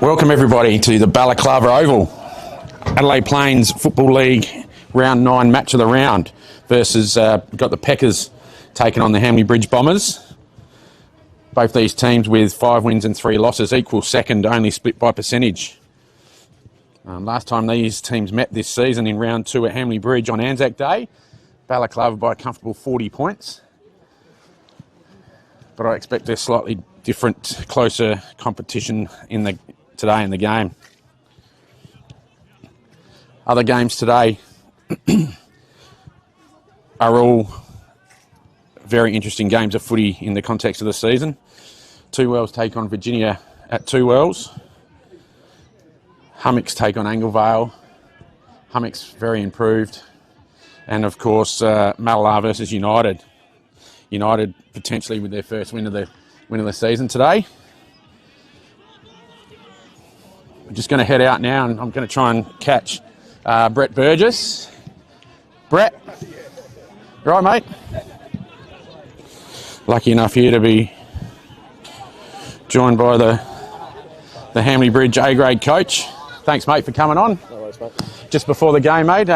Welcome everybody to the Balaklava Oval. Adelaide Plains Football League Round 9 match of the round versus, got the Peckers taking on the Hamley Bridge Bombers. Both these teams with 5 wins and 3 losses, equal second, only split by percentage. Last time these teams met this season in round 2 at Hamley Bridge on Anzac Day, Balaklava by a comfortable 40 points. But I expect a slightly different, closer competition today in the game. Other games today are all very interesting games of footy in the context of the season. Two Wells take on Virginia at Two Wells. Hummocks take on Anglevale. Hummocks very improved. And of course, Balaklava versus United. United potentially with their first win of the season today. We're just going to head out now, and I'm going to try and catch Brett Burgess. Brett, you all right, mate? Lucky enough here to be joined by the Hamley Bridge A-grade coach. Thanks, mate, for coming on. No worries, mate. Just before the game, mate.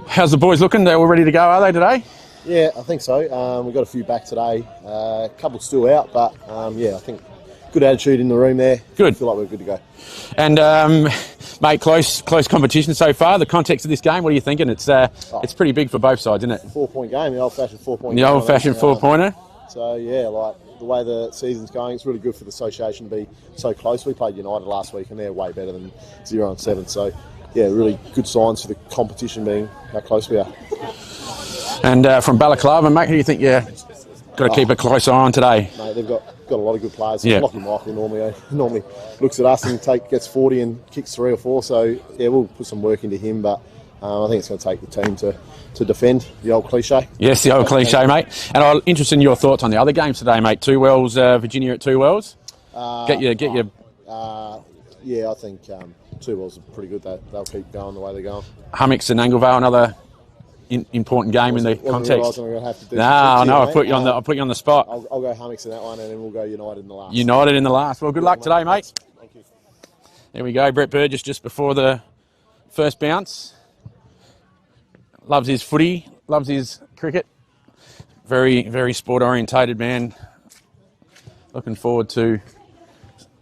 How's the boys looking? They're all ready to go, are they, today? Yeah, I think so. We've got a few back today. A couple still out, but yeah, I think good attitude in the room there. Good. I feel like we're good to go. And mate, close competition so far. The context of this game, what are you thinking? It's pretty big for both sides, isn't it? 4-point game, the old-fashioned 4-point game. The old-fashioned 4-pointer. So yeah, like the way the season's going, it's really good for the association to be so close. We played United last week, and they're way better than 0-7. So yeah, really good signs for the competition being how close we are. And from Balaklava, mate, who do you think got to keep a close eye on today? Mate, they've got a lot of good players. Yeah. Lockie Michael normally looks at us and gets 40 and kicks 3 or 4. So yeah, we'll put some work into him, but I think it's going to take the team to defend, the old cliche. Yes, the old cliche, mate. And I'm interested in your thoughts on the other games today, mate. Two Wells, Virginia at Two Wells. Get your. Yeah, I think Two Wells are pretty good. They'll keep going the way they're going. Hummocks and Anglevale, another important game in the context. I'm have to do I'll put you on the spot. I'll go Hummocks in that one, and then we'll go United in the last. United in the last. Well, good luck today, mate. Thank you. There we go. Brett Burgess just before the first bounce. Loves his footy. Loves his cricket. Very, very sport-orientated man. Looking forward to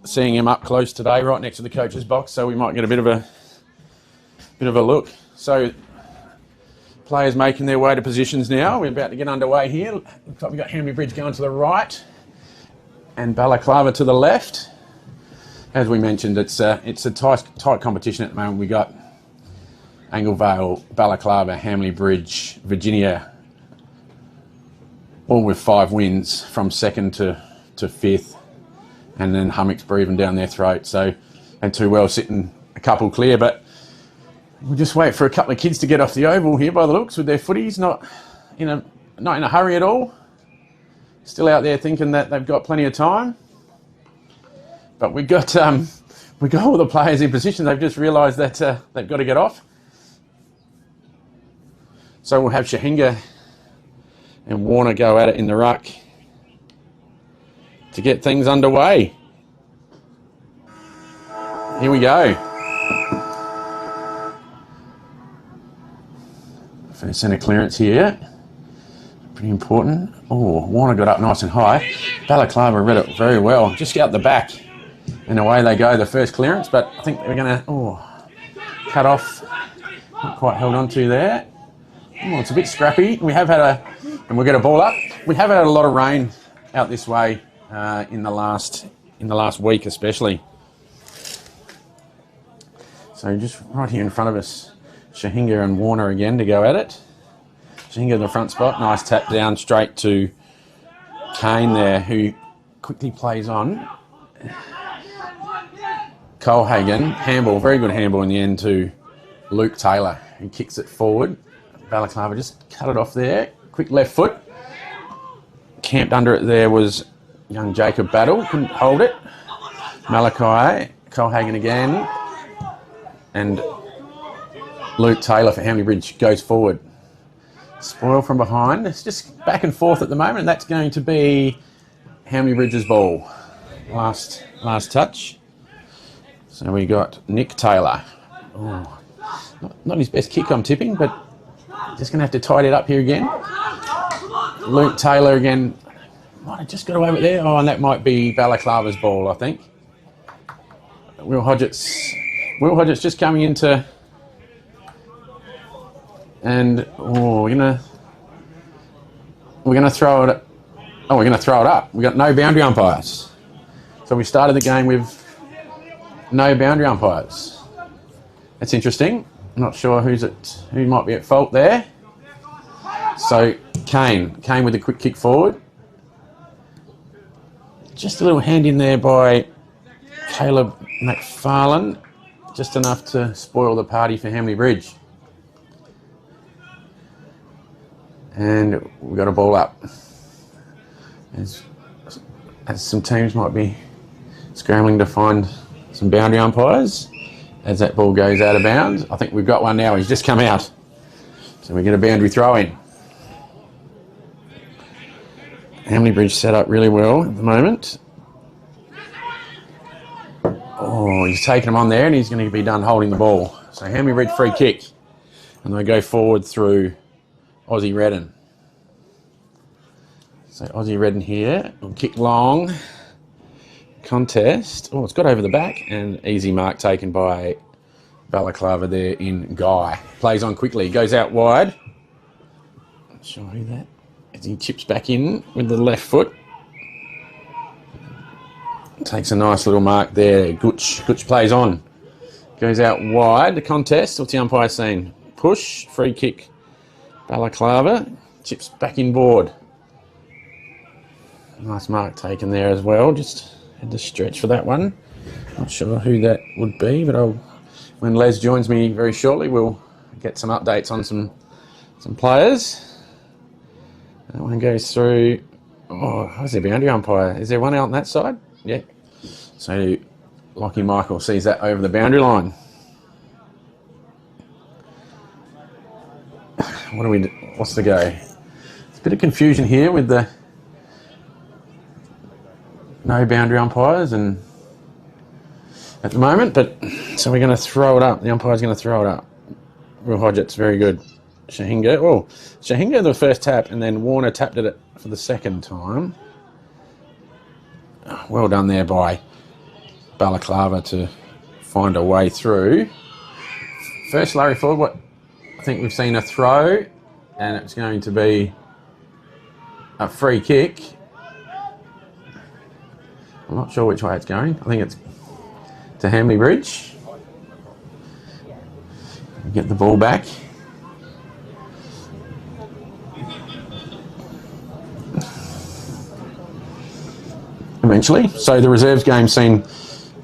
seeing him up close today, right next to the coach's box. So we might get a bit of a look. So. Players making their way to positions now. We're about to get underway here. Looks like we've got Hamley Bridge going to the right and Balaklava to the left. As we mentioned, it's a tight competition at the moment. We got Anglevale, Balaklava, Hamley Bridge, Virginia, all with 5 wins from second to 5th, and then Hummocks breathing down their throat. So, and Two Wells sitting a couple clear, but we'll just wait for a couple of kids to get off the oval here by the looks with their footies, not in a hurry at all. Still out there thinking that they've got plenty of time. But we got all the players in position. They've just realised that they've got to get off. So we'll have Shahinga and Warner go at it in the ruck to get things underway. Here we go. For centre clearance here. Pretty important. Oh, Warner got up nice and high. Balaklava read it very well. Just out the back. And away they go, the first clearance. But I think they're going to cut off. Not quite held on to there. Oh, it's a bit scrappy. We have had and we'll get a ball up. We have had a lot of rain out this way in the last week especially. So just right here in front of us. Shahinga and Warner again to go at it. Shahinga in the front spot. Nice tap down straight to Kane there, who quickly plays on. Colhagen, handball, very good handball in the end to Luke Taylor, who kicks it forward. Balaklava just cut it off there. Quick left foot. Camped under it there was young Jacob Battle. Couldn't hold it. Malachi, Colhagen again. And Luke Taylor for Hamley Bridge goes forward. Spoil from behind. It's just back and forth at the moment. That's going to be Hamley Bridge's ball. Last touch. So we got Nick Taylor. Oh, not his best kick, I'm tipping, but just going to have to tidy it up here again. Luke Taylor again. Might have just got away with it there. Oh, and that might be Balaklava's ball, I think. Will Hodgetts just coming into, and we're gonna throw it. Oh, we're gonna throw it up. We got no boundary umpires, so we started the game with no boundary umpires. That's interesting. I'm not sure who might be at fault there. So Kane with a quick kick forward. Just a little hand in there by Caleb McFarlane, just enough to spoil the party for Hamley Bridge. And we've got a ball up. As some teams might be scrambling to find some boundary umpires as that ball goes out of bounds. I think we've got one now. He's just come out. So we get a boundary throw in. Hamley Bridge set up really well at the moment. Oh, he's taken him on there and he's going to be done holding the ball. So Hamley Bridge free kick. And they go forward through Aussie Redden. So Aussie Redden here will kick long. Contest. Oh, it's got over the back and easy mark taken by Balaklava there in Guy. Plays on quickly, goes out wide. Not sure who that. As he chips back in with the left foot. Takes a nice little mark there. Gooch plays on. Goes out wide. The contest. What's the umpire saying? Push. Free kick. Balaklava. Chips back in board. Nice mark taken there as well. Just had to stretch for that one. Not sure who that would be, but when Les joins me very shortly, we'll get some updates on some players. That one goes through. Oh, how's the boundary umpire? Is there one out on that side? Yeah. So Lockie Michael sees that over the boundary line. What's the go? There's a bit of confusion here with the no boundary umpires and at the moment, but so we're going to throw it up. The umpire's going to throw it up. Will Hodgetts, very good. Shahinga. Oh, Shahinga the first tap, and then Warner tapped it for the second time. Well done there by Balaklava to find a way through. First Larry forward, I think we've seen a throw, and it's going to be a free kick. I'm not sure which way it's going. I think it's to Hamley Bridge. Get the ball back. Eventually. So the reserves game seen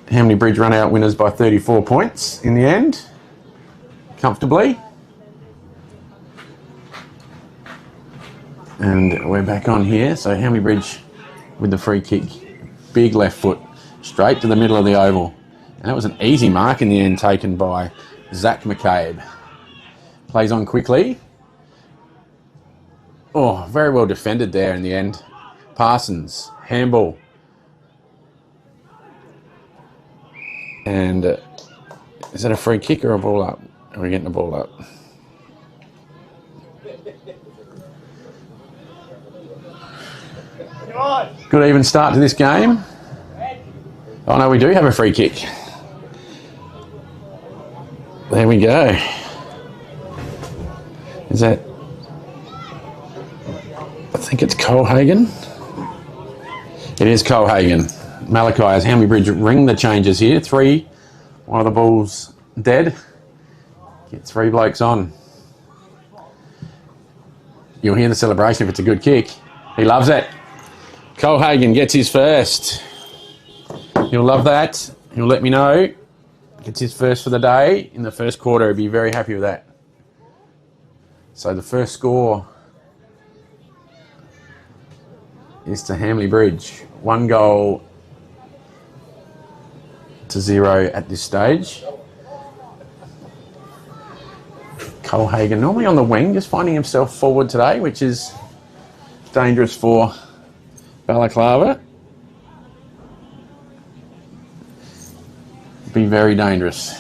Hamley Bridge run out winners by 34 points in the end. Comfortably. And we're back on here. So Hamley Bridge with the free kick. Big left foot. Straight to the middle of the oval. And that was an easy mark in the end taken by Zach McCabe. Plays on quickly. Oh, very well defended there in the end. Parsons. Handball. And is that a free kick or a ball up? Are we getting a ball up? Good even start to this game. Oh no, we do have a free kick. There we go. Is that... I think it's Colhagen. It is Colhagen. Malachi as Hamley Bridge ring the changes here. One of the balls dead. Get three blokes on. You'll hear the celebration if it's a good kick. He loves it. Colhagen gets his first. He'll love that. He'll let me know. Gets his first for the day in the first quarter. He'll be very happy with that. So the first score is to Hamley Bridge. 1-0 to 0 at this stage. Colhagen normally on the wing, just finding himself forward today, which is dangerous for Balaklava. be very dangerous.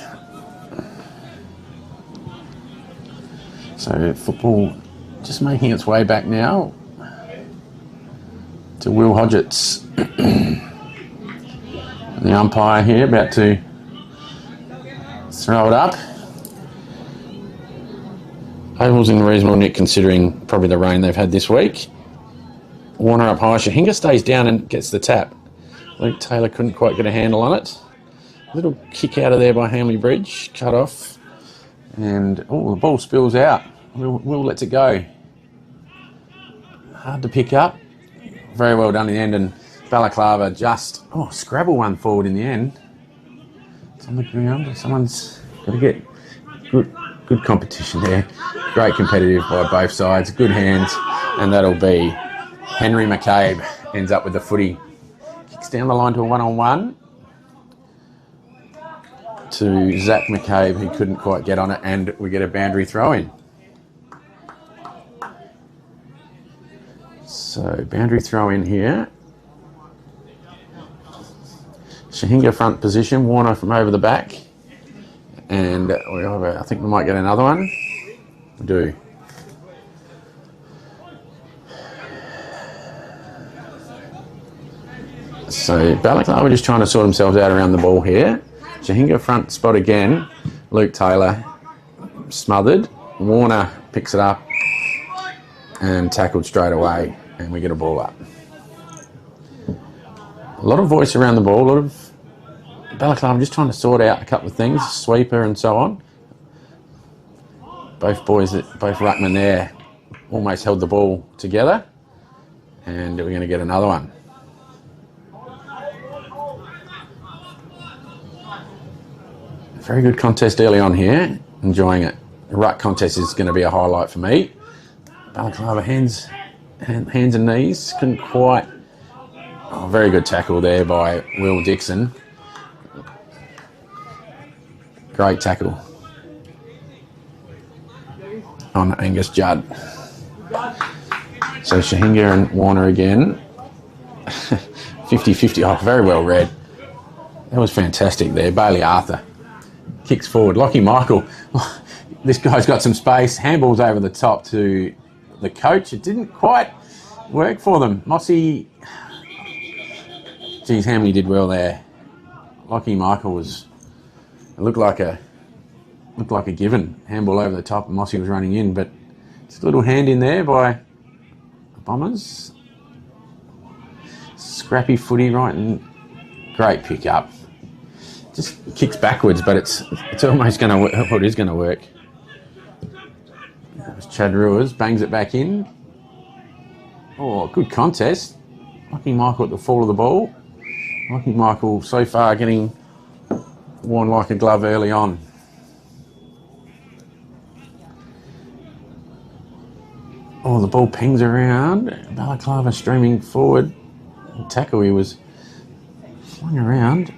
So football just making its way back now to Will Hodgetts. The umpire here about to throw it up. Oval's in reasonable nick considering probably the rain they've had this week. Warner up high. Shahinga stays down and gets the tap. Luke Taylor couldn't quite get a handle on it. Little kick out of there by Hamley Bridge. Cut off. And, the ball spills out. Will lets it go. Hard to pick up. Very well done in the end. And Balaklava just, scrabble one forward in the end. It's on the ground. Someone's got to get good competition there. Great competitive by both sides. Good hands. And that'll be Henry McCabe ends up with the footy. Kicks down the line to a one-on-one to Zach McCabe, who couldn't quite get on it, and we get a boundary throw-in. So, boundary throw-in here. Shahinga front position, Warner from over the back. And I think we might get another one. We do. So Balaklava just trying to sort themselves out around the ball here. Shahinga front spot again. Luke Taylor smothered. Warner picks it up and tackled straight away, and we get a ball up. A lot of voice around the ball. A lot of Balaklava just trying to sort out a couple of things, sweeper and so on. Both ruckmen there almost held the ball together, and we're going to get another one. Very good contest early on here. Enjoying it. The ruck contest is going to be a highlight for me. Balaklava hands and knees. Couldn't quite... very good tackle there by Will Dixon. Great tackle on Angus Judd. So Shahinga and Warner again. 50-50. Very well read. That was fantastic there. Bailey Arthur kicks forward. Lockie Michael. This guy's got some space. Handballs over the top to the coach. It didn't quite work for them. Mossy. Geez, Hamley did well there. Lockie Michael was... It looked like a given. Handball over the top and Mossy was running in, but just a little hand in there by the Bombers. Scrappy footy right, and great pick up. Just kicks backwards, but it's almost going to work. Oh, it is going to work. That was Chad Ruers, bangs it back in. Oh, good contest. Lockie Michael at the fall of the ball. Lockie Michael so far getting worn like a glove early on. Oh, the ball pings around. Balaklava streaming forward. The tackle, he was flung around.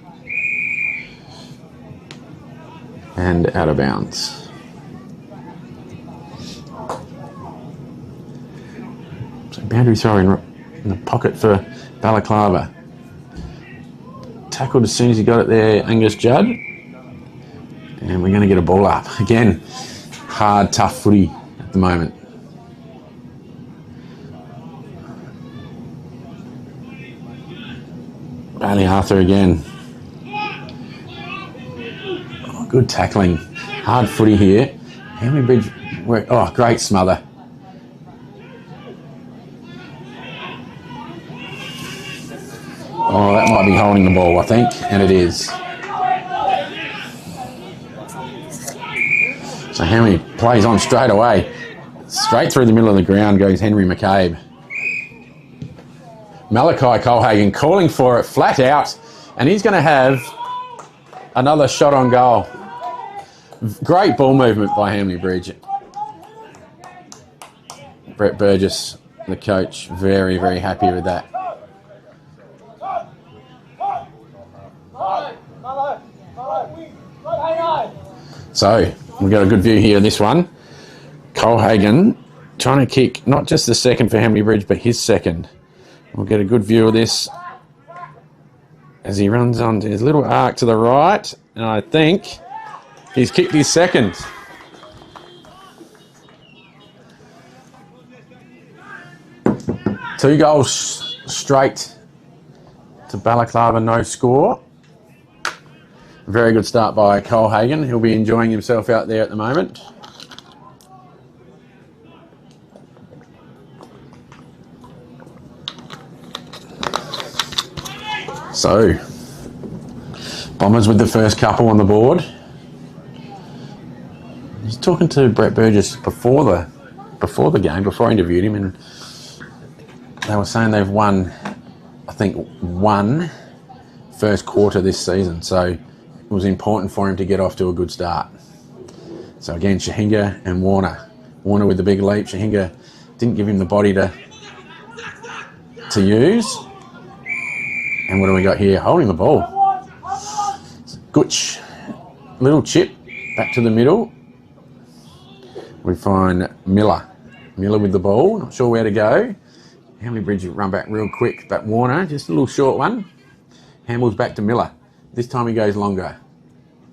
And out of bounds. So boundary throw in the pocket for Balaklava. Tackled as soon as he got it there, Angus Judd. And we're going to get a ball up. Again, hard, tough footy at the moment. Bailey Arthur again. Oh, good tackling. Hard footy here. Hamley Bridge work. Oh, great smother. Oh, that might be holding the ball, I think, and it is. So Hamley plays on straight away. Straight through the middle of the ground goes Henry McCabe. Malachi Colhagen calling for it flat out, and he's going to have another shot on goal. Great ball movement by Hamley Bridge. Brett Burgess, the coach, very, very happy with that. So, we've got a good view here of this one. Colhagen trying to kick not just the second for Hamley Bridge, but his second. We'll get a good view of this. as he runs onto his little arc to the right. And I think he's kicked his second. Two goals straight to Balaklava, no score. Very good start by Cole Hagan. He'll be enjoying himself out there at the moment. So, Bombers with the first couple on the board. I was talking to Brett Burgess before the game, before I interviewed him, and they were saying they've won, I think, one first quarter this season. So it was important for him to get off to a good start. So again, Shahinga and Warner. Warner with the big leap. Shahinga didn't give him the body to use. And what do we got here? Holding the ball. Gooch. Little chip. Back to the middle. We find Miller. Miller with the ball. Not sure where to go. Hamley Bridge run back real quick. But Warner, just a little short one. Hamill's back to Miller. This time he goes longer.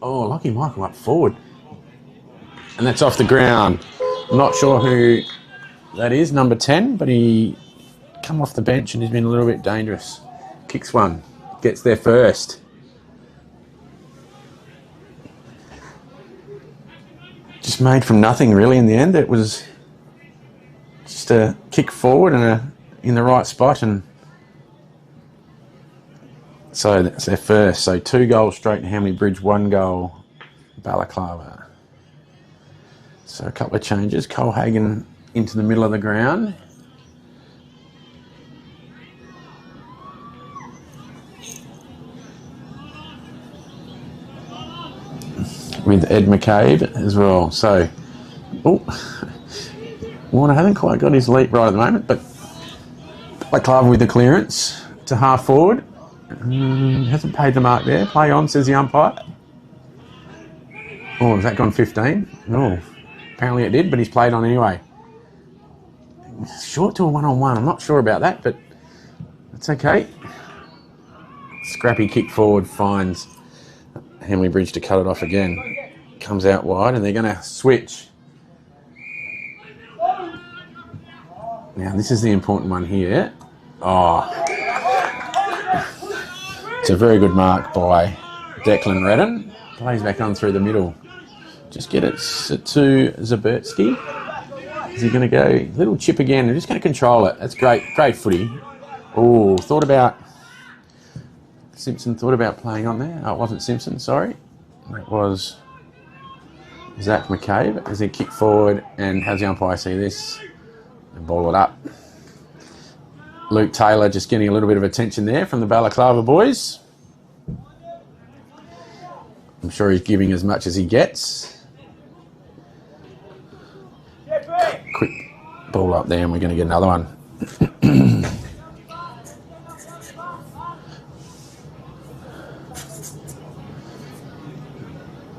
Oh, Lucky Michael up forward. And that's off the ground. I'm not sure who that is, number 10, but he come off the bench and he's been a little bit dangerous. Kicks one, gets there first. Just made from nothing really in the end. It was just a kick forward and in the right spot, and so that's their first. So 2 goals straight to Hamley Bridge, 1 goal Balaklava. So a couple of changes. Cole Hagan into the middle of the ground. With Ed McCabe as well. So, Warner hasn't quite got his leap right at the moment, but Balaklava with the clearance to half forward. Hasn't paid the mark there. Play on, says the umpire. Oh, has that gone 15? Oh, apparently it did, but he's played on anyway. Short to a one-on-one. I'm not sure about that, but that's okay. Scrappy kick forward finds Hamley Bridge to cut it off again. Comes out wide and they're going to switch. Now this is the important one here. Oh, it's a very good mark by Declan Redden. Plays back on through the middle. Just get it to Zabertsky. Is he going to go little chip again? They're just going to control it. That's great footy. Oh, Simpson thought about playing on there. Oh, it wasn't Simpson, sorry. It was Zach McCabe as he kicked forward, and how's the umpire see this? And ball it up. Luke Taylor just getting a little bit of attention there from the Balaklava boys. I'm sure he's giving as much as he gets. Quick ball up there and we're going to get another one.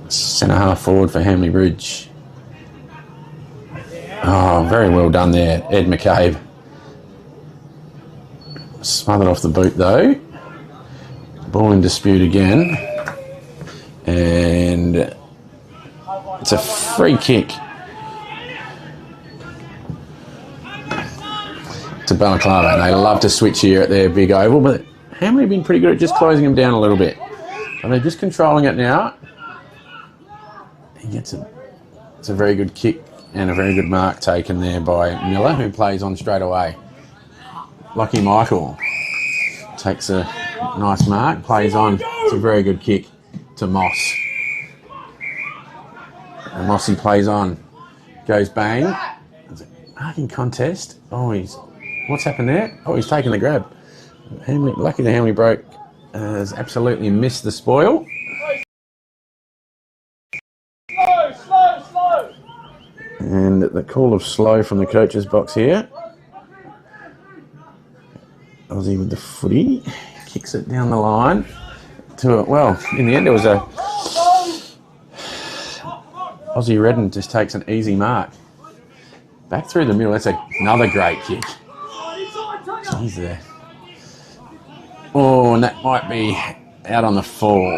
Centre half forward for Hamley Bridge. Oh, very well done there, Ed McCabe. Smothered off the boot though. Ball in dispute again. And it's a free kick to Balaklava. And they love to switch here at their big oval, but Hamley have been pretty good at just closing them down a little bit. And they're just controlling it now. He gets it. It's a very good kick and a very good mark taken there by Miller, who plays on straight away. Lucky Michael takes a nice mark, plays on. It's a very good kick to Moss. And Mossy plays on. Goes bang. It's a marking contest. Oh, what's happened there? Oh, he's taken the grab. Lucky the Hamley bloke has absolutely missed the spoil. And the call of slow from the coach's box here. Aussie with the footy. Kicks it down the line. Well, in the end it was a... Aussie Redden just takes an easy mark. Back through the middle. That's another great kick. Jeez there. Oh, and that might be out on the full.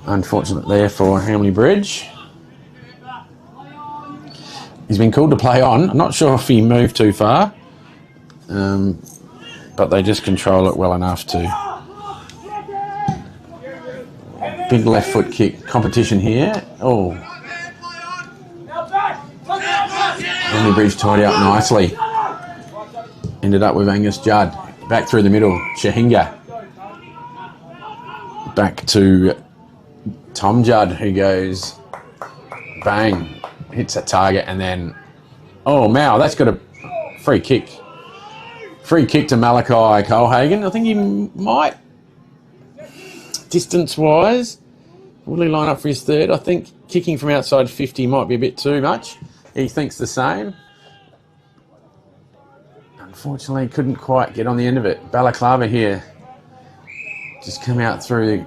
Unfortunate there for Hamley Bridge. He's been called to play on. I'm not sure if he moved too far, but they just control it well enough to. Big left foot kick competition here. Oh. Hamley Bridge tied out nicely. Ended up with Angus Judd. Back through the middle. Shahinga. Back to Tom Judd, who goes bang. Hits a target and then... Oh, Mao, that's got a free kick. Free kick to Malachi Colehagen. I think he might, distance-wise, will he line up for his third? I think kicking from outside 50 might be a bit too much. He thinks the same. Unfortunately, couldn't quite get on the end of it. Balaklava here. Just come out through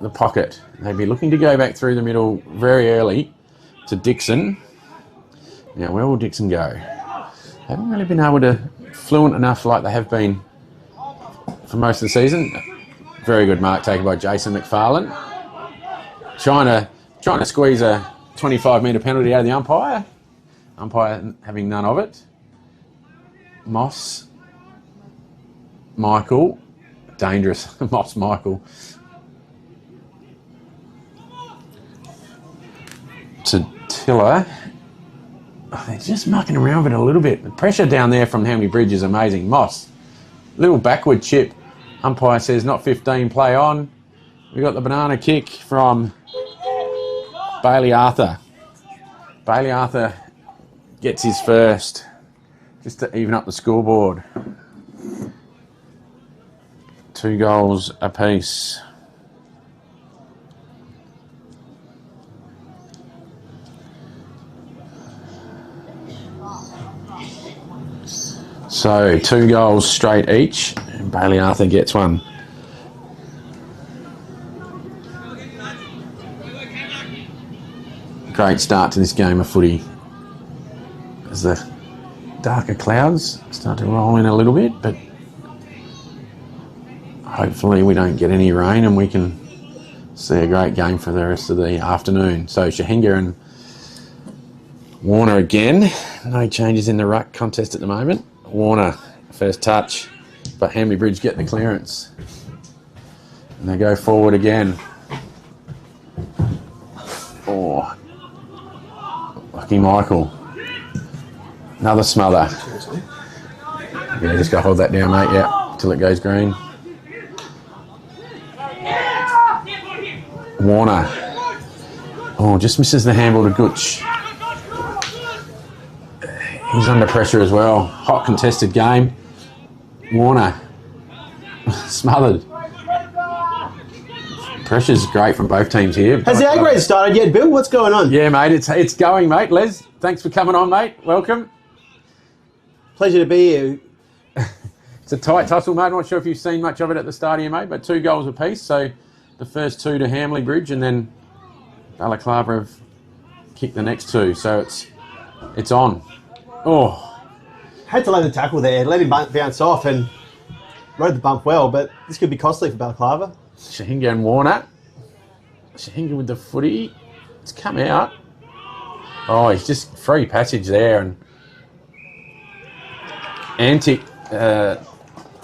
the pocket. They'd be looking to go back through the middle very early to Dixon. Now, where will Dixon go? Haven't really been able to fluent enough like they have been for most of the season. Very good mark taken by Jason McFarlane. Trying to squeeze a 25-metre penalty out of the umpire. Umpire having none of it. Moss. Michael. Dangerous. Moss Michael. To Tiller. Oh, they're just mucking around with it a little bit. The pressure down there from Hamley Bridge is amazing. Moss. Little backward chip. Umpire says not 15, play on. We got the banana kick from Bailey Arthur. Bailey Arthur gets his first, just to even up the scoreboard. 2 goals apiece. So 2 goals straight each, and Bailey Arthur gets one. Great start to this game of footy. As the darker clouds start to roll in a little bit, but hopefully we don't get any rain and we can see a great game for the rest of the afternoon. So Shahinga and Warner again. No changes in the ruck contest at the moment. Warner, first touch, but Hamley Bridge get the clearance. And they go forward again. Oh, lucky Michael. Another smother. Yeah, just go hold that down, mate, yeah, till it goes green. Warner. Oh, just misses the handball to Gooch. He's under pressure as well. Hot contested game. Warner. Smothered. Pressure's great from both teams here. Has the A-grade started yet, Bill? What's going on? Yeah, mate, it's going, mate. Les, thanks for coming on, mate. Welcome. Pleasure to be here. It's a tight tussle, mate. I'm not sure if you've seen much of it at the stadium, mate, but 2 goals apiece. So the first 2 to Hamley Bridge, and then Balaklava have kicked the next 2. So it's on. Oh. Had to lay the tackle there, let him bounce off and rode the bump well, but this could be costly for Balaklava. Shahinga and Warner. Shahinga with the footy. It's come out. Oh, he's just free passage there and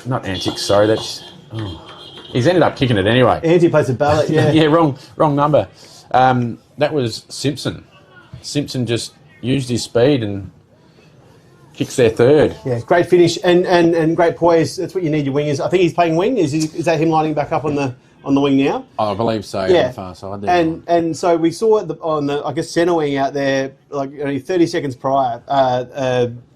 not antic, sorry, that's... Oh. He's ended up kicking it anyway. Anti plays a ballot, yeah. Yeah, wrong number. That was Simpson. Simpson just used his speed and kicks their third. Yeah, great finish and great poise. That's what you need your wingers. I think he's playing wing. Is that him lining back up on the wing now? Oh, I believe so. Yeah, on the far side there. And so we saw it on the I guess centre wing out there, like only 30 seconds prior.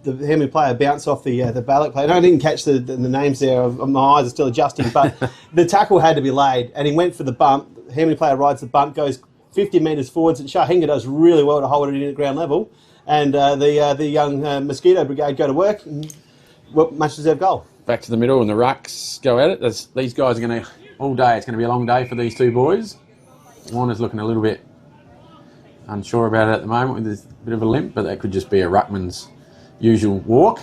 The Hamley player bounced off the Balak player. And I didn't catch the names there. My eyes are still adjusting, but the tackle had to be laid, and he went for the bump. The Hamley player rides the bump, goes 50 metres forwards, and Shahinga does really well to hold it in at ground level. And the young Mosquito Brigade go to work, and much deserved goal. Back to the middle, and the rucks go at it. These guys are going to, all day, it's going to be a long day for these 2 boys. Warner's looking a little bit unsure about it at the moment with this bit of a limp, but that could just be a ruckman's usual walk.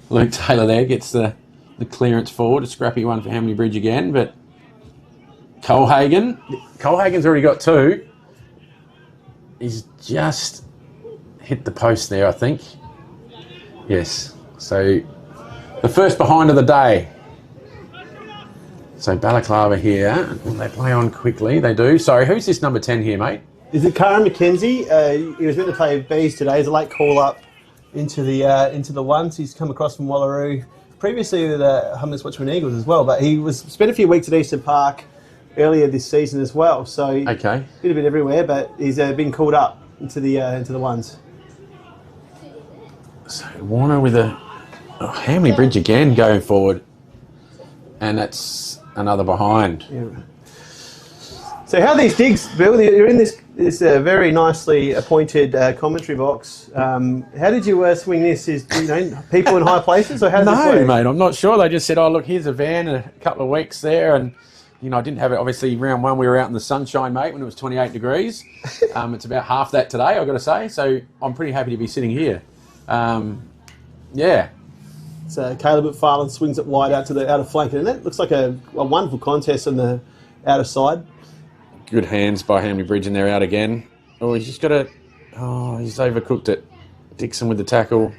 Luke Taylor there gets the the clearance forward. A scrappy one for Hamley Bridge again, but Colhagen's already got 2. He's just hit the post there, I think. Yes. So the first behind of the day. So Balaklava here. Will they play on quickly? They do. Sorry, who's this number 10 here, mate? Is it Karen McKenzie? He was meant to play Bees today. He's a late call up into the ones. He's come across from Wallaroo. Previously with Hamley Watchman Eagles as well, but he spent a few weeks at Eastern Park earlier this season as well. So okay, been a bit everywhere, but he's been called up into the ones. So Warner with Hamley Bridge again going forward, and that's another behind. Yeah. So how are these digs, Bill? You're in this very nicely appointed commentary box. How did you swing this? Is people in high places, or how did this work? No, mate, I'm not sure. They just said, "Oh, look, here's a van, a couple of weeks there," and I didn't have it. Obviously, round 1 we were out in the sunshine, mate, when it was 28 degrees. It's about half that today, I've got to say. So I'm pretty happy to be sitting here. Yeah. So Caleb McFarlane swings it wide out to the outer flank, and that looks like a wonderful contest on the outer side. Good hands by Hamley Bridge, and they're out again. Oh, he's just got to... Oh, he's overcooked it. Dixon with the tackle.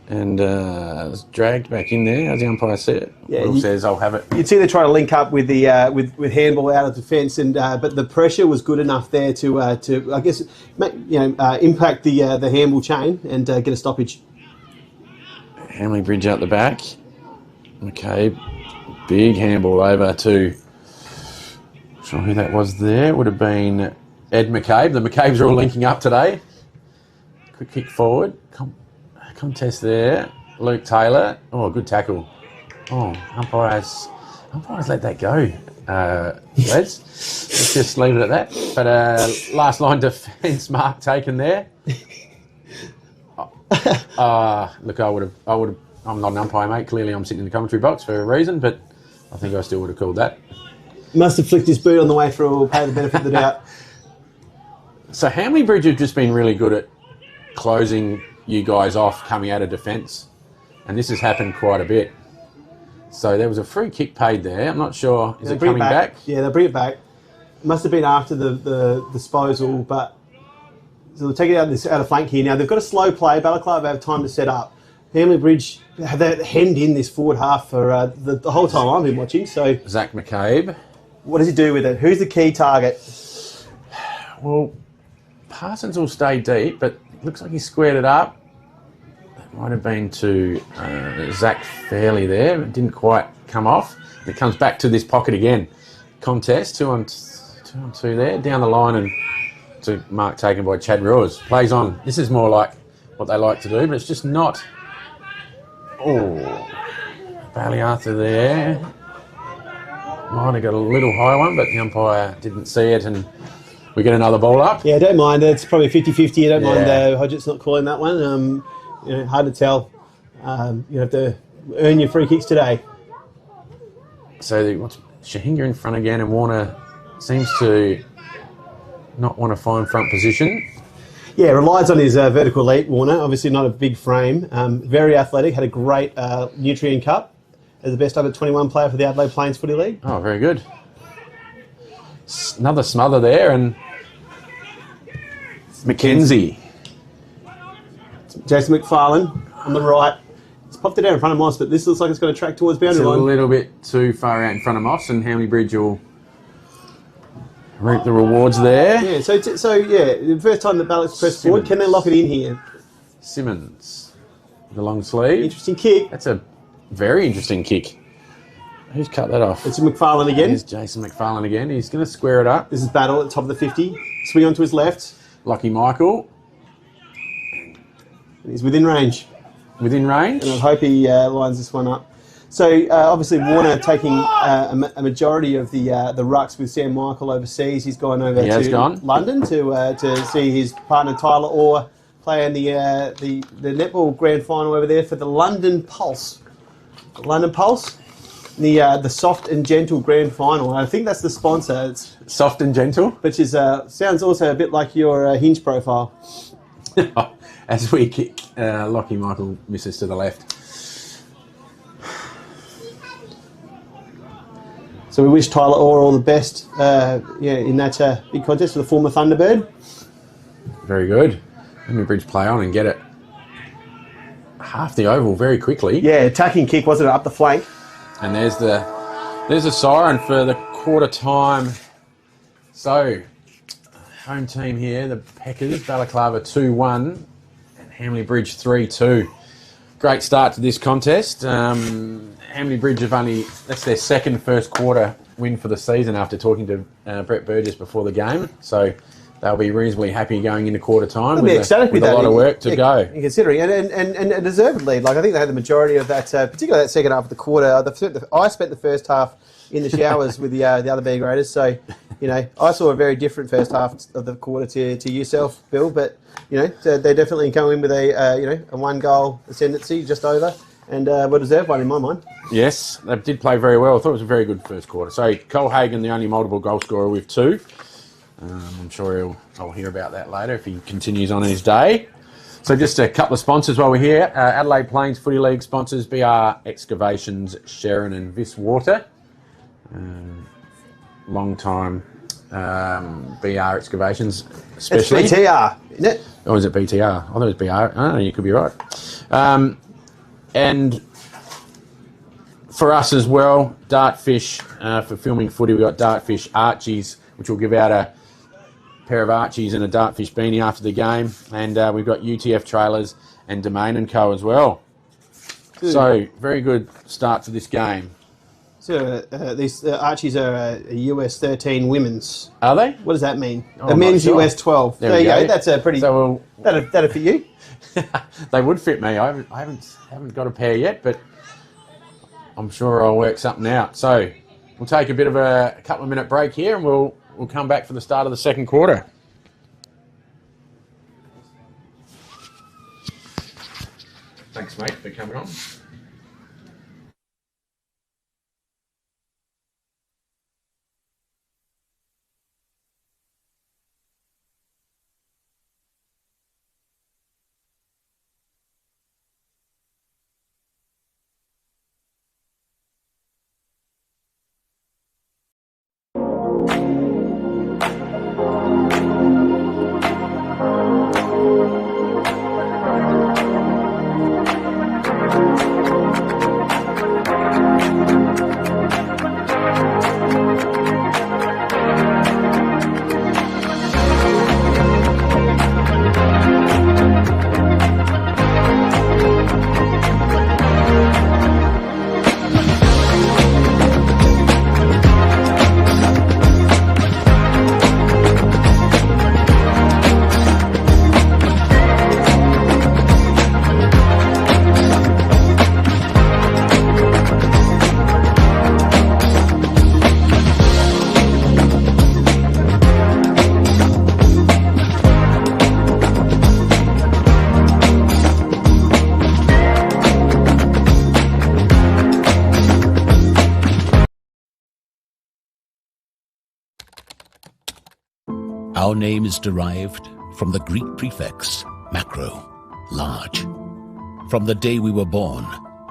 And it's dragged back in there. How's the umpire see it? Yeah, Will says, I'll have it. You'd see they're trying to link up with the with handball out of defence, and but the pressure was good enough there to I guess impact the handball chain and get a stoppage. Hamley Bridge out the back. McCabe, big handball over to... Not sure who that was there. It would have been Ed McCabe. The McCabes are all linking up today. Quick kick forward. Contest there. Luke Taylor. Oh, good tackle. Oh, umpires let that go. Les. Let's just leave it at that. But last line defence mark taken there. Look, I would have. I'm not an umpire, mate. Clearly, I'm sitting in the commentary box for a reason, but I think I still would have called that. Must have flicked his boot on the way through. We'll pay the benefit of the doubt. So Hamley Bridge have just been really good at closing you guys off coming out of defence, and this has happened quite a bit. So there was a free kick paid there. I'm not sure. Is it coming back? Yeah, they'll bring it back. It must have been after the disposal, but so they'll take it out of flank here. Now they've got a slow play. Balaklava have time to set up. Hamley Bridge have that hemmed in this forward half for the whole time I've been watching. So Zach McCabe. What does he do with it? Who's the key target? Well, Parsons will stay deep, but it looks like he squared it up. That might have been to Zach Fairley there. It didn't quite come off. It comes back to this pocket again. Contest, 2 on 2 there. Down the line and to mark taken by Chad Rose. Plays on. This is more like what they like to do, but it's just not. Oh, Bailey Arthur there. Might have got a little high one, but the umpire didn't see it, and we get another ball up. Yeah, don't mind. It's probably 50-50. I don't mind Hodgett's not calling that one. Hard to tell. You have to earn your free kicks today. So what's Shahinga in front again, and Warner seems to not want to find front position. Yeah, relies on his vertical leap, Warner. Obviously not a big frame. Very athletic. Had a great Nutrien Cup as the best under 21 player for the Adelaide Plains Footy League. Oh, very good. Another smother there, and McKenzie. Jason McFarlane on the right. It's popped it out in front of Moss, but this looks like it's going to track towards boundary line. It's a little bit too far out in front of Moss, and Hamley Bridge will reap the rewards there. Yeah, so the first time the ballot's pressed forward, can they lock it in here? Simmons, the long sleeve. Interesting kick. That's a very interesting kick. Who's cut that off? It's McFarlane again. Here's Jason McFarlane again. He's going to square it up. This is Battle at the top of the 50. Swing onto his left. Lucky Michael. And he's within range. Within range. And I hope he lines this one up. So obviously Warner taking a majority of the rucks with Sam Michael overseas. He's gone over to London to see his partner Tyler Orr play in the netball grand final over there for the London Pulse. London Pulse. The soft and gentle grand final. I think that's the sponsor. It's soft and gentle, which is sounds also a bit like your Hinge profile. As we kick, Lockie Michael misses to the left. So we wish Tyler Orr all the best in that big contest for the former Thunderbird. Very good. Hamley Bridge play on and get it half the oval very quickly. Yeah, attacking kick, wasn't it, up the flank? And there's a siren for the quarter time. So, home team here, the Packers, Balaklava 2-1 and Hamley Bridge 3-2. Great start to this contest. Hamley Bridge that's their second first quarter win for the season after talking to Brett Burgess before the game. So they'll be reasonably happy going into quarter time with a lot of work to go. Considering, and a deserved lead. Like, I think they had the majority of that, particularly that second half of the quarter. I spent the first half in the showers with the other B graders, so I saw a very different first half of the quarter to yourself, Bill. But they definitely come in with a 1-goal ascendancy, just over, and well deserved one in my mind. Yes, they did play very well. I thought it was a very good first quarter. So Cole Hagan, the only multiple goal scorer with 2. I'm sure I'll hear about that later if he continues on his day. So just a couple of sponsors while we're here. Adelaide Plains Footy League sponsors, BR Excavations, Sharon and Vis Water. Long time BR Excavations, especially. It's BTR, isn't it? Or is it BTR? I thought it was BR. Oh, you could be right. And for us as well, Dartfish, for filming footy, we've got Dartfish Archies, which will give out a pair of Archies and a Dartfish beanie after the game. And we've got UTF Trailers and Domain & Co. as well. Good. So, very good start to this game. So these Archies are a US 13 women's. Are they? What does that mean? Oh, the men's US 12. There you go. That's a pretty... So that'd fit you? They would fit me. I haven't got a pair yet, but I'm sure I'll work something out. So we'll take a bit of a couple of minute break here and we'll come back for the start of the second quarter. Thanks, mate, for coming on. Our name is derived from the Greek prefix, macro, large. From the day we were born,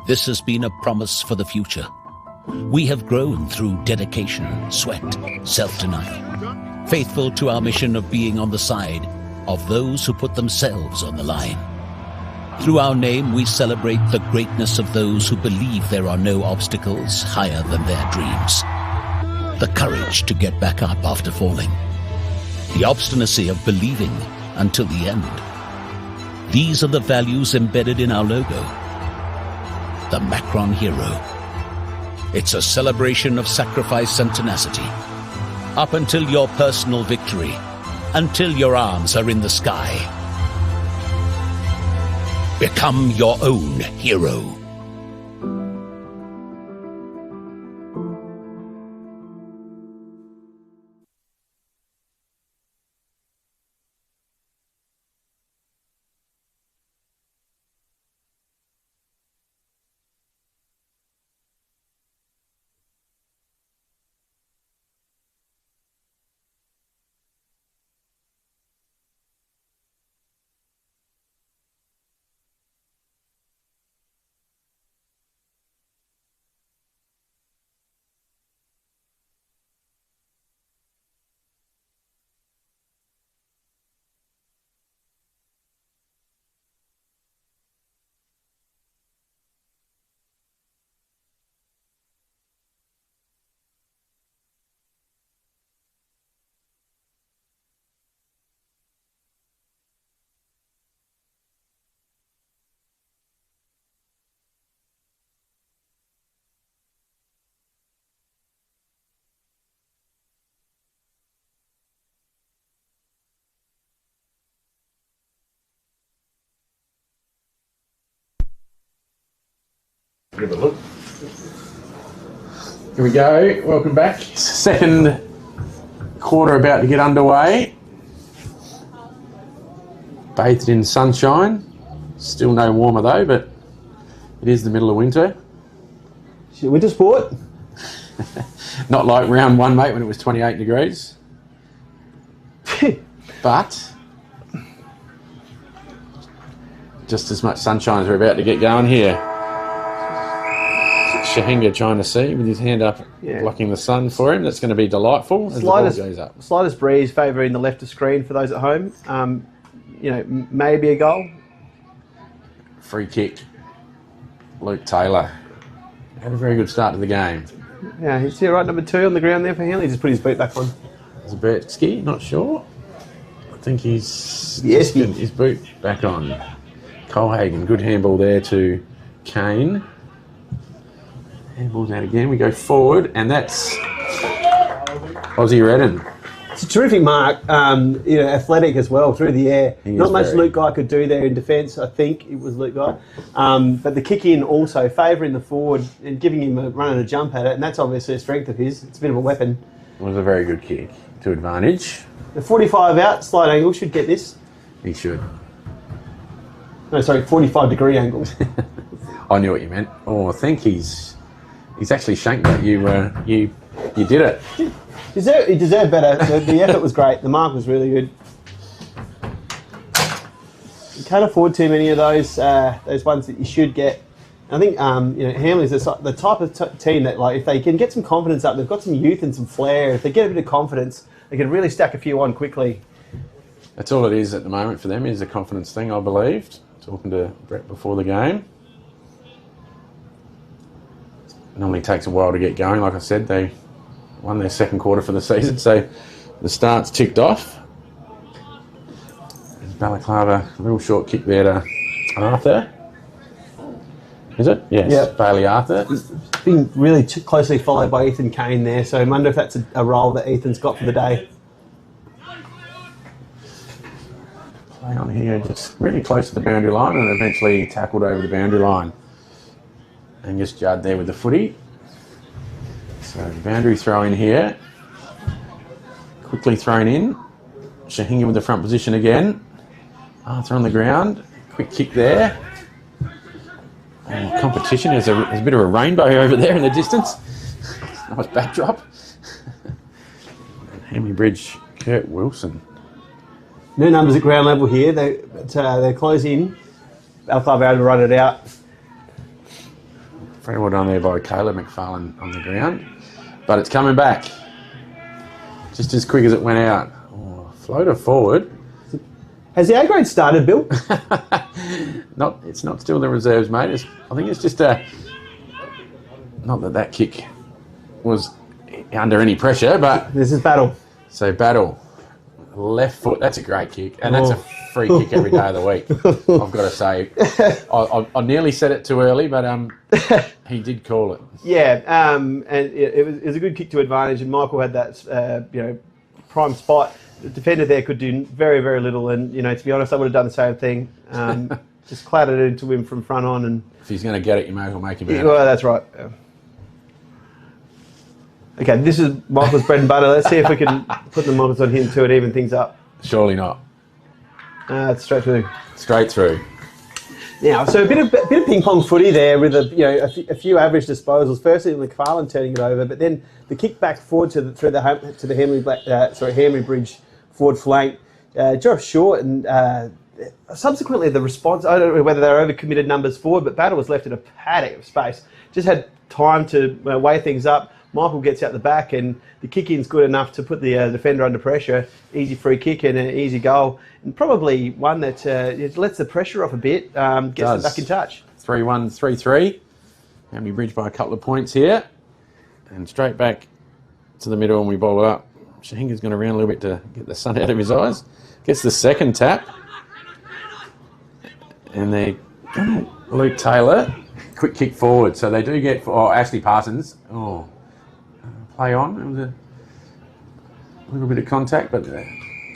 this has been a promise for the future. We have grown through dedication, sweat, self-denial, faithful to our mission of being on the side of those who put themselves on the line. Through our name, we celebrate the greatness of those who believe there are no obstacles higher than their dreams. The courage to get back up after falling. The obstinacy of believing until the end. These are the values embedded in our logo. The Macron Hero. It's a celebration of sacrifice and tenacity. Up until your personal victory. Until your arms are in the sky. Become your own hero. Give it a look. Here we go. Welcome back. Second quarter about to get underway. Bathed in sunshine. Still no warmer though, but it is the middle of winter. Winter sport? Not like round one, mate, when it was 28 degrees. But just as much sunshine as we're about to get going here. Shahinga trying to see with his hand up, blocking the sun for him. That's going to be delightful as the ball goes up. Slightest breeze favouring the left of screen for those at home. Maybe a goal. Free kick. Luke Taylor had a very good start to the game. Yeah, he's here, right, number 2 on the ground there for Hamley. Just put his boot back on. Zabetsky, not sure. I think he's yes, got his boot back on. Colhagen, good handball there to Kane. Handball's out again. We go forward, and that's Aussie Redden. It's a terrific mark. Athletic as well through the air. Not much Luke Guy could do there in defence. I think it was Luke Guy, but the kick in also favouring the forward and giving him a run and a jump at it, and that's obviously a strength of his. It's a bit of a weapon. It was a very good kick to advantage. The 45 out slight angle should get this. He should. No, sorry, 45 degree angle. I knew what you meant. Oh, I think he's actually shanked that. You did it. He deserved better. The effort was great. The mark was really good. You can't afford too many of those ones that you should get. I think Hamley's the type of team that, like, if they can get some confidence up, they've got some youth and some flair. If they get a bit of confidence, they can really stack a few on quickly. That's all it is at the moment for them, is a confidence thing, I believed. Talking to Brett before the game. It normally takes a while to get going. Like I said, they won their second quarter for the season, so the start's ticked off. There's Balaklava, a little short kick there to Arthur. Is it? Yes, yep. Bailey Arthur. Being really closely followed by Ethan Kane there, so I wonder if that's a role that Ethan's got for the day. Play on here, just really close to the boundary line, and eventually tackled over the boundary line. Angus Judd there with the footy. So boundary throw in here. Quickly thrown in. Shahinga with the front position again. Arthur on the ground. Quick kick there. Oh, competition. There's a bit of a rainbow over there in the distance. Nice backdrop. Hamley Bridge, Kurt Wilson. No numbers at ground level here. They close in. Balaklava able to run it out. Very well done there by Caleb McFarlane on the ground. But it's coming back. Just as quick as it went out. Oh, floater forward. Has the A grade started, Bill? It's not still the reserves, mate. I think it's just not that kick was under any pressure, but this is Battle. So Battle, left foot. That's a great kick, and that's a free kick every day of the week. I've got to say, I nearly said it too early, but he did call it. Yeah, and it was a good kick to advantage, and Michael had that prime spot. The defender there could do very, very little, and to be honest, I would have done the same thing. Just clattered it into him from front on, and if he's going to get it, you may as well make him out. Well, that's right. Yeah. Okay, this is Michael's bread and butter. Let's see if we can put the models on him too and even things up. Surely not. It's straight through. Straight through. Now, so a bit of ping pong footy there with a few average disposals. Firstly, McFarlane turning it over, but then the kick back forward to the Hamley Bridge forward flank. Josh Short and subsequently the response. I don't know whether they were overcommitted numbers forward, but Battle was left in a paddock of space. Just had time to weigh things up. Michael gets out the back, and the kick-in's good enough to put the defender under pressure. Easy free kick and an easy goal, and probably one that lets the pressure off a bit, gets them back in touch. 3-1, 3-3. Hamley Bridge by a couple of points here, and straight back to the middle, and we bowl it up. Shahinga's going to round a little bit to get the sun out of his eyes. Gets the second tap, and they Luke Taylor, quick kick forward. So they do get Ashley Parsons. Play on. It was a little bit of contact, but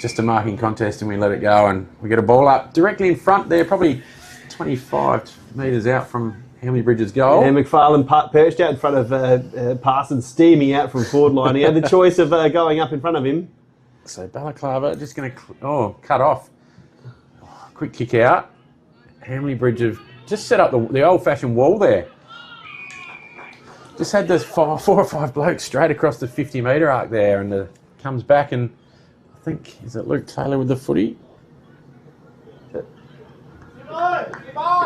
just a marking contest, and we let it go, and we get a ball up directly in front there, probably 25 metres out from Hamley Bridge's goal. And McFarlane perched out in front of Parsons, steaming out from forward line. He had the choice of going up in front of him. So Balaklava just going to cut off. Oh, quick kick out. Hamley Bridge have just set up the old-fashioned wall there. Just had those four or five blokes straight across the 50-metre arc there, and comes back, and I think, is it Luke Taylor with the footy?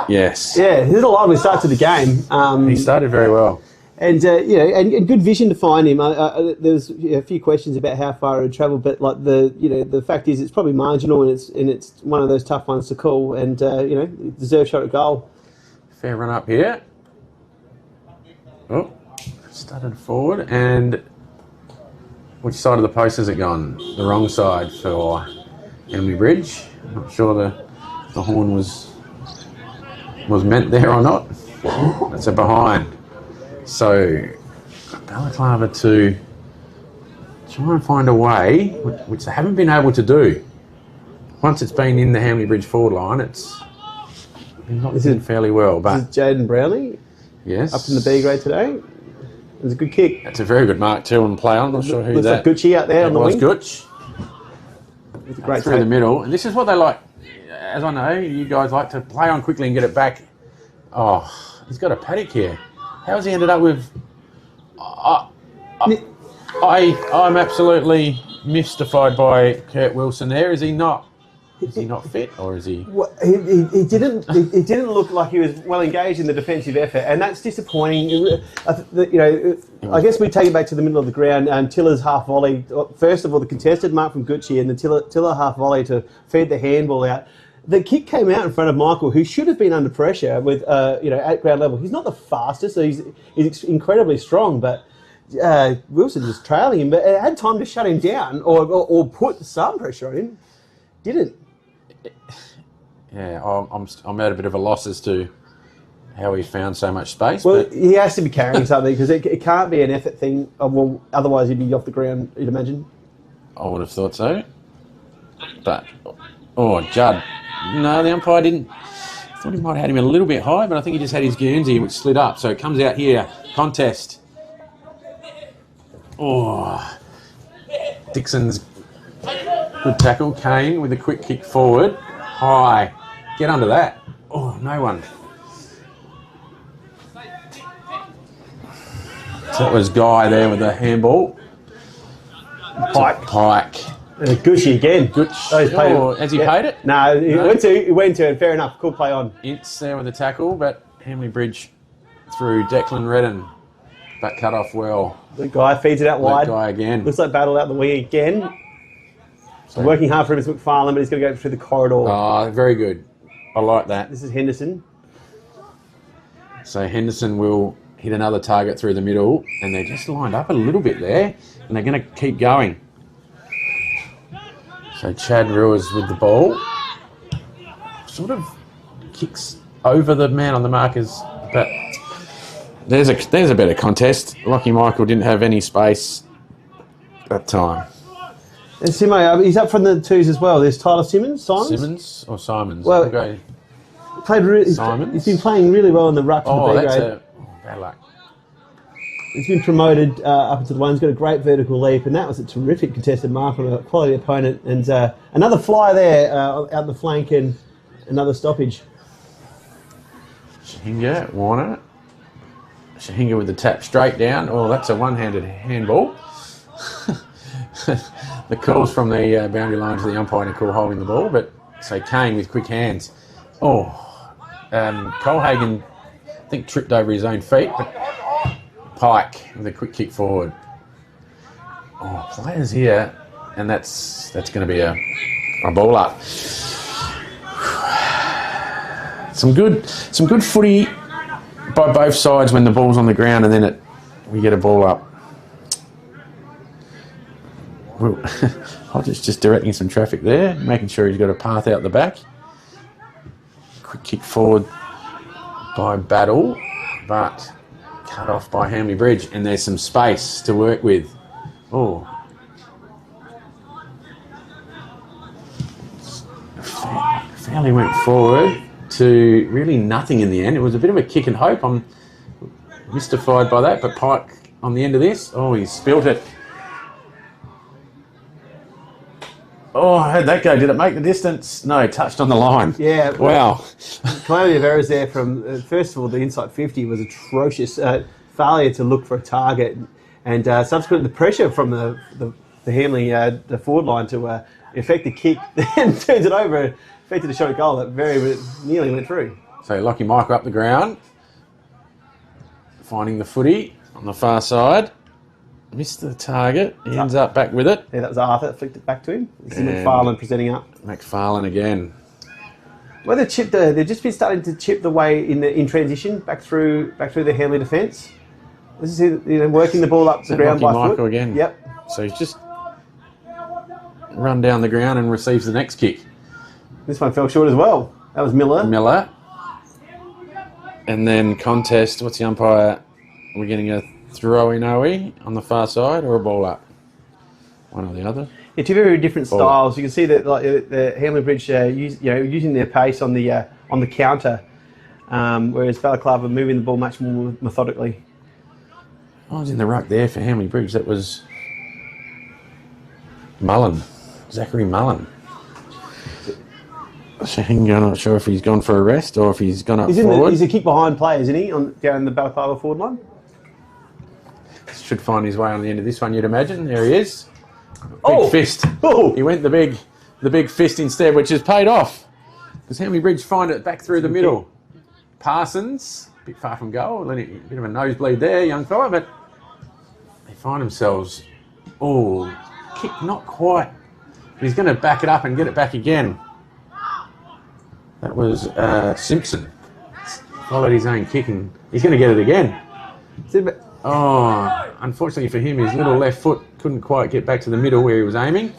Yes. Yeah, he did a lively start to the game. He started very well. And and good vision to find him. There's a few questions about how far he'd travel, but like the fact is, it's probably marginal, and it's one of those tough ones to call. And deserved shot at goal. Fair run up here. Oh, started forward, and which side of the post has it gone? The wrong side for Hamley Bridge. I'm not sure the horn was meant there or not. That's a behind. So Balaklava to try and find a way, which they haven't been able to do. Once it's been in the Hamley Bridge forward line, it's been knocked in fairly well. But this is Jaden Brownlee, yes, up in the B grade today. It was a good kick. That's a very good mark too and play on. I'm not sure who looks that. Looks like Gucci out there on the wing. It was Gooch. It's a great through the middle, and this is what they like. As I know, you guys like to play on quickly and get it back. Oh, he's got a paddock here. How's he ended up with? I'm absolutely mystified by Kurt Wilson. There is he not? Is he not fit, or is he? Well, he didn't. He didn't look like he was well engaged in the defensive effort, and that's disappointing. I guess we take it back to the middle of the ground. Tiller's half volley. First of all, the contested mark from Gucci, and the Tiller half volley to feed the handball out. The kick came out in front of Michael, who should have been under pressure with at ground level. He's not the fastest, so he's incredibly strong, but Wilson was trailing him, but it had time to shut him down or put some pressure on him. Didn't. Yeah, I'm at a bit of a loss as to how he found so much space. Well, but he has to be carrying something because it can't be an effort thing. Well, otherwise he'd be off the ground, you'd imagine. I would have thought so. But, Judd. No, the umpire didn't. I thought he might have had him a little bit high, but I think he just had his Guernsey, which slid up. So it comes out here. Contest. Oh. Dixon's good tackle. Kane with a quick kick forward. High. Get under that. Oh, no one. So that was Guy there with the handball. Pike. Gushy again. Has he paid it? No, he went to it. Fair enough. Cool play on. It's there with the tackle, but Hamley Bridge through Declan Redden. That cut off well. The guy feeds it out wide. Guy again. Looks like battle out the wing again. So working hard for him is McFarlane, but he's going to go through the corridor. Oh, very good. I like that. This is Henderson. So Henderson will hit another target through the middle, and they're just lined up a little bit there, and they're going to keep going. So Chad Ruiz with the ball. Sort of kicks over the man on the markers, but there's a better contest. Lockie Michael didn't have any space that time. And Simo, he's up from the twos as well. There's Tyler Simons. Simons or Simons? Well, okay. Simons. He's been playing really well in the ruck for the B grade. Bad luck. He's been promoted up into the one. He's got a great vertical leap, and that was a terrific contested mark on a quality opponent. And another fly there out the flank and another stoppage. Shahinga, Warner. Shahinga with the tap straight down. Oh, that's a one-handed handball. The calls from the boundary line to the umpire to call holding the ball, but so Kane with quick hands. Colhagen, I think, tripped over his own feet, but Pike with a quick kick forward. Oh, players here, and that's going to be a ball up. Some good footy by both sides when the ball's on the ground, and then we get a ball up. Hodges just directing some traffic there, making sure he's got a path out the back. Quick kick forward by Battle, but cut off by Hamley Bridge, and there's some space to work with. Oh. Fairly went forward. to really nothing in the end. It was a bit of a kick and hope. I'm mystified by that, but Pike on the end of this, oh, he spilt it. Oh, how'd that go? Did it make the distance? No, touched on the line. Yeah. Wow. Calamity of errors there from, first of all, the inside 50 was atrocious. Failure to look for a target, and subsequently the pressure from the Hamley, the forward line to effect the kick, then turns it over, effected a shot at goal that very nearly went through. So Lockie Michael up the ground, finding the footy on the far side. Missed the target. He ends up back with it. Yeah, that was Arthur that flicked it back to him. This is McFarlane presenting up. McFarlane again. Well, they've just been starting to chip the way in transition back through the Hamley defence. This is working the ball up the ground by Michael foot. again. Yep. So he's just run down the ground and receives the next kick. This one fell short as well. That was Miller. And then contest. What's the umpire? We're getting a throw-in, are we, on the far side, or a ball up? One or the other. Yeah, two very different styles. You can see that the Hamley Bridge, using their pace on the counter, whereas Balaklava moving the ball much more methodically. I was in the ruck there for Hamley Bridge. That was Mullen, Zachary Mullen. I'm not sure if he's gone for a rest or if he's gone up forward. He's a kick behind play, isn't he, down the Balaklava forward line? Should find his way on the end of this one, you'd imagine. There he is. Big fist. Oh. He went the big fist instead, which has paid off. Because Hamley Bridge find it back through the middle. Parsons, a bit far from goal. A bit of a nosebleed there, young fella, but they find themselves, kick not quite. But he's going to back it up and get it back again. That was Simpson. Followed his own kick and he's going to get it again. Unfortunately for him, his little left foot couldn't quite get back to the middle where he was aiming.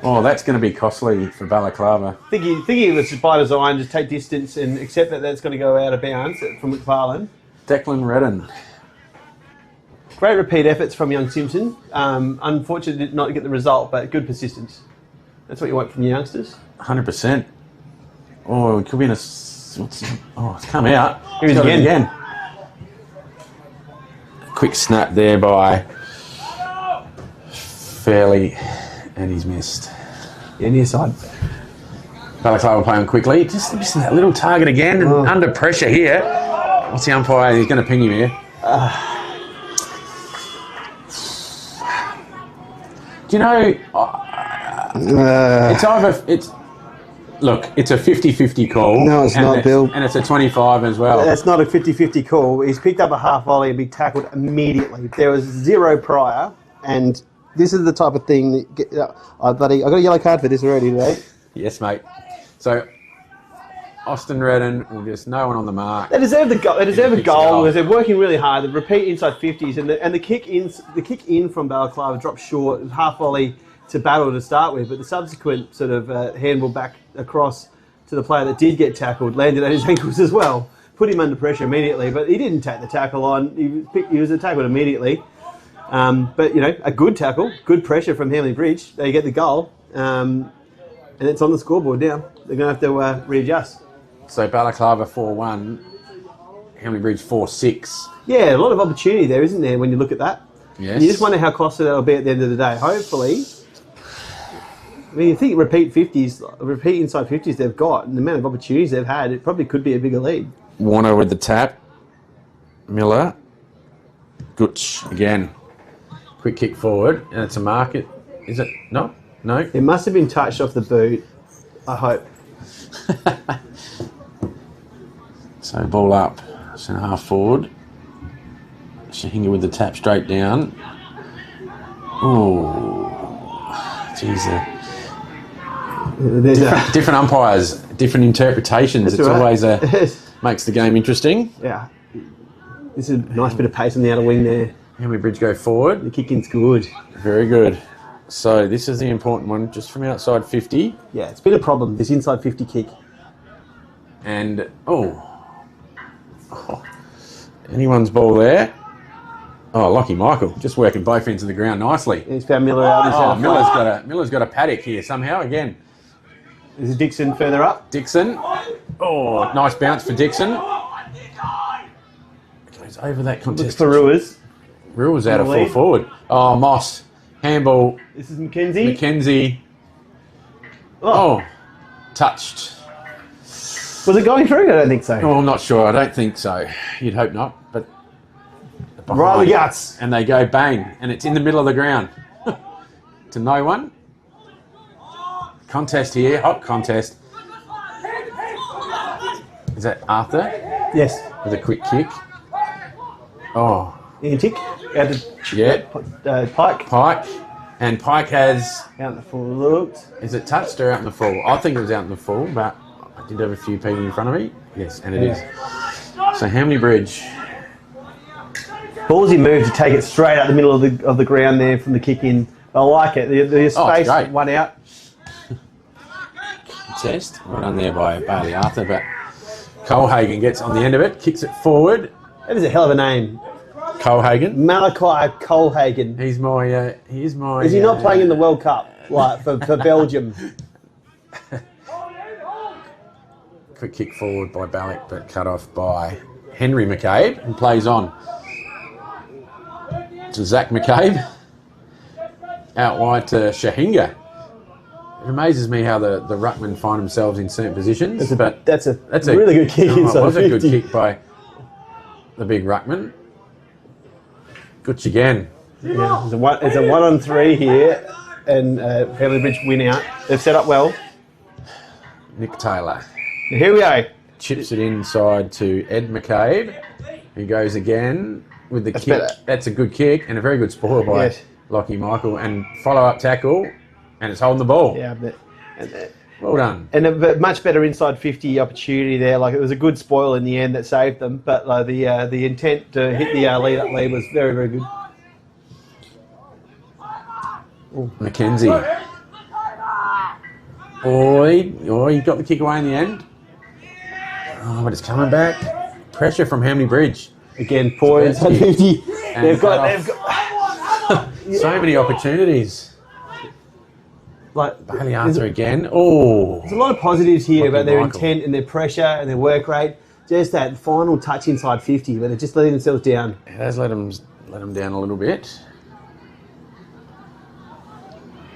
Oh, that's going to be costly for Balaklava. Thinking it was just by design, just take distance and accept that that's going to go out of bounds from McFarlane. Declan Redden. Great repeat efforts from young Simpson. Unfortunately, did not get the result, but good persistence. That's what you want from your youngsters. 100%. Oh, it could be in a... it's come out. Here he is again. Quick snap there by Fairley, and he's missed. Yeah, near side. Balaklava playing quickly. Just missing that little target again, and under pressure here. What's the umpire? He's going to ping him here. Do you know... It's a 50-50 call. No, it's not, Bill. And it's a 25 as well. That's not a 50-50 call. He's picked up a half volley and be tackled immediately. There was zero prior, and this is the type of thing that... buddy, I got a yellow card for this already today. Yes, mate. So, Austin Redden will just no one on the mark. They deserve the goal. They deserve a goal because they're working really hard. The repeat inside 50s and the kick in from Balaklava dropped short. Half volley to battle to start with, but the subsequent sort of handball back across to the player that did get tackled landed at his ankles as well. Put him under pressure immediately, but he didn't take the tackle on. He was tackled immediately. But, a good tackle, good pressure from Hamley Bridge. They get the goal, and it's on the scoreboard now. They're going to have to readjust. So Balaklava 4-1, Hamley Bridge 4-6. Yeah, a lot of opportunity there, isn't there, when you look at that? Yes. And you just wonder how costly that'll be at the end of the day. Hopefully... you think repeat inside 50s they've got, and the amount of opportunities they've had, it probably could be a bigger lead. Warner with the tap. Miller. Gooch again. Quick kick forward, and it's a mark. Is it? No? No? It must have been touched off the boot, I hope. So ball up, centre half forward. Shahinga with the tap straight down. Oh, geez. Different umpires, different interpretations. It's always makes the game interesting. Yeah. This is a nice bit of pace on the outer wing there. Hamley Bridge go forward. The kick-in's good. Very good. So this is the important one, just from outside 50. Yeah, it's been a problem, this inside 50 kick. And, anyone's ball there. Oh, Lockie Michael, just working both ends of the ground nicely. He's found Miller out. Miller's got a paddock here somehow again. There's a Dixon further up. Dixon. Oh, nice bounce for Dixon. Goes over that contest. For Ruiz. Ruiz out of full Lead. forward. Oh, Moss. Handball. This is McKenzie. McKenzie. Oh, touched. Was it going through? I don't think so. Oh, I'm not sure. I don't think so. You'd hope not. But Right in the guts. And they go bang. And it's in the middle of the ground. To no one. Contest here. Hot contest. Is that Arthur? Yes. With a quick kick. Oh. Ian Tick. Out to Yeah. Pike. Pike. And Pike has... Out in the full looked. Is it touched or out in the full? I think it was out in the full, but I did have a few people in front of me. Yes, and it is. So Hamley Bridge. Ballsy move to take it straight out the middle of the ground there from the kick in. I like it. The space, great. one out. Test. Well done there by Bailey Arthur, but Colhagen gets on the end of it, kicks it forward. That is a hell of a name. Colhagen. Malachi Colhagen. He's my... he's my... Is he not playing in the World Cup like for Belgium? Quick kick forward by Balak, but cut off by Henry McCabe, who plays on to Zach McCabe. Out wide to Shahinga. It amazes me how the ruckmen find themselves in certain positions. That's a really good kick. It was a 50. good kick by the big ruckman. Good again. Yeah, it's a 1-on-3 here, and Hamley Bridge win out. They've set up well. Nick Taylor. Now here we go. Chips it inside to Ed McCabe. He goes again with the kick. Better. That's a good kick and a very good spoil by Lockie Michael. And follow-up tackle, and it's holding the ball. Yeah, Well done. and a much better inside 50 opportunity there. Like, it was a good spoil in the end that saved them, but the intent to hit the lead-up lead was very, very good. McKenzie. He got the kick away in the end. Oh, but it's coming back. Pressure from Hamley Bridge. Again, poor inside 50. And They've got so many opportunities. like Bailey Arthur again. Oh, there's a lot of positives here about their Michael. intent and their pressure and their work rate. Just that final touch inside 50 where they're just letting themselves down. it has let them down a little bit.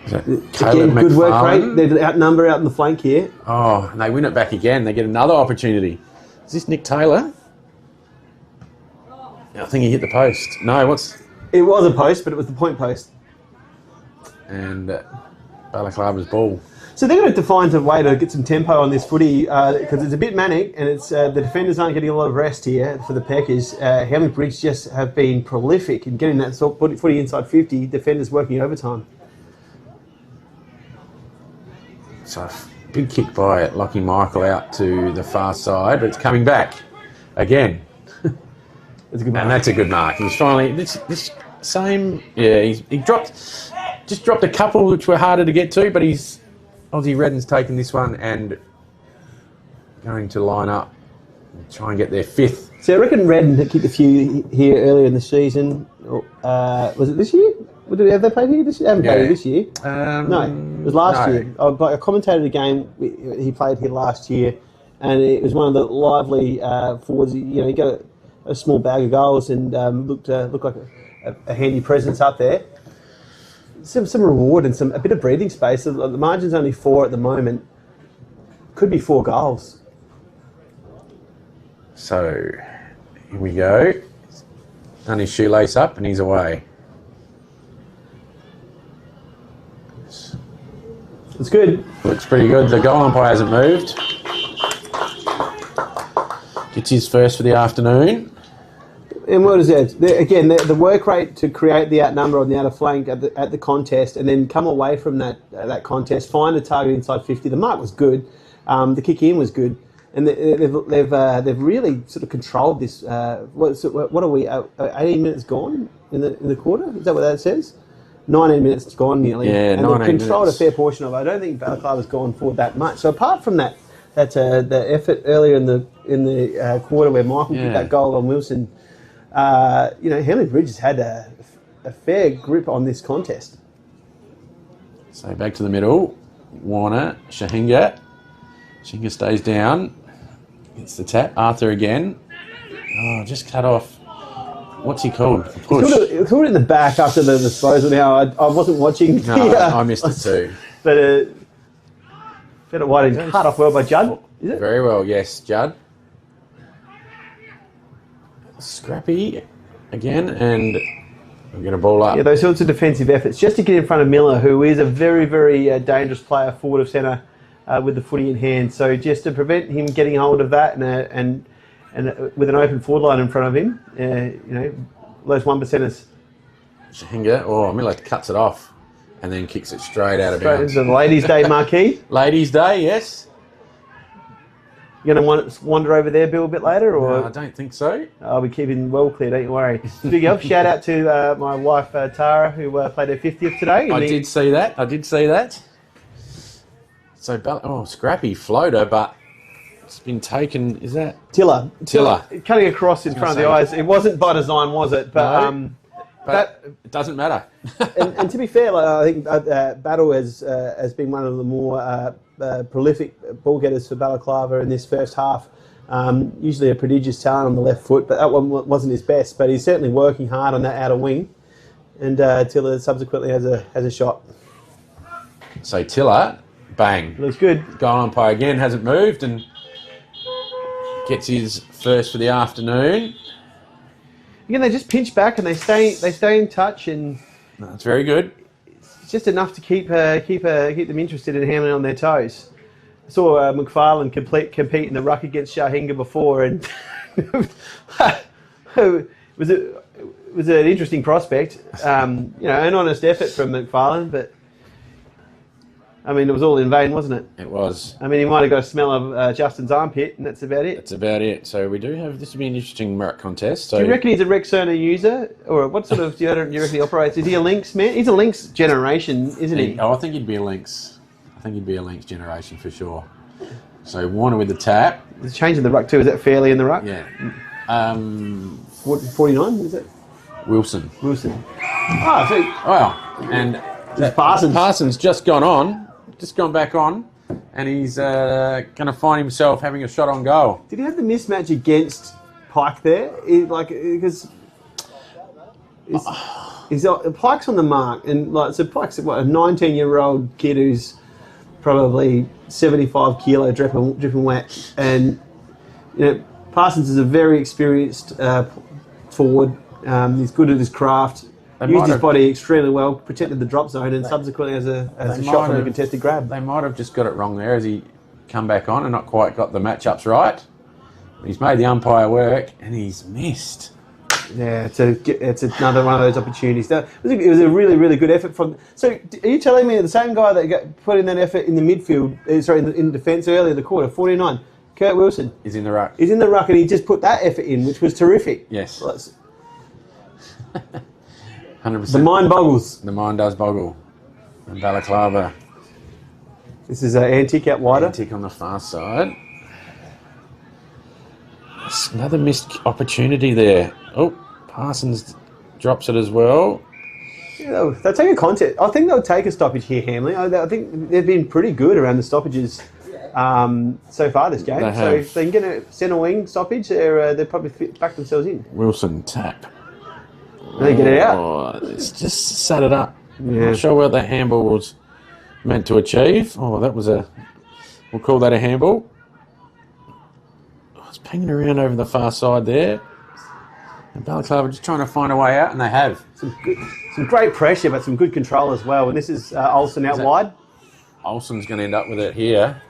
Is that Caleb Again, good work McFarlane? rate. They outnumber out in the flank here. Oh, and they win it back again. They get another opportunity. Is this Nick Taylor? I think he hit the post. No, It was a post, but it was the point post. And Balaklava's ball. So they're going to have to find a way to get some tempo on this footy because it's a bit manic and it's the defenders aren't getting a lot of rest here for the Packers. Hamley Bridge just have been prolific in getting that sort of footy inside 50, defenders working overtime. So big kick by Lockie Michael out to the far side, but it's coming back again. That's a good mark. And that's a good mark. He's finally this same. Yeah, he dropped a couple which were harder to get to, but Aussie Redden's taken this one and going to line up and try and get their fifth. So I reckon Redden had kicked a few here earlier in the season. Was it this year? Have they played here this year? They haven't played here this year. No, it was last year. I commentated a game he played here last year, and it was one of the lively forwards. You know, he got a small bag of goals and looked like a handy presence up there. Some reward and a bit of breathing space. The margin's only 4 at the moment. Could be 4 goals. So here we go. Done his shoelace up and he's away. It's good. Looks pretty good. The goal umpire hasn't moved. Gets his first for the afternoon. And what is that? Again, the work rate to create the outnumber on the outer flank at the contest, and then come away from that contest, find a target inside 50. The mark was good. The kick in was good, and they've really sort of controlled this. What are we? 18 minutes gone in the quarter. Is that what that says? 19 minutes gone nearly. Yeah, and 19 they've controlled minutes. a fair portion of it. I don't think Balaklava's gone forward that much. So apart from the effort earlier in the quarter where Michael kicked that goal on Wilson, Hamley Bridge has had a fair grip on this contest. So back to the middle. Warner, Shahinga. Shahinga stays down. It's the tap. Arthur again. Oh, just cut off. What's he called? Push. He called it in the back after the disposal. Now, I wasn't watching. No, I missed it too. But better wide and cut off well by Judd. Is it? Very well, yes, Judd. Scrappy again, and we're going to ball up. Yeah, those sorts of defensive efforts just to get in front of Miller, who is a very, very dangerous player forward of centre with the footy in hand. So just to prevent him getting hold of that and with an open forward line in front of him, those 1%ers. Shahinga, Miller cuts it off and then kicks it straight out of bounds. It's a Ladies' Day marquee. Ladies' Day, yes. You going to wander over there, Bill, a bit later? Or No, I don't think so. I'll be keeping well clear, don't you worry. Speaking of, shout out to my wife, Tara, who played her 50th today. I did see that. So, scrappy floater, but it's been taken. Is that Tiller. Cutting across in front of the say- eyes. It wasn't by design, was it? But, No. But it doesn't matter. and to be fair, I think Battle has been one of the more prolific ball getters for Balaklava in this first half. Usually a prodigious talent on the left foot, but that one wasn't his best. But he's certainly working hard on that outer wing. And Tiller subsequently has a shot. So Tiller, bang. Looks good. Goal umpire again hasn't moved and gets his first for the afternoon. Again, they just pinch back and they stay in touch, and That's very good. it's just enough to keep them interested in Hamley on their toes. I saw McFarlane compete in the ruck against Shahinga before, and it was an interesting prospect. An honest effort from McFarlane, but I mean, it was all in vain, wasn't it? It was. I mean, he might have got a smell of Justin's armpit, and that's about it. That's about it. So we do have this will be an interesting merit contest. So Do you reckon he's a Rexona user, or what sort of do you reckon he operates? Is he a Lynx man? He's a Lynx generation, isn't he? I think he'd be a Lynx. I think he'd be a Lynx generation for sure. So Warner with the tap. He's changing the ruck too. Is that fairly in the ruck? Yeah. 49, is it? Wilson. Wilson. Wow. And Parsons just gone back on, and he's going to find himself having a shot on goal. Did he have the mismatch against Pike there? Because Pike's on the mark, and so Pike's a 19-year-old kid who's probably 75 kilo dripping wet, and Parsons is a very experienced forward. He's good at his craft. Used his body extremely well, protected the drop zone, and subsequently as a shot from a contested grab. They might have just got it wrong there as he come back on and not quite got the matchups right. He's made the umpire work and he's missed. Yeah, it's another one of those opportunities. It was a really, really good effort from. So, are you telling me the same guy that put in that effort in the midfield, in defence earlier in the quarter, 49, Kurt Wilson? He's in the ruck. He's in the ruck, and he just put that effort in, which was terrific. Yes. Well, 100%. the mind boggles. The mind does boggle. And Balaklava. This is Antique out wider. Antic on the far side. It's another missed opportunity there. Oh, Parsons drops it as well. Yeah, they'll take a contest. I think they'll take a stoppage here, Hamley. I think they've been pretty good around the stoppages so far this game. So if they can get a centre wing stoppage, they'll probably back themselves in. Wilson tap. They get it out. Oh, it's just set it up. Yeah. I'm not sure what that handball was meant to achieve. Oh, that was we'll call that a handball. It's pinging around over the far side there. And Balaklava just trying to find a way out, and they have. Some great pressure, but some good control as well. And this is Olsen out wide. Olsen's going to end up with it here.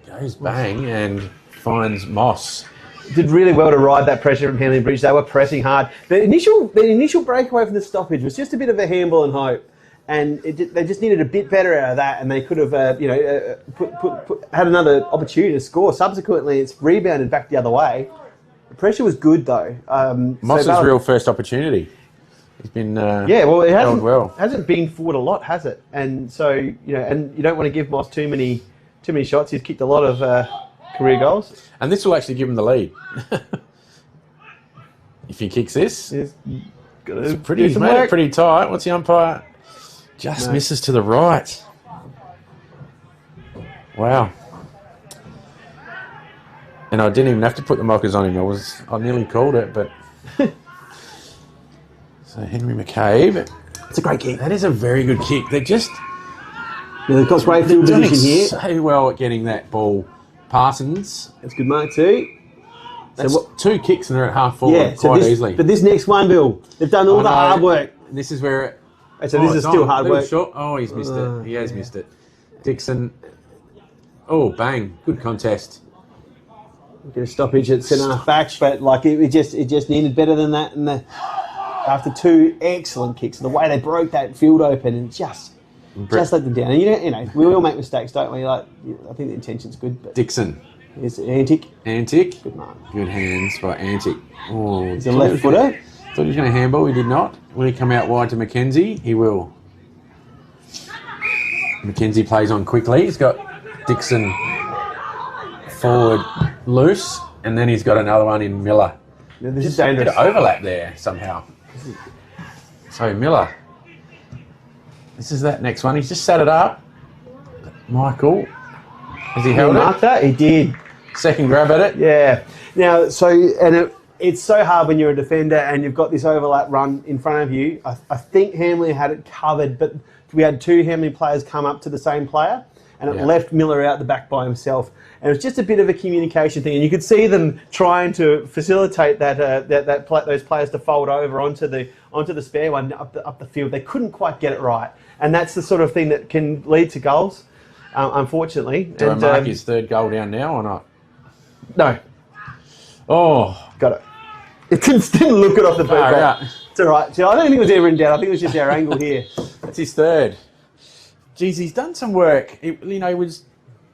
Goes bang and finds Moss. Did really well to ride that pressure from Hamley Bridge. They were pressing hard. The initial breakaway from the stoppage was just a bit of a handball and hope, and they just needed a bit better out of that, and they could have had another opportunity to score. Subsequently, it's rebounded back the other way. The pressure was good though. Moss's real first opportunity. He's been it hasn't been forward a lot, has it? And so and you don't want to give Moss too many shots. He's kicked a lot of career goals. And this will actually give him the lead. If he kicks this, He's he's made it pretty tight. What's the umpire? Just misses to the right. Wow. And I didn't even have to put the mockers on him. I nearly called it, but... So Henry McCabe. It's a great kick. That is a very good kick. They're just... Yeah, they've got great field doing position here. so well at getting that ball. Parsons. That's good mark too. That's So two kicks and they're at half forward easily. But this next one, Bill, they've done all the hard work. This is where... So this is still hard work. Short. Oh, he's missed it. He has missed it. Dixon. Oh, bang. Good contest. Get a stoppage at centre half back, but like it just needed better than that. And after two excellent kicks, the way they broke that field open and just let them down. And you know, we all make mistakes, don't we? Like I think the intention's good, but Dixon. Is Antic. Good mark. Good hands by Antic. Oh, he's a left footer. Thought he was going to handball. He did not. Will he come out wide to Mackenzie? He will. Mackenzie plays on quickly. He's got Dixon forward loose, and then he's got another one in Miller. Yeah, this is dangerous. A bit of overlap there somehow. So Miller. This is that next one. He's just set it up. Michael. Has he held marked it? That? He did. Second grab at it. Yeah. Now, it's so hard when you're a defender and you've got this overlap run in front of you. I think Hamley had it covered, but we had two Hamley players come up to the same player, and it left Miller out the back by himself. And it was just a bit of a communication thing, and you could see them trying to facilitate those players to fold over onto the spare one up the field. They couldn't quite get it right, and that's the sort of thing that can lead to goals, unfortunately. Do I mark his third goal down now or not? No. Oh, got it. It didn't look it off the boot. Right. It's all right. So I don't think it was ever in doubt. I think it was just our angle here. That's his third. Geez, he's done some work. He was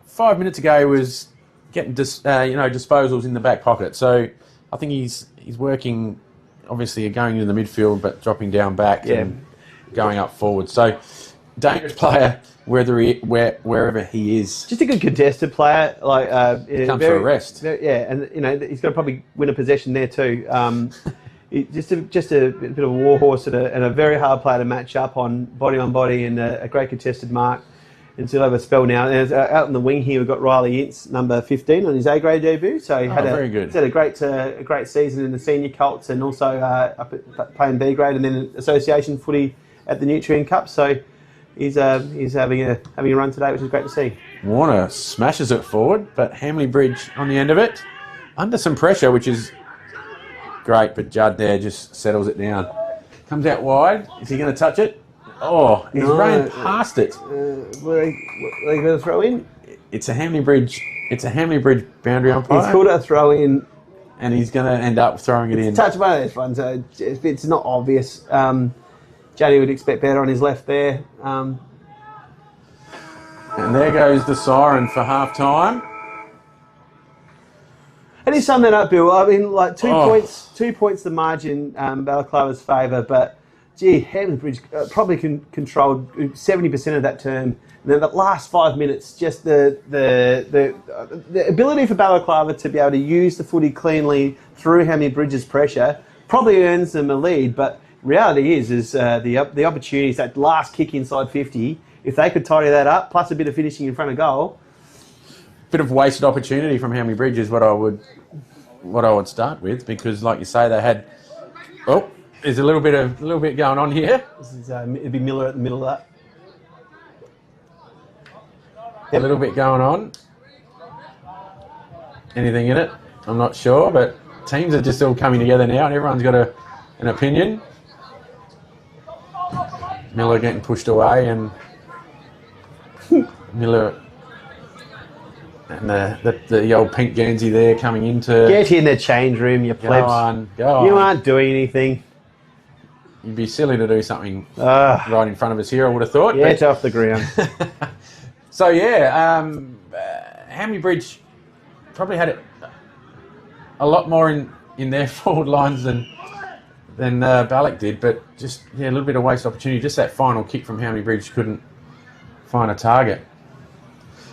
5 minutes ago. He was getting disposals in the back pocket. So I think he's working. Obviously, going into the midfield, but dropping down back and going up forward. So dangerous player, wherever he is. Just a good contested player. Like comes for a rest. And he's going to probably win a possession there too. Just a bit of a warhorse and a very hard player to match up on body and a great contested mark. And still have a spell now. And out in the wing here, we've got Riley Ince, number 15, on his A-grade debut. So he very good. He's had a great season in the senior Colts and also playing B-grade and then association footy at the Nutrien Cup. So he's having a run today, which is great to see. Warner smashes it forward, but Hamley Bridge on the end of it, under some pressure, which is great. But Judd there just settles it down. Comes out wide. Is he going to touch it? Oh, he's ran past it. Were they going to throw in? It's a Hamley Bridge. It's a Hamley Bridge boundary umpire. He's called a throw in, and he's going to end up throwing it in. Touch one of those ones. So if it's not obvious, Jaddy would expect better on his left there. And there goes the siren for half time. How do you sum that up, Bill? I mean, like 2 points the margin, Balaklava's favour, but gee, Hamley Bridge probably controlled 70% of that term. And then the last 5 minutes, just the ability for Balaklava to be able to use the footy cleanly through Hamley Bridge's pressure probably earns them a lead. But reality is the opportunities, that last kick inside 50, if they could tidy that up, plus a bit of finishing in front of goal. Bit of wasted opportunity from Hamley Bridge is what I would start with, because like you say, they had. Oh. There's a little bit going on here. This is, it'd be Miller at the middle of that. A little bit going on. Anything in it? I'm not sure, but teams are just all coming together now, and everyone's got an opinion. Miller getting pushed away, and Miller and the old pink Guernsey there coming into. Get in the change room, you plebs. Go on. You aren't doing anything. You'd be silly to do something right in front of us here, I would have thought. Get off the ground. So, Hamley Bridge probably had it a lot more in their forward lines than Balak did, but just a little bit of waste opportunity. Just that final kick from Hamley Bridge couldn't find a target.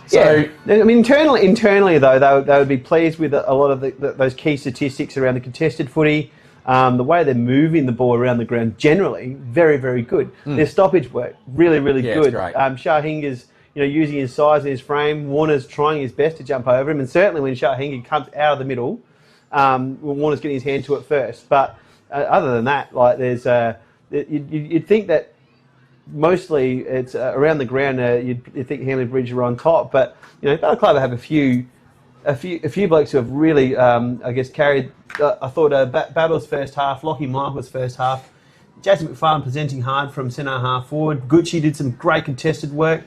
So, I mean, internally though, they would be pleased with a lot of those key statistics around the contested footy. The way they're moving the ball around the ground, generally, very, very good. Their stoppage work, really, really good. It's great. Shahinga's, using his size and his frame. Warner's trying his best to jump over him, and certainly when Shahingi comes out of the middle, Warner's getting his hand to it first. But other than that, like you'd think that mostly it's around the ground. You'd think Hamley Bridge are on top, but Balaklava have a few blokes who have really, I guess, carried. I thought Battle's first half, Lockie Michael's first half. Jason McFarlane presenting hard from centre half forward. Gucci did some great contested work.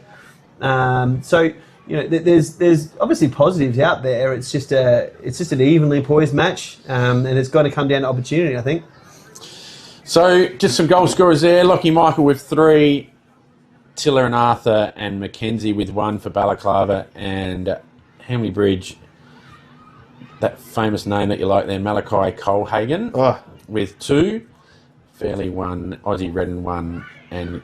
So there's obviously positives out there. It's just an evenly poised match, and it's got to come down to opportunity, I think. So just some goal scorers there. Lockie Michael with 3, Tiller and Arthur and Mackenzie with 1 for Balaklava, and Hamley Bridge, that famous name that you like there, Malachi Colhagen with 2. Fairley 1, Aussie Redden 1, and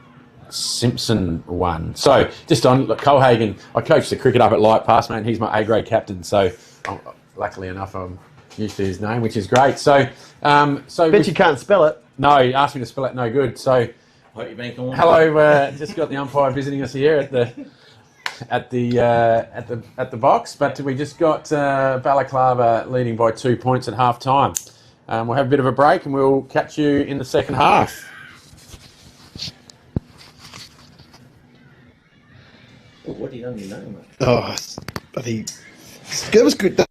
Simpson 1. So, just on Colhagen, I coached the cricket up at Light Pass, man. He's my A-grade captain, so luckily enough I'm used to his name, which is great. So, Bet you can't spell it. No, he asked me to spell it no good. So, hello, just got the umpire visiting us here at the box, but we just got Balaklava leading by 2 points at half time. We'll have a bit of a break and we'll catch you in the second half. What do you only know, mate? Oh, bloody... That was good.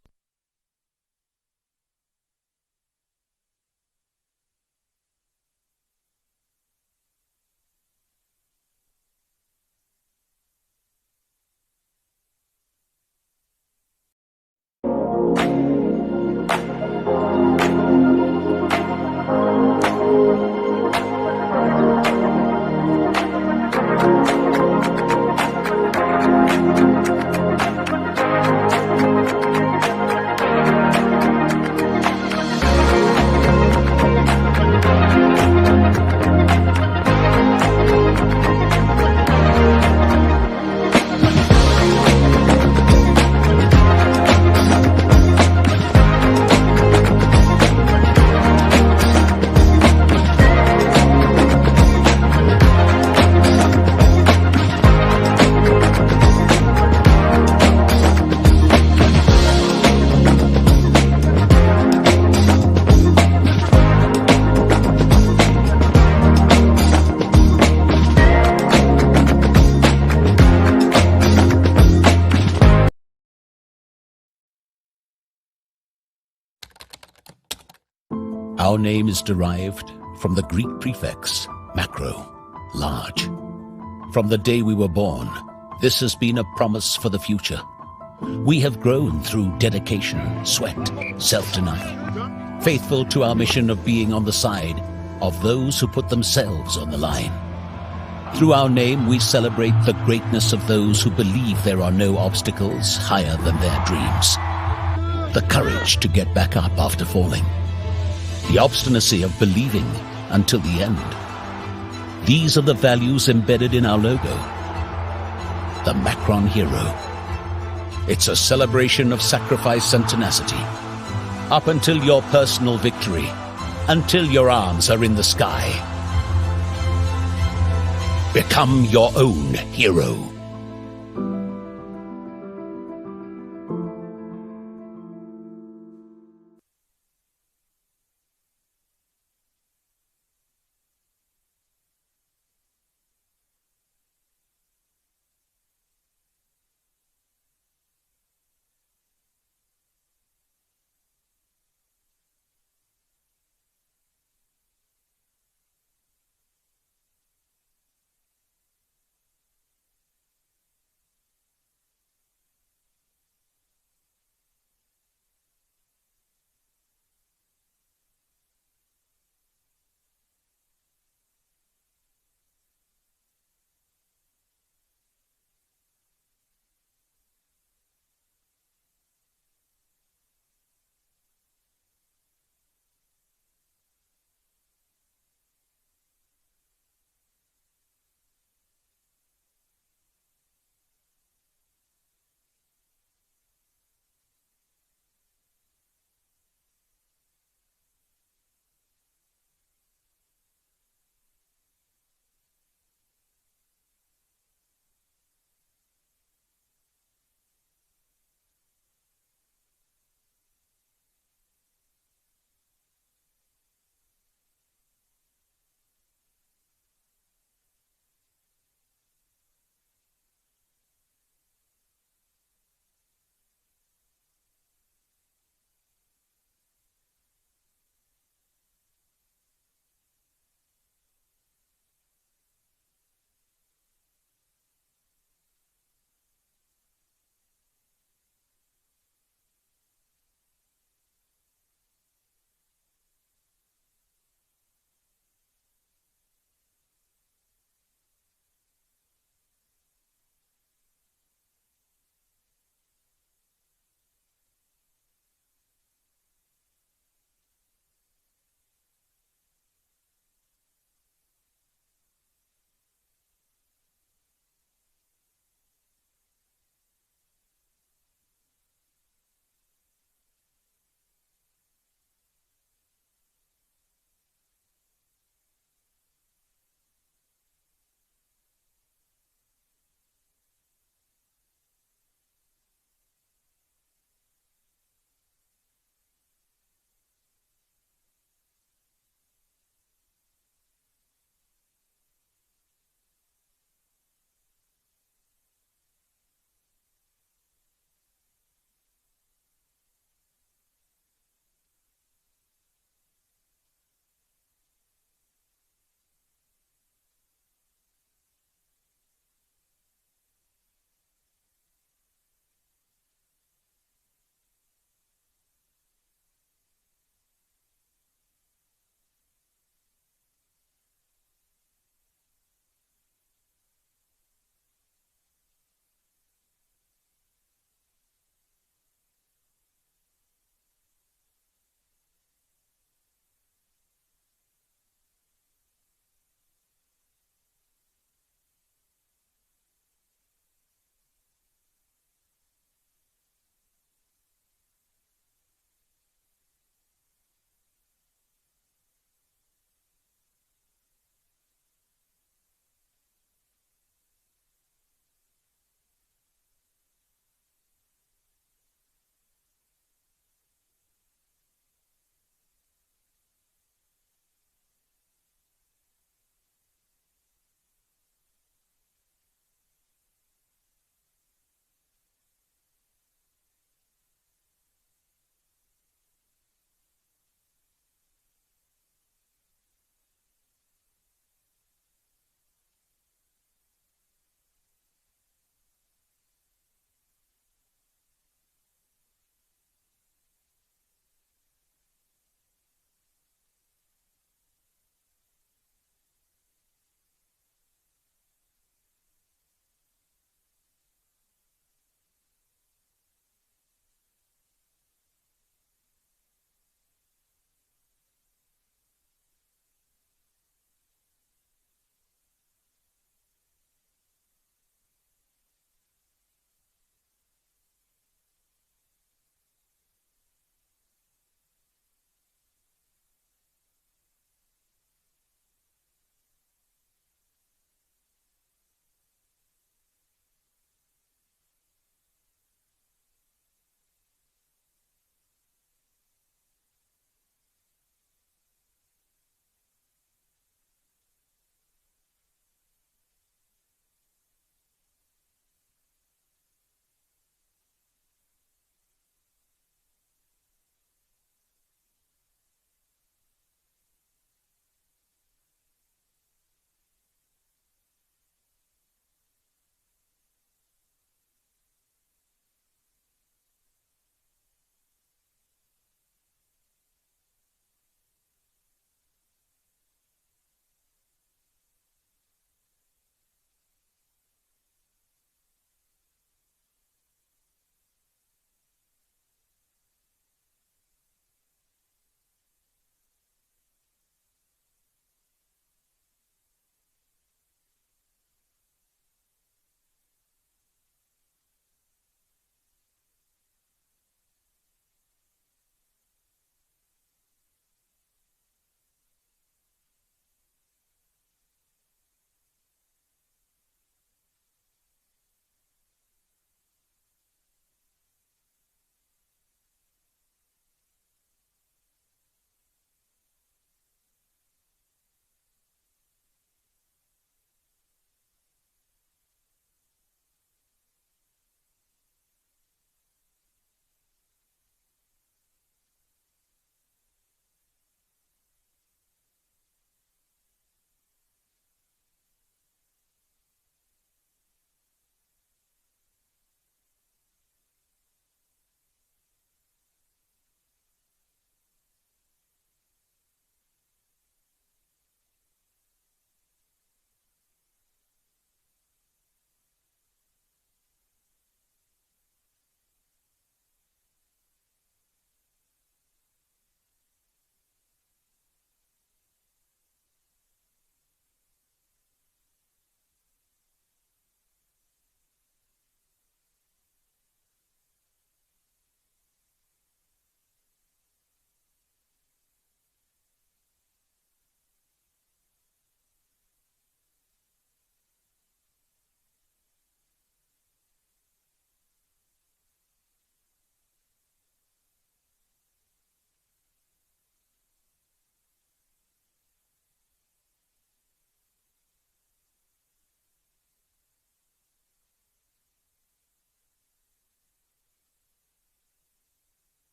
Our name is derived from the Greek prefix, macro, large. From the day we were born, this has been a promise for the future. We have grown through dedication, sweat, self-denial, faithful to our mission of being on the side of those who put themselves on the line. Through our name, we celebrate the greatness of those who believe there are no obstacles higher than their dreams. The courage to get back up after falling. The obstinacy of believing until the end. These are the values embedded in our logo. The Macron Hero. It's a celebration of sacrifice and tenacity. Up until your personal victory. Until your arms are in the sky. Become your own hero.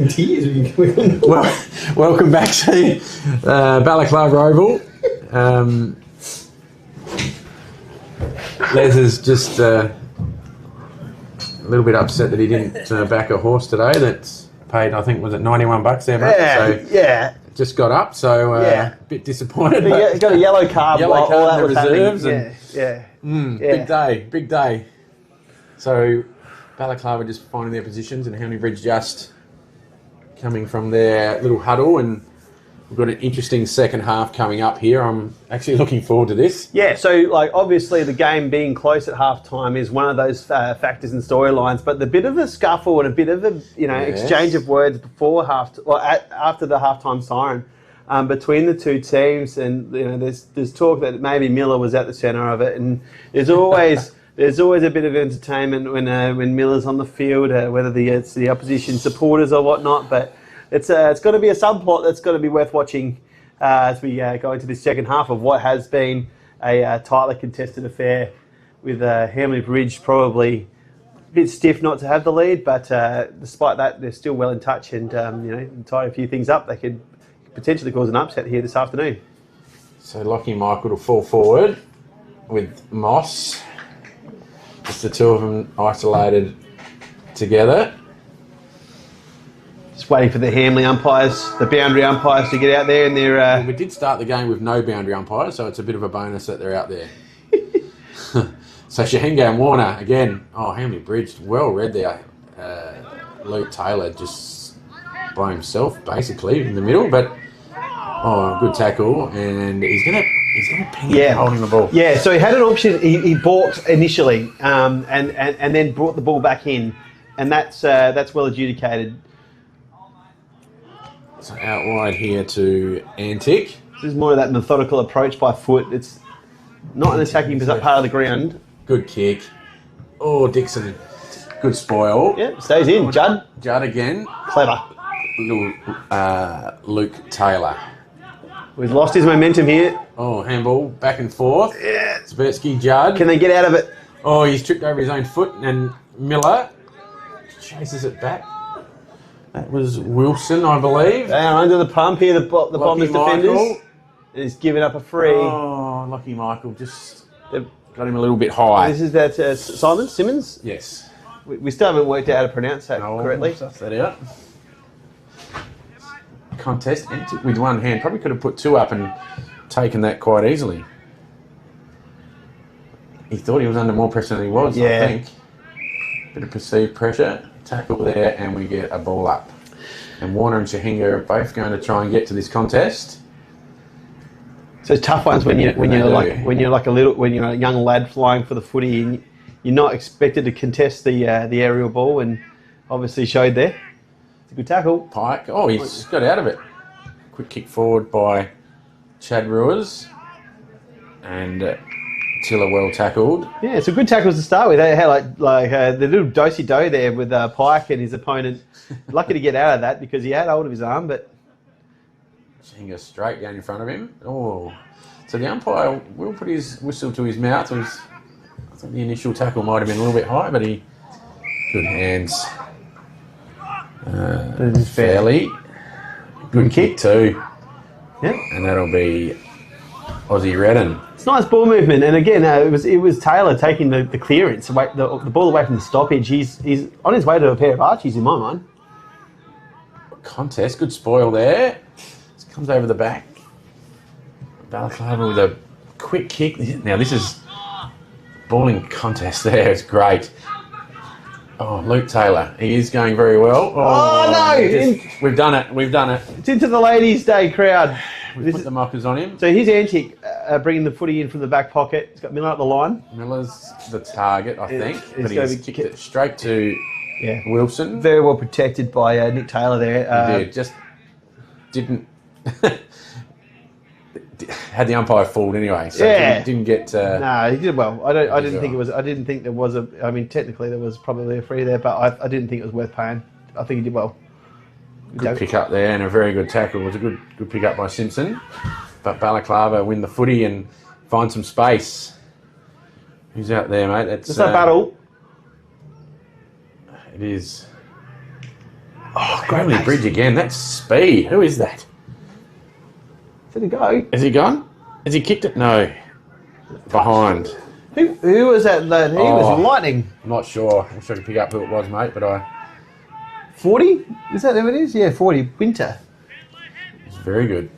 Tears. Well, welcome back to Balaklava Oval. Les is just a little bit upset that he didn't back a horse today. That's paid, I think, was it $91 there, mate? Yeah, So yeah. just got up, so a bit disappointed. But he got a yellow card. Yellow while card all that in the was happening. reserves and- Yeah. Big day. So Balaklava just finding their positions, and Hamley Bridge just coming from their little huddle, and we've got an interesting second half coming up here. I'm actually looking forward to this. Yeah, so like obviously the game being close at half time is one of those factors and storylines, but the bit of a scuffle and a bit of a exchange of words before after the halftime siren between the two teams, and there's talk that maybe Miller was at the centre of it, and there's always a bit of entertainment when Miller's on the field, whether it's the opposition supporters or whatnot, but it's got to be a subplot that's got to be worth watching as we go into this second half of what has been a tightly contested affair, with Hamley Bridge probably a bit stiff not to have the lead, but despite that, they're still well in touch, and tie a few things up. They could potentially cause an upset here this afternoon. So Lockie Michael to fall forward with Moss. Just the two of them isolated together. Just waiting for the Hamley umpires, the boundary umpires, to get out there, and they're. We did start the game with no boundary umpires, so it's a bit of a bonus that they're out there. So Shahinga and Warner again. Oh, Hamley Bridge, well read there. Luke Taylor just by himself, basically in the middle, but good tackle, and he's gonna ping it holding the ball. Yeah, so he had an option. He balked initially, and then brought the ball back in, and that's well adjudicated. So out wide here to Antic. This is more of that methodical approach by foot. It's not an attacking part of the ground. Good kick. Oh, Dixon. Good spoil. Yeah, stays in. Judd again. Clever. Little Luke Taylor. We've lost his momentum here. Oh, handball back and forth. Yeah. Zbertsky, Judd. Can they get out of it? Oh, he's tripped over his own foot, and Miller chases it back. That was Wilson, I believe. They are under the pump here, the Bombers defenders. Michael. He's given up a free. Oh, Lucky Michael just got him a little bit high. This is that Simmons? Yes. We still haven't worked out how to pronounce that correctly. Suss that out. Contest with one hand. Probably could have put two up and taken that quite easily. He thought he was under more pressure than he was, I think. Bit of perceived pressure. Tackle there, and we get a ball up. And Warner and Shahinga are both going to try and get to this contest. So it's tough ones when you're a young lad flying for the footy, and you're not expected to contest the aerial ball, and obviously showed there. It's a good tackle. Pike. Oh, he's got out of it. Quick kick forward by Chad Ruiz. And Tiller well tackled. Yeah, it's a good tackles to start with. They had like the little do-si-do there with Pike and his opponent. Lucky to get out of that because he had hold of his arm, but... Shahinga straight down in front of him. Oh, so the umpire will put his whistle to his mouth. I think the initial tackle might have been a little bit high, but he... Good hands. Fairly. Good kick too. Yeah. And that'll be Aussie Redden. It's nice ball movement, and again, it was Taylor taking the clearance, away, the ball away from the stoppage. He's on his way to a pair of Archies in my mind. Contest, good spoil there. This comes over the back. Balaklava with a quick kick. Now this is balling contest there. It's great. Oh, Luke Taylor. He is going very well. Oh no! We've done it. We've done it. It's into the Ladies' Day crowd. We've put the mockers on him. So here's Antic bringing the footy in from the back pocket. He's got Miller at the line. Miller's the target, I think. But gonna he's kicked it straight to Wilson. Very well protected by Nick Taylor there. He did. Just didn't... had the umpire fooled anyway, so didn't get... No, he did well. I didn't think there was a... I mean, technically there was probably a free there, but I didn't think it was worth paying. I think he did well. Good pick up there and a very good tackle. It was a good pick up by Simpson. But Balaklava win the footy and find some space. Who's out there, mate? It's a battle. It is. Oh, Hamley Bridge again. That's speed. Who is that? Did it go? Has he gone? Has he kicked it? No. Behind. Who was that lad? He was lightning. I'm not sure. I wish I could pick up who it was, mate, but 40? Is that who it is? Yeah, 40. Winter. it's very good.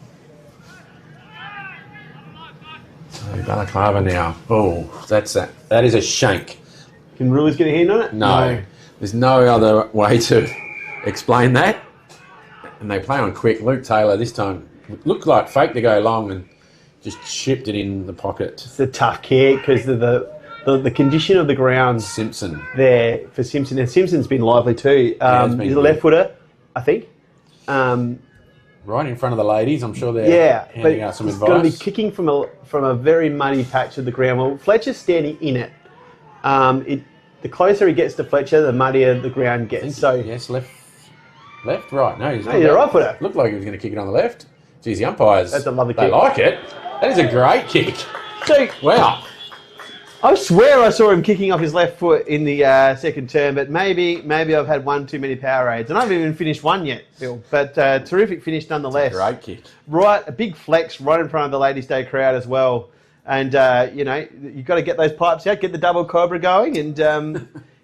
So Balaklava now. Oh, that's that. That is a shank. Can rulers get a hand on it? No. There's no other way to explain that. And they play on quick. Luke Taylor this time looked like fake to go long and just chipped it in the pocket. It's a tough kick because of the condition of the ground Simpson. there for Simpson. And Simpson's been lively too. has been He's a good. left footer, I think. Right in front of the ladies. I'm sure they're handing out some he's advice. going to be kicking from a very muddy patch of the ground. Well, Fletcher's standing in it. The closer he gets to Fletcher, the muddier the ground gets. So yes, left, right. No, he's a right footer. Looked like he was going to kick it on the left. Geez, the umpires. That's a lovely they kick. like it. That is a great kick. So Wow. I swear I saw him kicking off his left foot in the second term, but maybe I've had one too many Powerades, and I haven't even finished one yet, Bill. But terrific finish nonetheless. Great kick. Right, a big flex right in front of the Ladies' Day crowd as well. And you've got to get those pipes out, get the double cobra going, and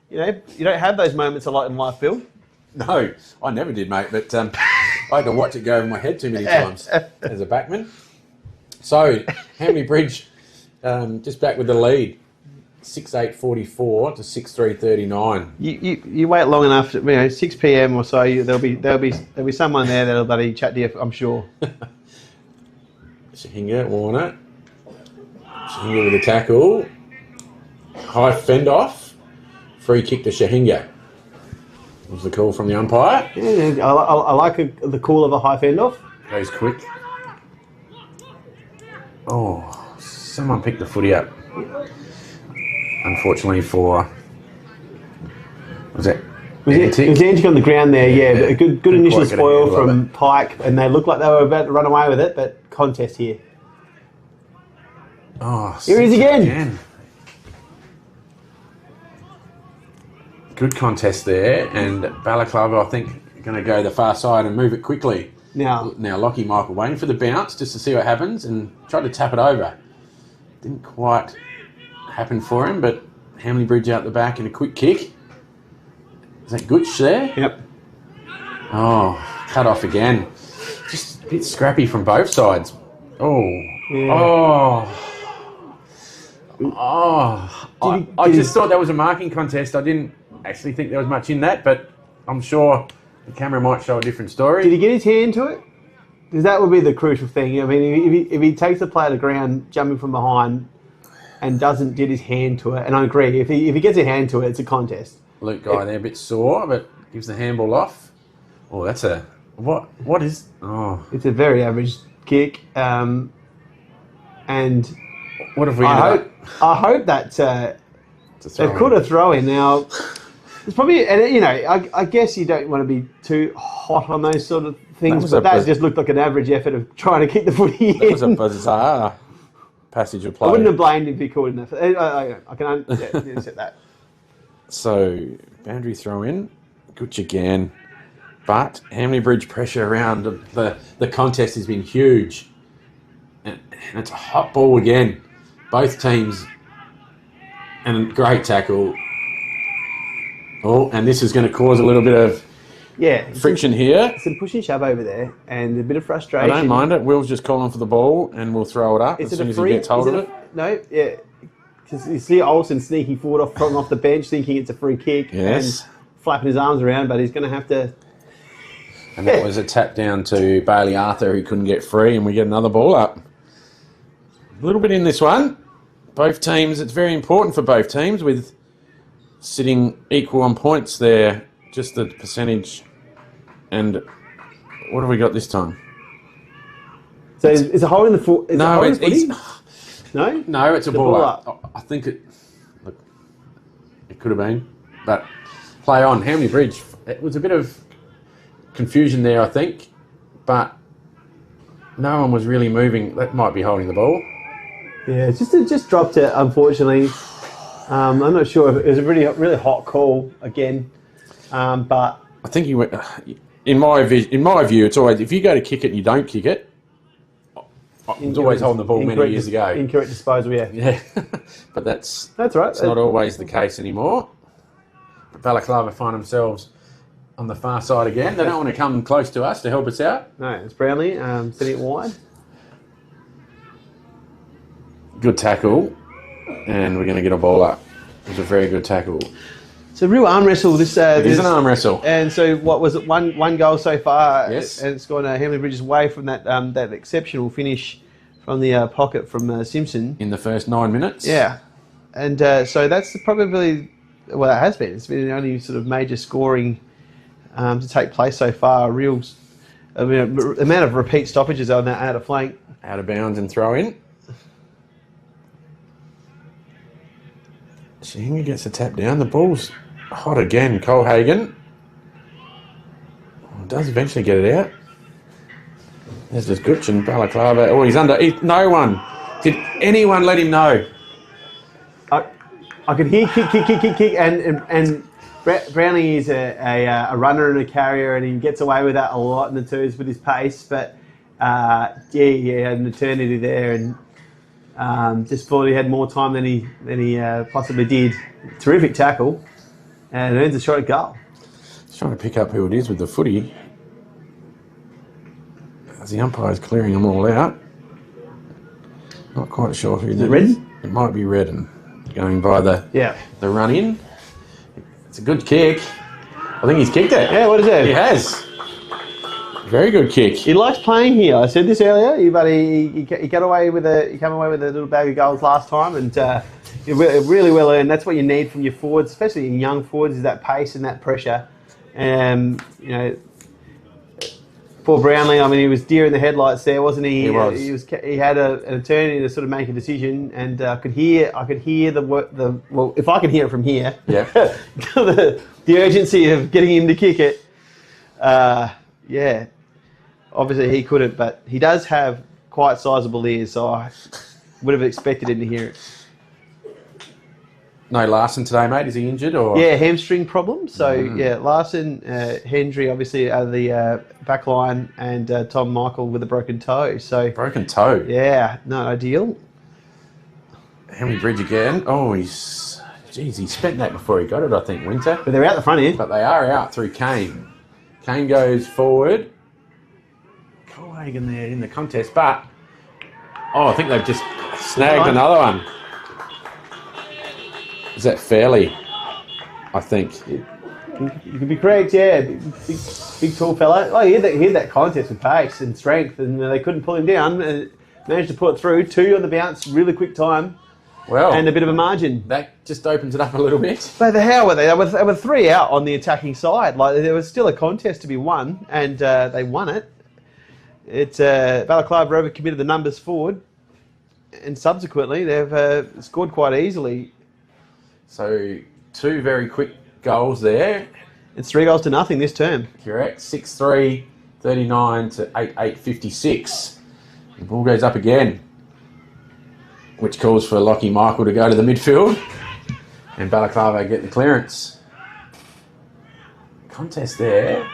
you don't have those moments a lot in life, Bill. No, I never did, mate. But I had to watch it go over my head too many times as a backman. So Hamley Bridge just back with the lead. 6:8:44 to 6:3:39. You wait long enough, 6 p.m. or so. There'll be someone there that'll bloody chat to you, I'm sure. Shahinga, Warner. Shahinga with a tackle. High fend off. Free kick to Shahinga. Was the call from the umpire. Yeah, I like the call of a high fend off. Goes quick. Oh, someone picked the footy up. Unfortunately for... Was it It was Antic on the ground there, yeah. But a good initial quite get a spoil handle of from Pike, and they looked like they were about to run away with it, but contest here. Oh, Here he is again. Good contest there, and Balaklava, I think, going to go the far side and move it quickly. Now, Lockie Michael waiting for the bounce just to see what happens and tried to tap it over. Didn't quite happen for him, but Hamley Bridge out the back and a quick kick. Is that Gooch there? yep. Oh, cut off again. Just a bit scrappy from both sides. Oh. Yeah. I just thought that was a marking contest. I didn't actually think there was much in that, but I'm sure the camera might show a different story. Did he get his hand to it? Because that would be the crucial thing. I mean, if he takes the play to the ground, jumping from behind, and doesn't get his hand to it, and I agree, if he gets a hand to it, it's a contest. Luke guy there, a bit sore, but gives the handball off. Oh, that's a... What is... Oh. It's a very average kick, and What have we I hope that they've caught a throw in. Now, it's probably, and I guess you don't want to be too hot on those sort of things, but that just looked like an average effort of trying to kick the footy in. That was a bizarre passage of play. I wouldn't have blamed him if he caught enough. I can accept that. So, boundary throw in. Gooch again. But Hamley Bridge pressure around the contest has been huge. And it's a hot ball again. Both teams. And great tackle. Oh, and this is going to cause a little bit of friction here. Some push and shove over there, and a bit of frustration. I don't mind it. Will's just calling for the ball, and we'll throw it up as soon as he gets hold of it. No, yeah. Because you see Olsen sneaking forward off the bench, thinking it's a free kick, and flapping his arms around, but he's going to have to... And that was a tap down to Bailey Arthur, who couldn't get free, and we get another ball up. A little bit in this one. Both teams, it's very important for both teams with sitting equal on points there. Just the percentage. And what have we got this time? So is a hole in the foot? No, No? No, it's a ball up. I think it could have been. But play on. Hamley Bridge. It was a bit of confusion there, I think. But no one was really moving. That might be holding the ball. Yeah, it just dropped it, unfortunately. I'm not sure if it was a really hot call again. But I I think he went. In my view, it's always if you go to kick it and you don't kick it. I was always holding the ball many years ago. Incorrect disposal, yeah. Yeah, but that's right. It's not always the case anymore. But Balaklava find themselves on the far side again. They don't want to come close to us to help us out. No, it's Brownlee setting it wide. Good tackle, and we're going to get a ball up. It was a very good tackle. It's a real arm wrestle. It is an arm wrestle. And so, what was it? One goal so far. Yes. And it's gone Hamley Bridges way from that exceptional finish from the pocket from Simpson In the first 9 minutes. Yeah, and so that's probably it has been. It's been the only sort of major scoring to take place so far. Amount of repeat stoppages on that out of flank. Out of bounds and throw in. Shinga gets a tap down. The ball's hot again. Colhagen does eventually get it out. There's this Gutchen, Balaklava. Oh, he's under. No one. Did anyone let him know? I could hear kick, and Brownlee is a runner and a carrier, and he gets away with that a lot in the twos with his pace. But he had an eternity there, and just thought he had more time than he possibly did. Terrific tackle, and earns a shot at goal. He's trying to pick up who it is with the footy. As the umpire's clearing them all out. Not quite sure who that is. Redden? It might be Redden. Going by the run in. It's a good kick. I think he's kicked it. Yeah, what is it? He has. Very good kick. He likes playing here. I said this earlier, but he came away with a little bag of goals last time, and really well earned. That's what you need from your forwards, especially in young forwards, is that pace and that pressure. For Brownlee, I mean, he was deer in the headlights there, wasn't he? He was. He had an eternity to sort of make a decision, and I could hear well, if I could hear it from here, yeah, the urgency of getting him to kick it. Obviously he couldn't, but he does have quite sizable ears, so I would have expected him to hear it. No Larson today, mate. Is he injured or? Yeah, hamstring problem. So Larson, Hendry obviously out of the back line, and Tom Michael with a broken toe. So broken toe. Yeah, not ideal. Hamley Bridge again. Oh, he spent that before he got it, I think, Winter. But they're out the front here. But they are out through Kane. Kane goes forward. Colhagen there in the contest, but I think they've just snagged another one. Is that Fairley? I think. You could be correct, yeah. Big tall fella. Oh, he had that contest with pace and strength, and they couldn't pull him down. Managed to pull it through. 2 on the bounce, really quick time. Well, and a bit of a margin. That just opens it up a little bit. But how were they? They were 3 out on the attacking side. Like, there was still a contest to be won, and they won it. Balaklava overcommitted the numbers forward, and subsequently they've scored quite easily. So 2 very quick goals there. It's 3 goals to nothing this term. Correct. 6-3, 39 to 8-8, 56. The ball goes up again, which calls for Lockie Michael to go to the midfield, and Balaklava get the clearance. Contest there.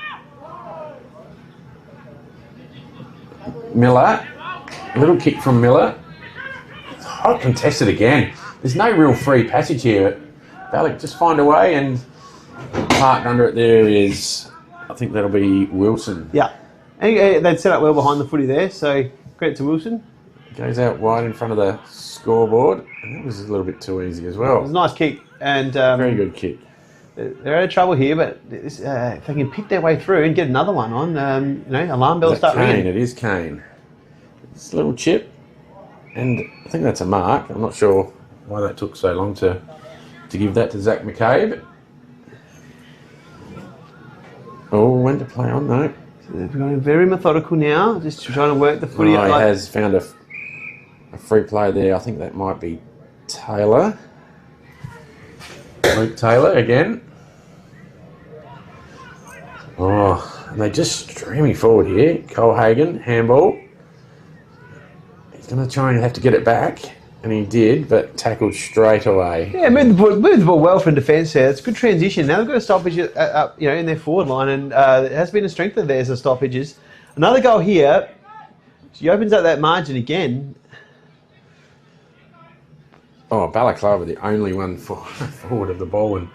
Miller, a little kick from Miller. Hot contested again. There's no real free passage here. Balak just find a way, and parked under it there is, I think that'll be Wilson. Yeah, and they'd set up well behind the footy there, so credit to Wilson. Goes out wide in front of the scoreboard, and that was a little bit too easy as well. It was a nice kick, and very good kick. They're out of trouble here, but if they can pick their way through and get another one on, alarm bells start ringing. It is Kane. It's a little chip, and I think that's a mark. I'm not sure why that took so long to give that to Zach McCabe. Oh, when to play on, no. So they're going very methodical now, just trying to work the footy. He has found a free play there. I think that might be Taylor. Luke Taylor again. Oh, and they're just streaming forward here. Colhagen, handball. He's going to try and have to get it back. And he did, but tackled straight away. Yeah, moved the ball well from defence there. It's a good transition. Now they've got a stoppage up, in their forward line, and it has been a strength of theirs, the stoppages. Another goal here. She opens up that margin again. Oh, Balaklava, the only one forward of the ball, and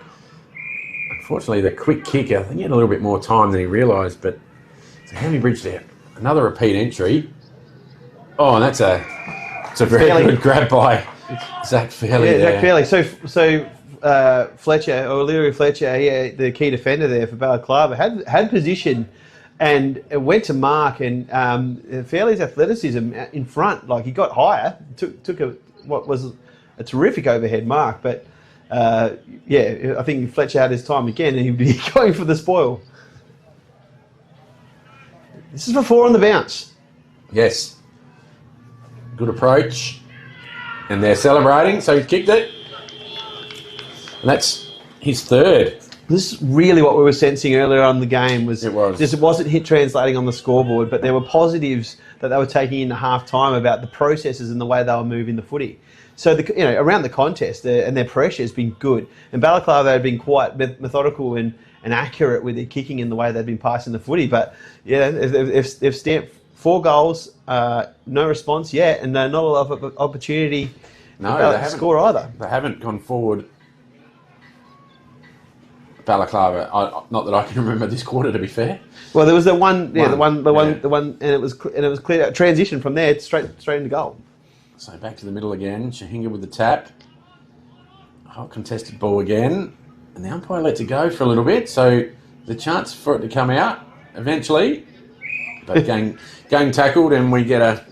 unfortunately the quick kick, I think he had a little bit more time than he realised, but so Hamley Bridge there. Another repeat entry. Oh, and it's a very Fairley. good grab by Zach Fairley there. Zach Fairley. So Fletcher, or O'Leary Fletcher, the key defender there for Balaklava, had position and went to mark, and Fairley's athleticism in front, like he got higher, took what was a terrific overhead mark, but I think Fletcher had his time again and he'd be going for the spoil. This is for 4 on the bounce. Yes. Good approach. And they're celebrating, so he's kicked it. And that's his third. This is really what we were sensing earlier on in the game. It was. Just it wasn't hit translating on the scoreboard, but there were positives that they were taking into half time about the processes and the way they were moving the footy. So around the contest, and their pressure has been good. And Balaklava had been quite methodical and accurate with their kicking and the way they'd been passing the footy. But yeah, they've stamped 4 goals, no response yet, and not a lot of opportunity to score either. They haven't gone forward. Balaklava, not that I can remember this quarter, to be fair. Well, there was the one, and it was clear transition from there straight into goal. So back to the middle again. Shahinga with the tap. Hot contested ball again. And the umpire lets it go for a little bit. So the chance for it to come out eventually. But gang tackled, and we get a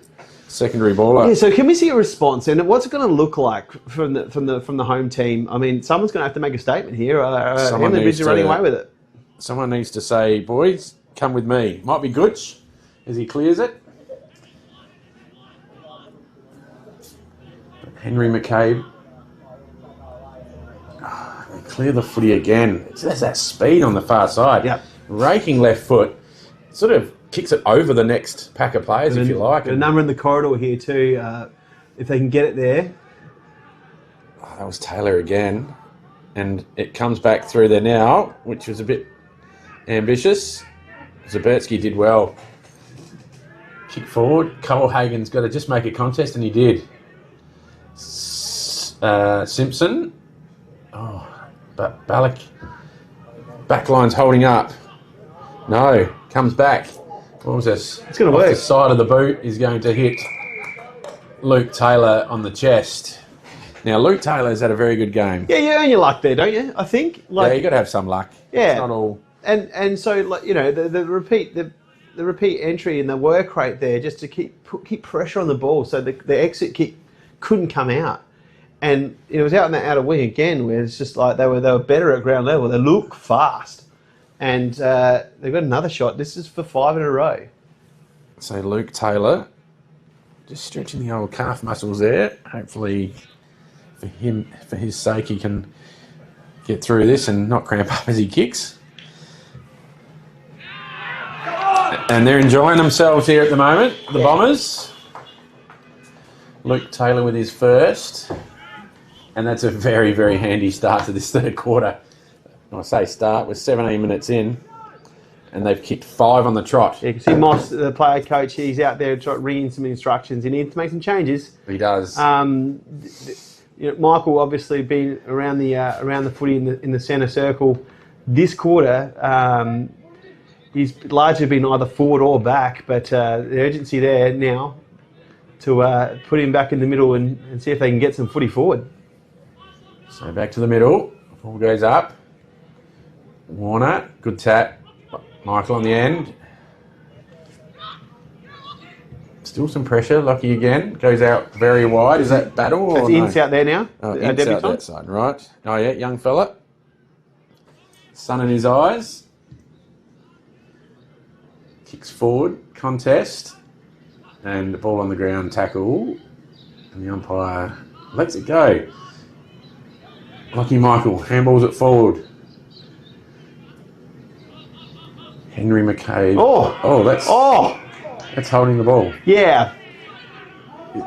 secondary ball up. Yeah, so can we see a response? And what's it going to look like from the home team? I mean, someone's going to have to make a statement here. Hamley Bridge are running away with it. Someone needs to say, boys, come with me. Might be Gooch as he clears it. Henry McCabe. They clear the footy again. There's that speed on the far side. Yep. Raking left foot. Sort of kicks it over the next pack of players, if you like. A number in the corridor here too, if they can get it there. Oh, that was Taylor again. And it comes back through there now, which was a bit ambitious. Zabertsky did well. Kick forward. Colehagen's got to just make a contest, and he did. Simpson. Oh, but backline's holding up. No, comes back. What was this? It's going to work. The side of the boot is going to hit Luke Taylor on the chest. Now, Luke Taylor's had a very good game. Yeah, you earn your luck there, don't you? I think. Yeah, you got to have some luck. Yeah, it's not all. And so the repeat entry and the work rate there, just to keep pressure on the ball, so the exit kick couldn't come out. And it was out in the outer wing again, where it's just like they were better at ground level. They look fast, and they've got another shot. This is for 5 in a row. So Luke Taylor, just stretching the old calf muscles there. Hopefully, for his sake, he can get through this and not cramp up as he kicks. And they're enjoying themselves here at the moment, the Bombers. Luke Taylor with his first. And that's a very, very handy start to this third quarter. When I say start, we're 17 minutes in, and they've kicked 5 on the trot. Yeah, you can see Moss, the player coach, he's out there ringing some instructions. He needs to make some changes. He does. Michael obviously been around the footy in the centre circle this quarter. He's largely been either forward or back, but the urgency there now to put him back in the middle and see if they can get some footy forward. So back to the middle. Ball goes up. Warner, good tap. Michael on the end. Still some pressure. Lucky again. Goes out very wide. Is that Battle? Or Ince out there now. Oh, Ince out that side, right. Oh, yeah, young fella. Sun in his eyes. Kicks forward. Contest. And the ball on the ground, tackle. And the umpire lets it go. Lucky Michael, handballs it forward. Henry McCabe. That's holding the ball. Yeah.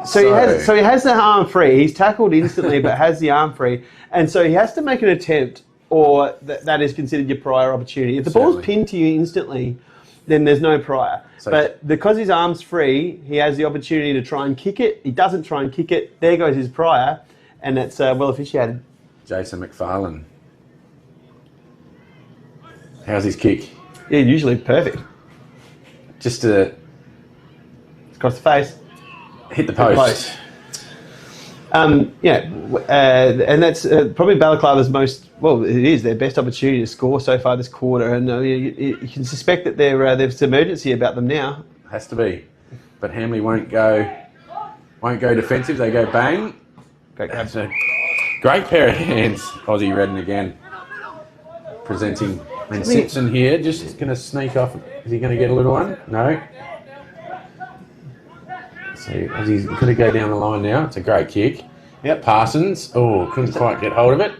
So he has the arm free. He's tackled instantly, but has the arm free, and so he has to make an attempt, or that is considered your prior opportunity. If the ball's pinned to you instantly, then there's no prior. But because his arm's free, he has the opportunity to try and kick it. He doesn't try and kick it. There goes his prior, and it's well officiated. Jason McFarlane. How's his kick? Yeah, usually perfect. Just to Across the face. hit the post. And that's probably Balaklava's it is their best opportunity to score so far this quarter, and you can suspect that there's some urgency about them now. Has to be, but Hamley won't go defensive. They go bang. That's a great pair of hands. Aussie Redden again presenting, and Simpson here just going to sneak off. Is he going to get a little one? No. So Aussie's going to go down the line now. It's a great kick. Yep. Parsons. Oh, couldn't quite get hold of it.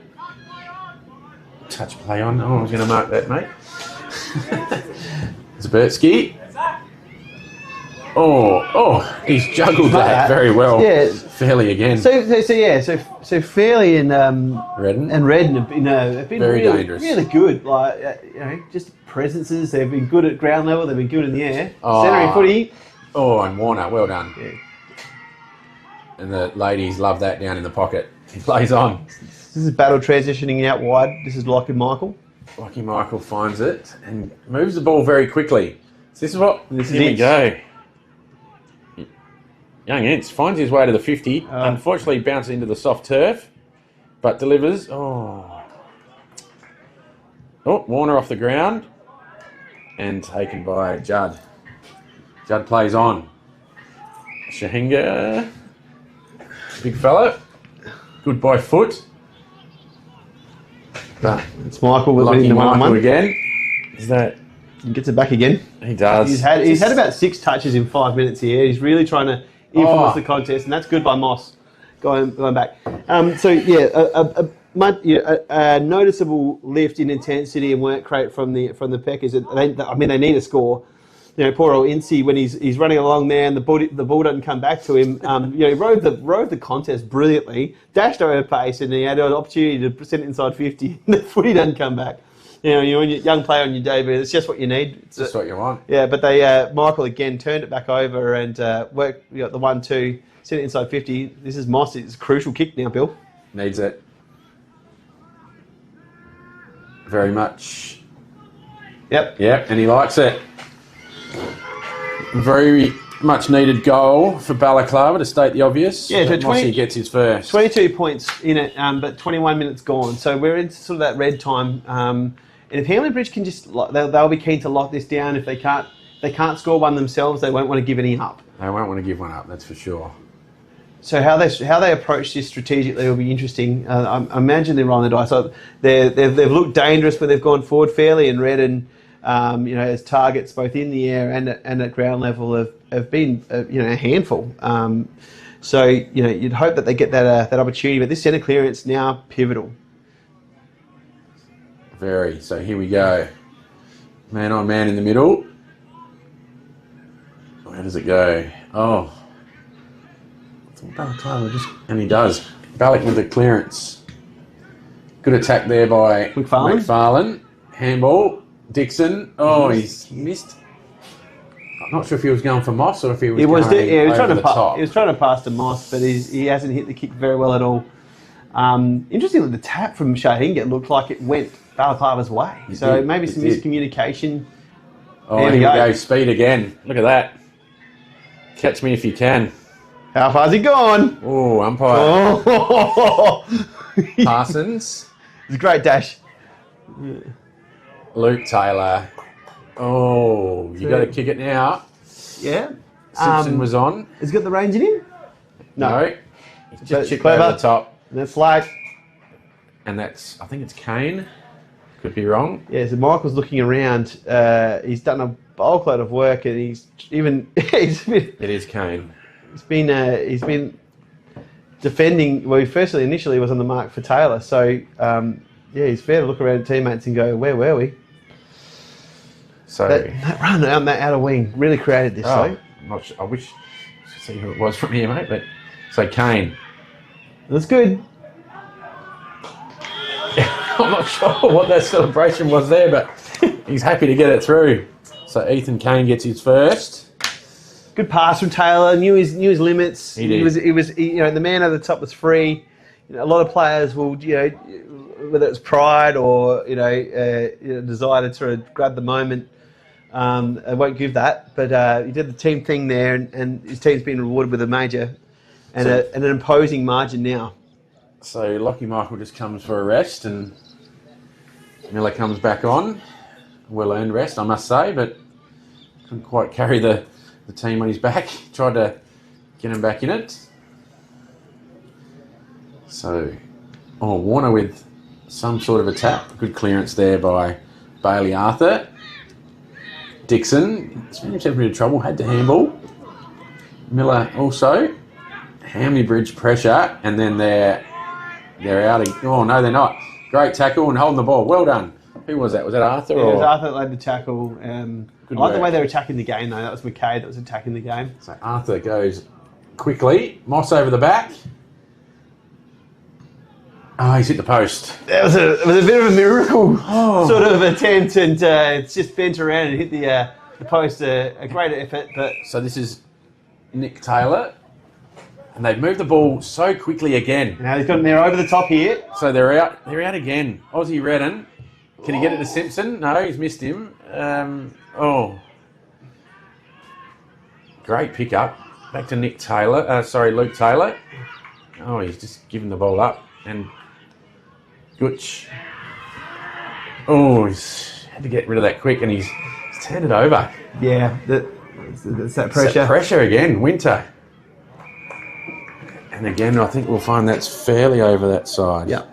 Touch play on. Oh, I was going to mark that, mate. Zabertsky. Oh, he's juggled that very well. Yeah. Fairley again. So Fairley and Redden have been very dangerous. Really good. Just presences. They've been good at ground level. They've been good in the air. Centering footy. Oh, and Warner, well done. Yeah. And the ladies love that down in the pocket. He plays on. This is battle transitioning out wide. This is Lockie Michael. Lockie Michael finds it and moves the ball very quickly. So here we go. Young Ince finds his way to the 50. Unfortunately, bounces into the soft turf, but delivers. Oh, Warner off the ground and taken by Judd. Judd plays on. Shahinga, big fella, good by foot. But it's Michael with Lucky the Michael again. Is that? He gets it back again. He does. He's had about 6 touches in 5 minutes here. He's really trying to influence the contest, and that's good by Moss. Going back. A noticeable lift in intensity and work rate from the Packers. They need a score. Poor old Incy, when he's running along there and the ball doesn't come back to him. He rode the contest brilliantly, dashed over pace, and he had an opportunity to send it inside 50. And the footy doesn't come back. You're a young player on your debut. It's just what you need. It's just what you want. Yeah, but Michael again turned it back over and worked. The 1-2, sent it inside 50. This is Moss. It's a crucial kick now, Bill. Needs it very much. Yep, and he likes it. Very much needed goal for Balaklava, to state the obvious. Yeah, so Mossy gets his first. 22 points in it, but 21 minutes gone. So we're in sort of that red time. And if Hamley Bridge can just, they'll be keen to lock this down. If they can't score one themselves, they won't want to give any up. They won't want to give one up, that's for sure. So how they approach this strategically will be interesting. I imagine they're rolling the dice. So they've looked dangerous when they've gone forward. Fairley and Redden, as targets both in the air and at ground level have been a handful. So you'd hope that they get that opportunity. But this centre clearance now pivotal. Very. So here we go. Man on man in the middle. Where does it go? Oh. And he does. Balak with the clearance. Good attack there by McFarlane. Handball. Dixon. Oh, he's missed. I'm not sure if he was going for Moss or if he was going over the top. He was trying to pass to Moss, but he hasn't hit the kick very well at all. Interestingly, the tap from Shahinga looked like it went Balaklava's way. Maybe some miscommunication. Oh, here we go. Speed again. Look at that. Catch me if you can. How far's he gone? Oh, umpire. Oh. Parsons. It's a great dash. Luke Taylor. Oh, you got to kick it now. Yeah. Simpson was on. Has he got the range in him? No. He's just chipped over the top. And that's flag. And I think it's Kane. Could be wrong. Yeah, so Michael's looking around. He's done a bulk load of work, and it is Kane. He's been defending. Well, initially was on the mark for Taylor. So he's fair to look around at teammates and go, where were we? So that run out that outer wing really created this. I'm not sure. I wish see who it was from here, mate. But so Kane. That's good. I'm not sure what that celebration was there, but he's happy to get it through. So Ethan Kane gets his first. Good pass from Taylor. Knew his limits. He did. The man over the top was free. A lot of players will, whether it's pride or desire to sort of grab the moment, they won't give that. But he did the team thing there, and his team's been rewarded with a major and an imposing margin now. So Lockie Michael just comes for a rest, and Miller comes back on. Well-earned rest, I must say, but couldn't quite carry the team on his back. Tried to get him back in it. So, Warner with some sort of a tap. Good clearance there by Bailey Arthur. Dixon, he's found himself in a bit of trouble, had to handball. Miller also. Hamley Bridge pressure, and then they're out. Oh, no, they're not. Great tackle and holding the ball. Well done. Who was that? Was that Arthur? Yeah, or? it was Arthur that led the tackle. I like work. the way they were attacking the game, though. That was McKay that was attacking the game. So Arthur goes quickly. Moss over the back. Oh, he's hit the post. It was a bit of a miracle sort of attempt, and it's just bent around and hit the post. A great effort, but So this is Nick Taylor. And they've moved the ball so quickly again. now he's got there over the top here. So they're out. They're out again. Aussie Redden. Can he get it to Simpson? No, he's missed him. Great pickup. Back to Luke Taylor. Oh, he's just given the ball up. And Gooch. Oh, he's had to get rid of that quick, and he's turned it over. Yeah, that's that pressure. It's that pressure again, Winter. And again, I think we'll find that's fairly over that side. Yeah.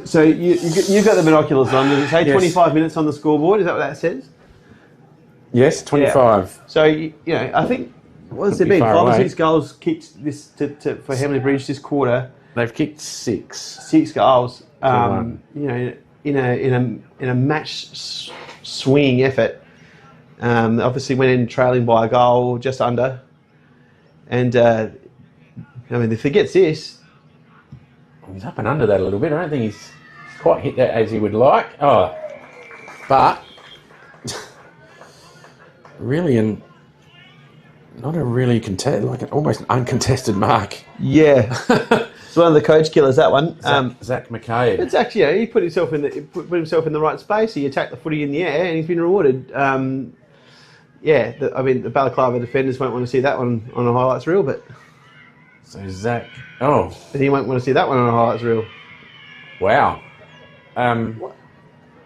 So you've got the binoculars on. Does it say Yes. 25 minutes on the scoreboard? Is that what that says? Yes, 25. Yeah. So, I think, what has there Could be been? far 5 or away. 6 goals kicked this for Hamley Bridge this quarter. They've kicked 6. 6 goals. one. In a match swinging effort. Obviously went in trailing by a goal, just under. And, if he gets this... He's up and under that a little bit. I don't think he's quite hit that as he would like. Oh, but really, not a really almost an uncontested mark. Yeah. It's one of the coach killers, that one. Zach McCabe. It's actually, he put himself in the right space. He attacked the footy in the air, and he's been rewarded. The Balaklava defenders won't want to see that one on a highlights reel, but Zach. Oh, he won't want to see that one on a highlights reel. wow.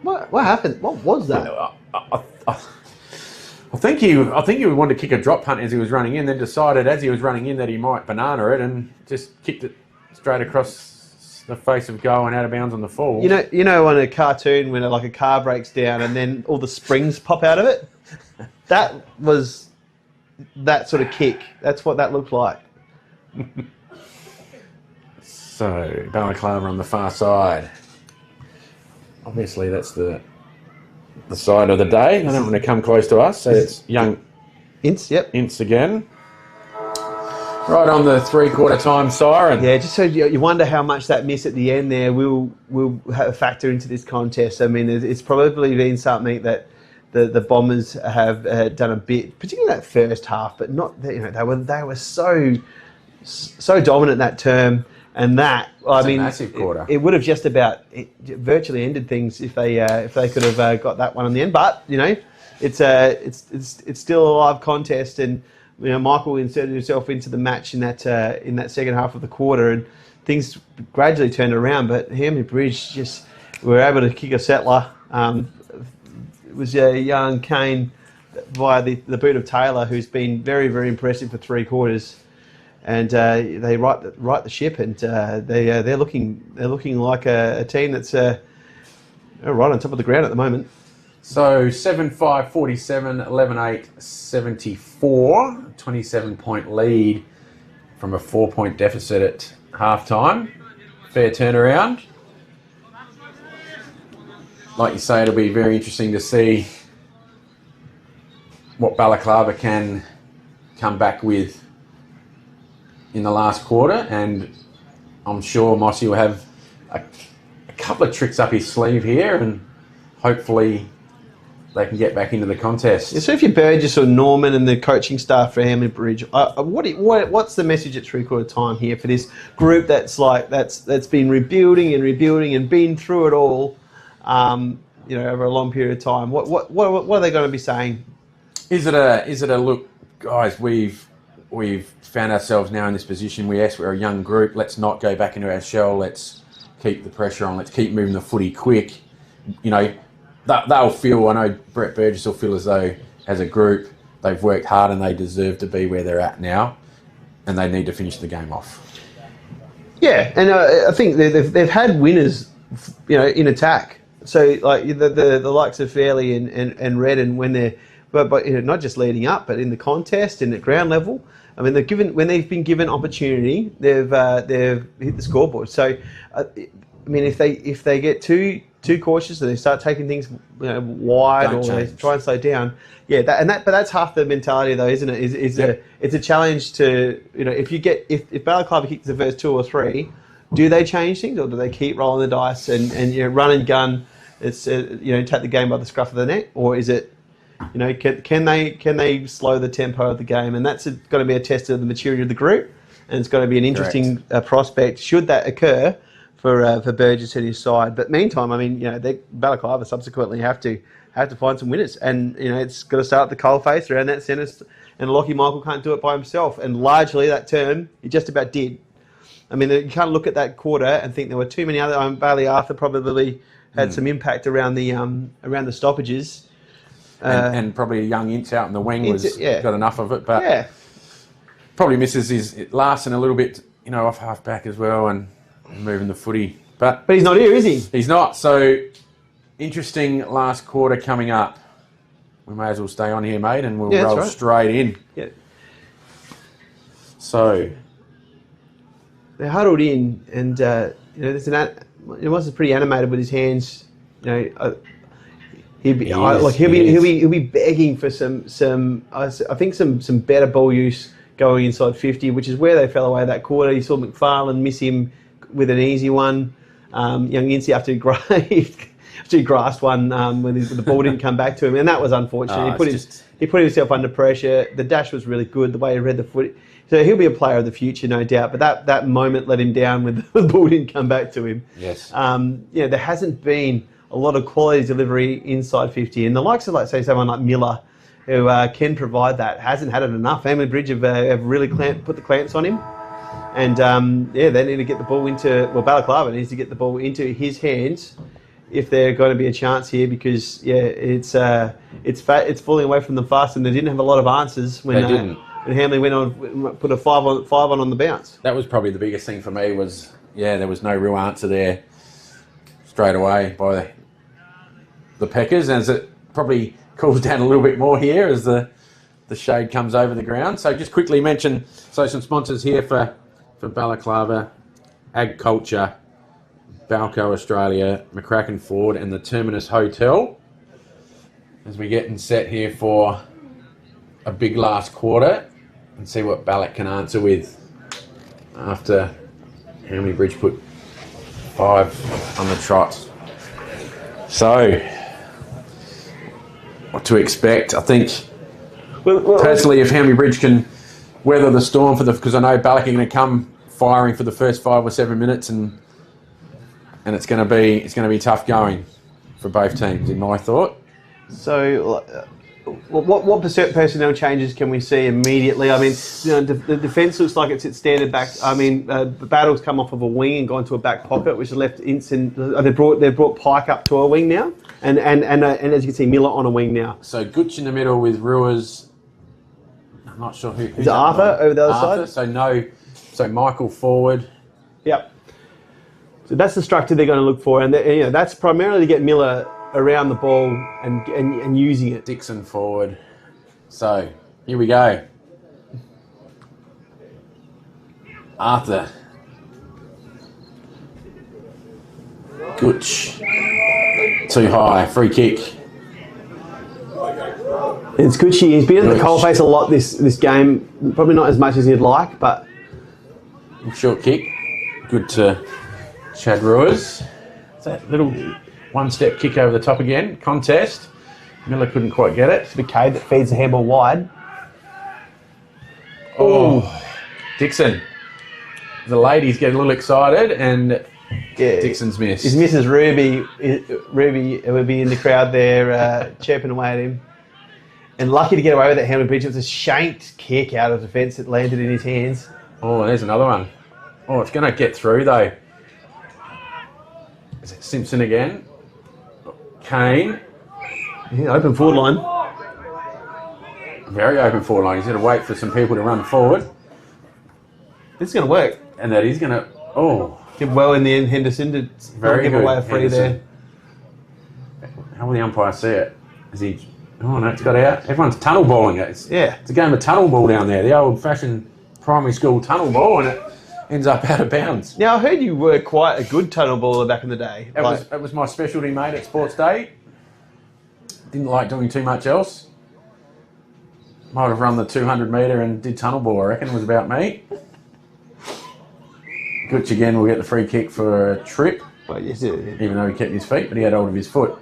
What happened? What was that? I think he wanted to kick a drop punt as he was running in, then decided as he was running in that he might banana it and just kicked it straight across the face of goal and out of bounds on the full. You know, on a cartoon when a car breaks down and then all the springs pop out of it. That was that sort of kick. That's what that looked like. So Balaklava on the far side. Obviously, that's the side of the day. They don't want to come close to us, so it's young Ince, yep. Ince again. Right on the 3/4 time siren. Yeah, just so you wonder how much that miss at the end there will have a factor into this contest. I mean, it's probably been something that the Bombers have done a bit, particularly that first half, but not they were so dominant that term. And that, It's a massive quarter. it would have just about virtually ended things if they could have got that one on the end. But it's still a live contest, and Michael inserted himself into the match in that second half of the quarter, and things gradually turned around. But Hamley Bridge just were able to kick a settler. It was young Kane via the boot of Taylor, who's been very, very impressive for 3 quarters. And they right the ship, and they're looking like a team that's right on top of the ground at the moment. So 7-5, 47, 11-8, 74, 27-point lead from a 4-point deficit at half-time. Fair turnaround. Like you say, it'll be very interesting to see what Balaklava can come back with in the last quarter, and I'm sure Mossy will have a couple of tricks up his sleeve here, and hopefully they can get back into the contest. So if you're Burgess or Norman and the coaching staff for Hamley Bridge, what's the message at three-quarter time here for this group that's been rebuilding and been through it all, over a long period of time? What are they going to be saying? Is it a look, guys? We've found ourselves now in this position. We're a young group. Let's not go back into our shell. Let's keep the pressure on. Let's keep moving the footy quick. They'll feel, I know Brett Burgess will feel as though, as a group, they've worked hard and they deserve to be where they're at now, and they need to finish the game off. Yeah, and I think they've had winners, in attack. So like the likes of Fairley and Redden, when they're, but not just leading up, but in the contest and at ground level. I mean, when they've been given opportunity, they've hit the scoreboard. So, if they get too cautious and they start taking things wide, or they try and slow down, but that's half the mentality though, isn't it? It's a challenge to if Balaklava kicks the first 2 or 3, do they change things, or do they keep rolling the dice and run and gun? It's take the game by the scruff of the neck, or is it? Can they slow the tempo of the game? And that's going to be a test of the maturity of the group, and it's going to be an interesting prospect should that occur for Burgess at his side. But meantime, Balaklava subsequently have to find some winners, and it's got to start at the coalface around that centre, and Lockie Michael can't do it by himself. And largely that term he just about did. I mean, you can't look at that quarter and think there were too many other. Bailey Arthur probably had some impact around the stoppages. And probably a young Ince out in the wing got enough of it, but probably misses his Larson a little bit, off half back as well, and moving the footy. But he's not here, is he? He's not. So interesting last quarter coming up. We may as well stay on here, mate, and we'll roll straight in. Yeah. So they're huddled in, and there's was pretty animated with his hands. He'll be begging for some I think some better ball use going inside 50, which is where they fell away that quarter. You saw McFarlane miss him with an easy one. Young Ince after he grasped one when the ball didn't come back to him, and that was unfortunate. He put himself under pressure. The dash was really good, the way he read the foot. So he'll be a player of the future, no doubt. But that moment let him down when the ball didn't come back to him. Yes. There hasn't been a lot of quality delivery inside 50, and the likes of someone like Miller, who can provide that, hasn't had it enough. Hamley Bridge have really put the clamps on him, and they need to get the ball into. Well, Balaklava needs to get the ball into his hands if they're going to be a chance here, because it's falling away from them fast, and they didn't have a lot of answers when Hamley went on, put a 5 on the bounce. That was probably the biggest thing for me was there was no real answer there straight away by the Peckers, as it probably cools down a little bit more here as the shade comes over the ground. So just quickly mention some sponsors here for Balaklava: Ag Culture, Balco Australia, McCracken Ford, and the Terminus Hotel. As we get set here for a big last quarter and see what Balak can answer with after Hamley Bridge put 5 on the trot. So, what to expect? I think, personally, if Hamley Bridge can weather the storm because I know Balak are going to come firing for the first 5 or 7 minutes, and it's going to be tough going for both teams, in my thought. So, what personnel changes can we see immediately? I mean, the defence looks like it's standard back. I mean, Battle's come off of a wing and gone to a back pocket, which has left Ince. They've brought Pike up to a wing now, and as you can see, Miller on a wing now. So Gooch in the middle with Ruiz. I'm not sure who's is it Arthur over the other side. So Michael forward. Yep. So that's the structure they're going to look for, and that's primarily to get Miller around the ball and using it. Dixon forward. So here we go. Arthur. Gooch. Too high. Free kick. It's Gucci. He's been at the coalface a lot this game. Probably not as much as he'd like, but Short kick. Good to Chad Ruiz. That little one-step kick over the top again. Contest. Miller couldn't quite get it. McCabe that feeds the handball wide. Oh, Dixon. The ladies get a little excited, and Dixon's missed. His Mrs. Ruby. Ruby would be in the crowd there, chirping away at him. And lucky to get away with that Hamley bridge. It was a shanked kick out of defence that landed in his hands. Oh, there's another one. Oh, it's going to get through though. Is it Simpson again? Kane. Yeah, open forward line. Very open forward line. He's going to wait for some people to run forward. This is going to work. And that is going to... Oh. Did well in the end, Henderson. To Very give good. away a free Henderson. there. How will the umpire see it? Is he... Oh, no, it's got out. Everyone's tunnel balling it. It's a game of tunnel ball down there. The old-fashioned primary school tunnel ball, and it ends up out of bounds. Now, I heard you were quite a good tunnel baller back in the day. It was my specialty, mate, at Sports Day. Didn't like doing too much else. Might have run the 200 metre and did tunnel ball, I reckon. It was about me. Gooch again will get the free kick for a trip. Well, yes, even though he kept his feet, but he had hold of his foot.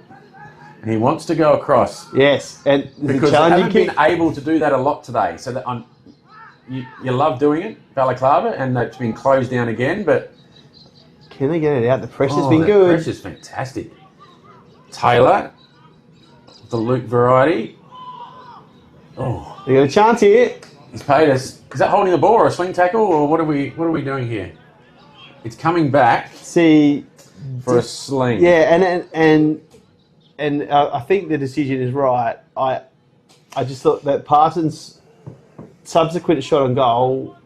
And he wants to go across. Yes, and because I haven't been able to do that a lot today. So that you love doing it, Balaklava, and that's been closed down again, but... Can they get it out? The pressure's been good. The pressure's fantastic. Taylor, the Luke variety. Oh. You got a chance here. He's paid us. Is that holding the ball or a swing tackle, or what are we doing here? It's coming back. See, for a sling. Yeah, and I think the decision is right. I just thought that Parsons' subsequent shot on goal,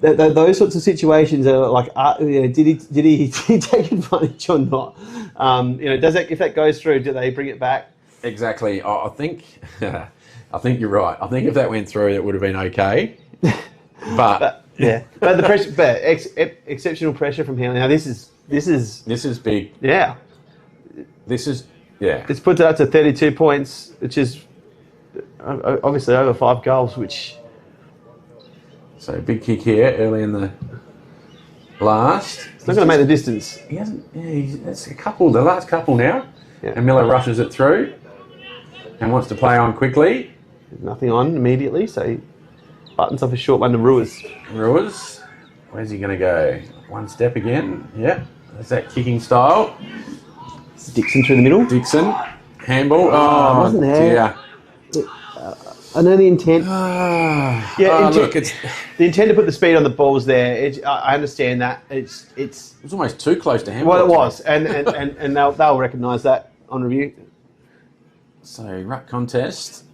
that those sorts of situations are like, did he take advantage or not? Does that, if that goes through, do they bring it back? Exactly. I think you're right. I think if that went through, it would have been okay. But the pressure, exceptional pressure from Hamley. Now this is big. Yeah. This puts it up to 32 points, which is obviously over 5 goals, which... So big kick here early in the last. It's not going to make the distance. He hasn't... Yeah, that's a couple, the last couple now. Yeah. And Miller rushes it through and wants to play on quickly. There's nothing on immediately, so he buttons off a short one to Ruiz. Where's he going to go? One step again. Yeah, there's that kicking style. Dixon through the middle. Dixon. Handball. Oh, wasn't there? Dear. I know the intent. Look, it's the intent to put the speed on the balls there. I understand that. It was almost too close to handball. Well, it was, and they'll recognise that on review. So ruck contest,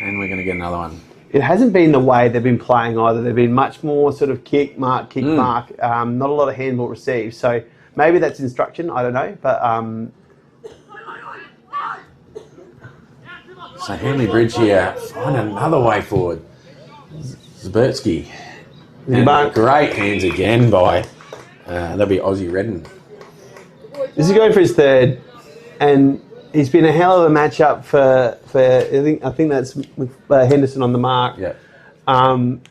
and we're going to get another one. It hasn't been the way they've been playing either. They've been much more sort of kick, mark. Not a lot of handball received. So maybe that's instruction. I don't know, but. So Hamley Bridge here, find another way forward. Zabertsky. And great hands again by, that'll be Aussie Redden. This is going for his third, and he's been a hell of a matchup for I think that's with Henderson on the mark. Yeah. And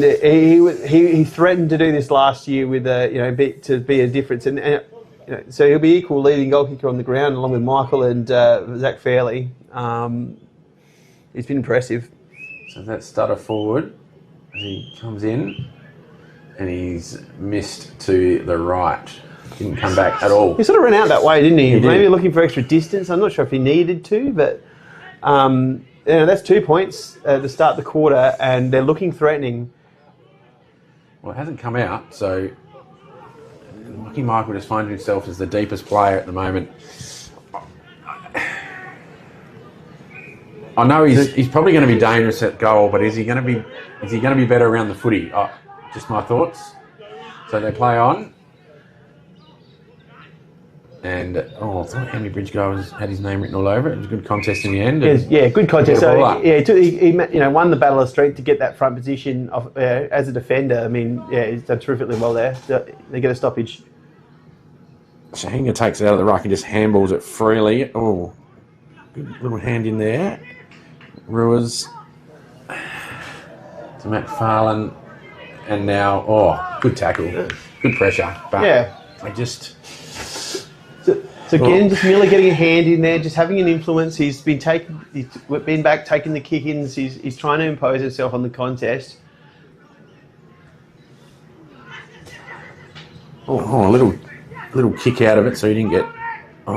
he threatened to do this last year with to be a difference, and so he'll be equal leading goal kicker on the ground along with Michael and Zach Fairley. He's been impressive. So that stutter forward as he comes in, and he's missed to the right. Didn't come back at all. He sort of ran out that way, didn't he? He did. Maybe looking for extra distance. I'm not sure if he needed to, but that's 2 points to start the quarter, and they're looking threatening. Well, it hasn't come out, so Lucky Michael just finds himself as the deepest player at the moment. I know he's probably going to be dangerous at goal, but is he going to be better around the footy? Just my thoughts. So they play on. And, I thought Henry Bridgegoer had his name written all over it. It was a good contest in the end. Good contest. So, he won the battle of strength to get that front position as a defender. I mean, he's done terrifically well there. They get a stoppage. Shahinga takes it out of the ruck and just handballs it freely. Oh, good little hand in there. Ruiz to McFarlane. And now, good tackle. Good pressure. But Yeah. I just... So again, just Miller getting a hand in there, just having an influence. He's been back, taking the kick-ins. He's trying to impose himself on the contest. a little kick out of it, so he didn't get... He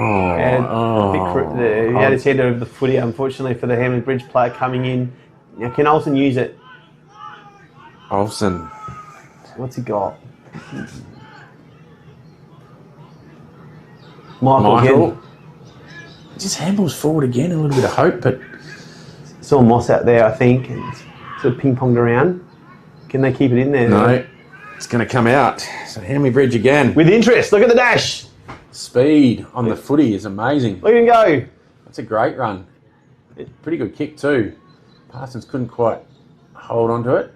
had his head over the footy, unfortunately, for the Hamley Bridge player coming in. Now, can Olsen use it? Olsen. What's he got? Michael. Again. Just handballs forward again, a little bit of hope, but... Saw Moss out there, I think. It's sort of ping-ponged around. Can they keep it in there? No, it's going to come out. So Hamley Bridge again. With interest, look at the dash. Speed on the footy is amazing. Look at him go. That's a great run. Pretty good kick too. Parsons couldn't quite hold on to it.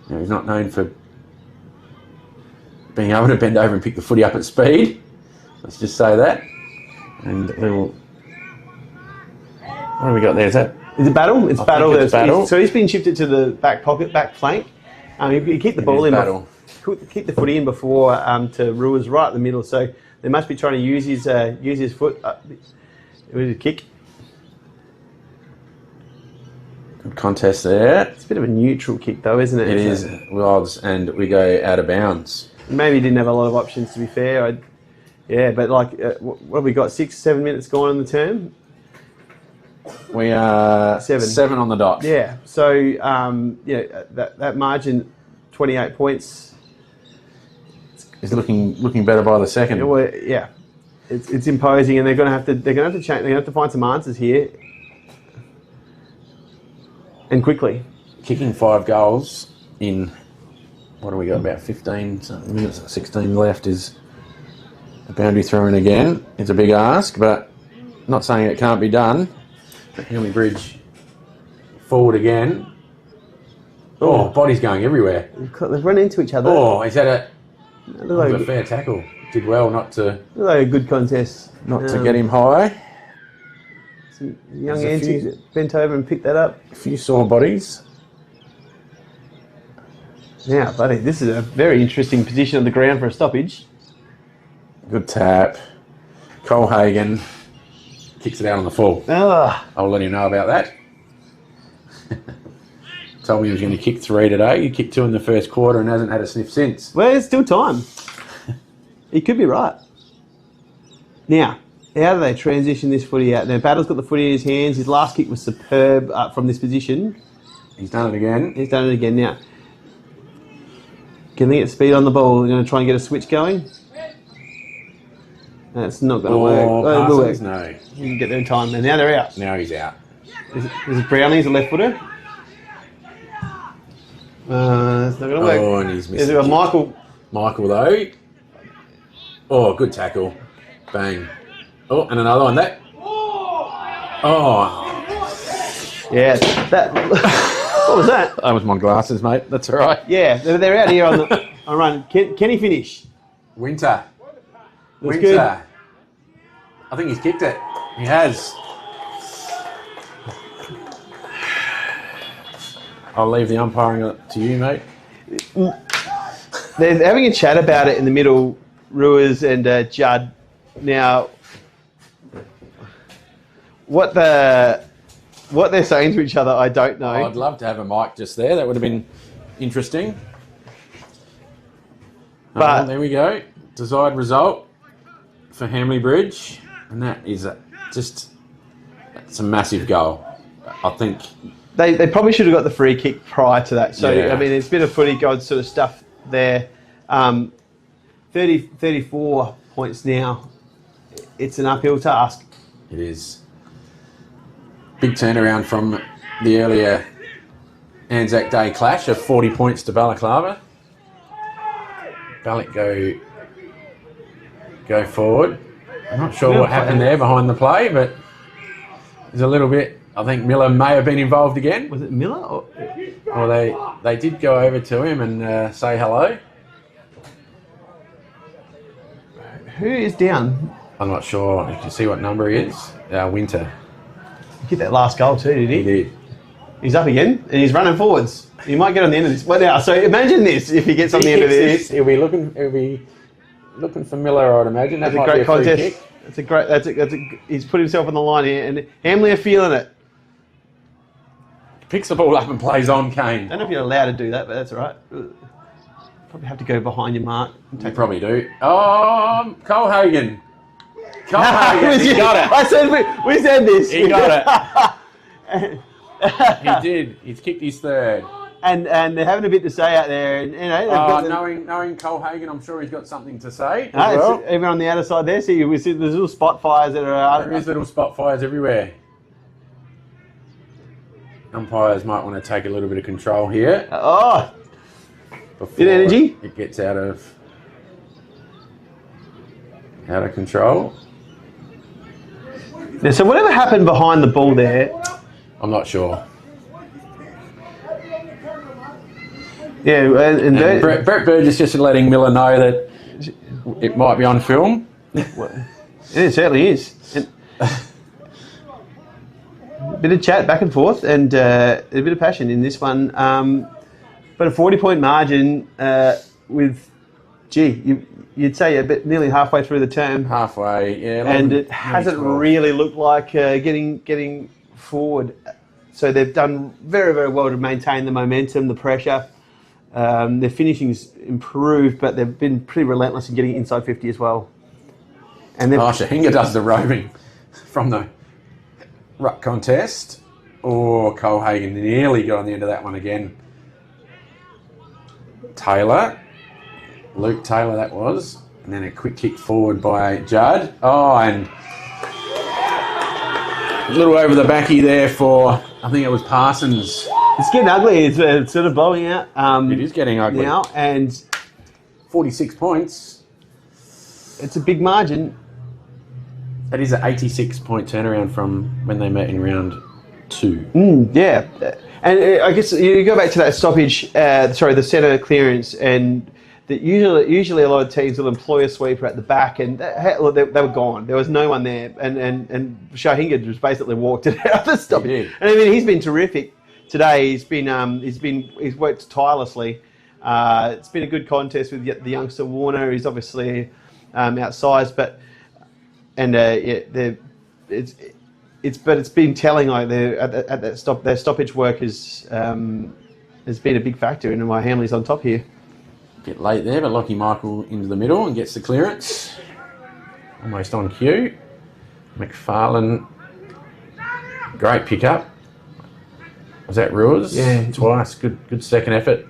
Now, he's not known for being able to bend over and pick the footy up at speed. Let's just say that. And little... What have we got there? Is it Battle? It's I Battle. think it's Battle. So he's been shifted to the back pocket, back flank. He kicked the ball in. Battle. Kicked the footy in before to Rua's right in the middle. So they must be trying to use his foot. It was a kick. Good contest there. It's a bit of a neutral kick, though, isn't it? It is. And we go out of bounds. Maybe he didn't have a lot of options, to be fair. But what have we got? 6, 7 minutes gone on the term. We are 7 on the dot. Yeah. So that margin, 28 points, is looking better by the second. Well, yeah, it's imposing, and they're going to have to change. They're going to have to find some answers here, and quickly. Kicking 5 goals in, what do we got, about 15 minutes, 16 left is a boundary throw in again. It's a big ask, but not saying it can't be done. Hamley Bridge forward again. Oh, body's going everywhere. They've run into each other. Oh, he's had a like fair tackle. Did well not to like a good contest. to get him high. Some young antics bent over and picked that up. A few sore bodies. Now, buddy, this is a very interesting position on the ground for a stoppage. Good tap. Cole Hagan kicks it out on the full. I'll let him know about that. Told me he was going to kick 3 today. He kicked 2 in the first quarter and hasn't had a sniff since. Well, there's still time. He could be right. Now, how do they transition this footy out? Now, Battle's got the footy in his hands. His last kick was superb from this position. He's done it again. He's done it again now. Can they get speed on the ball? They're going to try and get a switch going? That's not going to work. Parsons, no. You can get there in time. And now they're out. Now he's out. This is Brownlee, he's a left footer. It's not going to work. Oh, and he's missed. There's Michael. Michael, though. Oh, good tackle. Bang. Oh, and another one. That. Oh. Yeah, that. What was that? That was my glasses, mate. That's all right. Yeah, they're out here on the run. Can he finish? Winter. That's good. I think he's kicked it. He has. I'll leave the umpiring to you, mate. They're having a chat about it in the middle, Ruiz and Judd. Now, what they're saying to each other, I don't know. I'd love to have a mic just there. That would have been interesting. But there we go. Desired result for Hamley Bridge. And that is it's a massive goal. I think... They probably should have got the free kick prior to that. So, yeah. I mean, it's a bit of footy god sort of stuff there. 34 points now. It's an uphill task. It is. Big turnaround from the earlier Anzac Day clash of 40 points to Balaklava. Balak go forward. I'm not sure what happened there behind the play, but there's a little bit... I think Miller may have been involved again. Was it Miller? Or they did go over to him and say hello. Who is down? I'm not sure. You can see what number he is. Winter. He hit that last goal too, did he? He did. He's up again, and he's running forwards. He might get on the end of this. Well, now, so imagine this: if he gets on the end of this, he'll be looking for Miller, I'd imagine. That's a great contest. That's a great. He's put himself on the line here, and Hamley are feeling it. Picks the ball up and plays on, Kane. I don't know if you're allowed to do that, but that's all right. Probably have to go behind your mark. You probably do. Oh, Cole Hagan. He got it. I said we said this. He got it. He did. He's kicked his third. And they're having a bit to say out there. And, knowing Cole Hagan, I'm sure he's got something to say. Even on the outer side there, see, we see there's little spot fires that are. There is little spot fires everywhere. Umpires might want to take a little bit of control here. Bit energy. It gets out of control. Yeah, so whatever happened behind the ball there, I'm not sure. Yeah, and Brett Burgess just letting Miller know that it might be on film. It certainly is. A bit of chat back and forth, and a bit of passion in this one. But a 40-point margin with, you'd say nearly halfway through the term. Halfway, yeah. And it hasn't really looked like getting forward. So they've done very, very well to maintain the momentum, the pressure. Their finishing's improved, but they've been pretty relentless in getting inside 50 as well. And Shahinga does the roving from the ruck contest. Cole Hagan nearly got on the end of that one again. Luke Taylor that was, and then a quick kick forward by Judd. And a little over the backy there for, I think it was Parsons. It's getting ugly. It's sort of blowing out. It is getting ugly now, and 46 points. It's a big margin. That is an 86-point turnaround from when they met in round 2. Yeah. And I guess you go back to that stoppage, the centre clearance, and that usually a lot of teams will employ a sweeper at the back, and they were gone. There was no one there, and Shahinga just basically walked it out of the stoppage. And I mean, he's been terrific today. He's worked tirelessly. It's been a good contest with the youngster Warner. He's obviously outsized, but it's been telling. Like their stoppage work has been a big factor in why Hamley's on top here. Bit late there, but Lockie Michael into the middle and gets the clearance. Almost on cue. McFarlane, great pickup. Was that Ruiz? Yeah. Twice. Good second effort.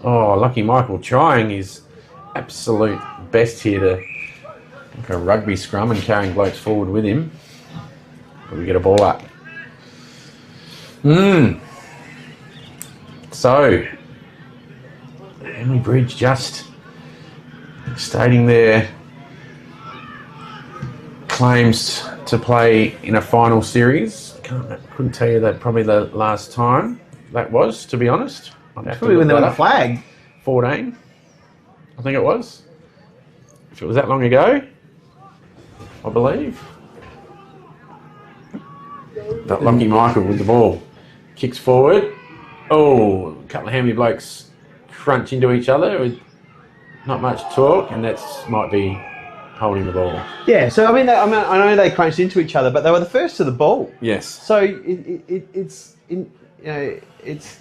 Lockie Michael trying his absolute best here to like a rugby scrum and carrying blokes forward with him. But we get a ball up. So, Hamley Bridge just stating their claims to play in a final series. Couldn't tell you that probably the last time that was, to be honest. Probably when they won the flag. 14, I think it was. If it was that long ago, I believe. But Lockie Michael with the ball. Kicks forward. A couple of Hamley blokes crunch into each other with not much talk, and that might be holding the ball. Yeah, so I know they crunched into each other, but they were the first to the ball. Yes. So it's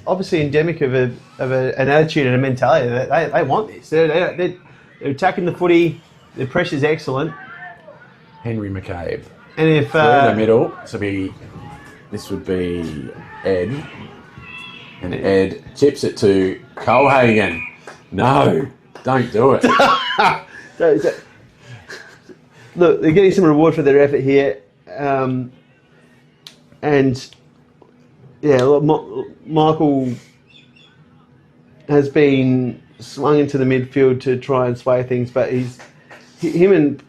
obviously endemic of an attitude and a mentality that they want this. They're attacking the footy. Their pressure's excellent. Henry McCabe. And if in the middle, this would be Ed. And Ed chips it to Cole Hagan. No, don't do it. Look, they're getting some reward for their effort here. Michael has been swung into the midfield to try and sway things, but him and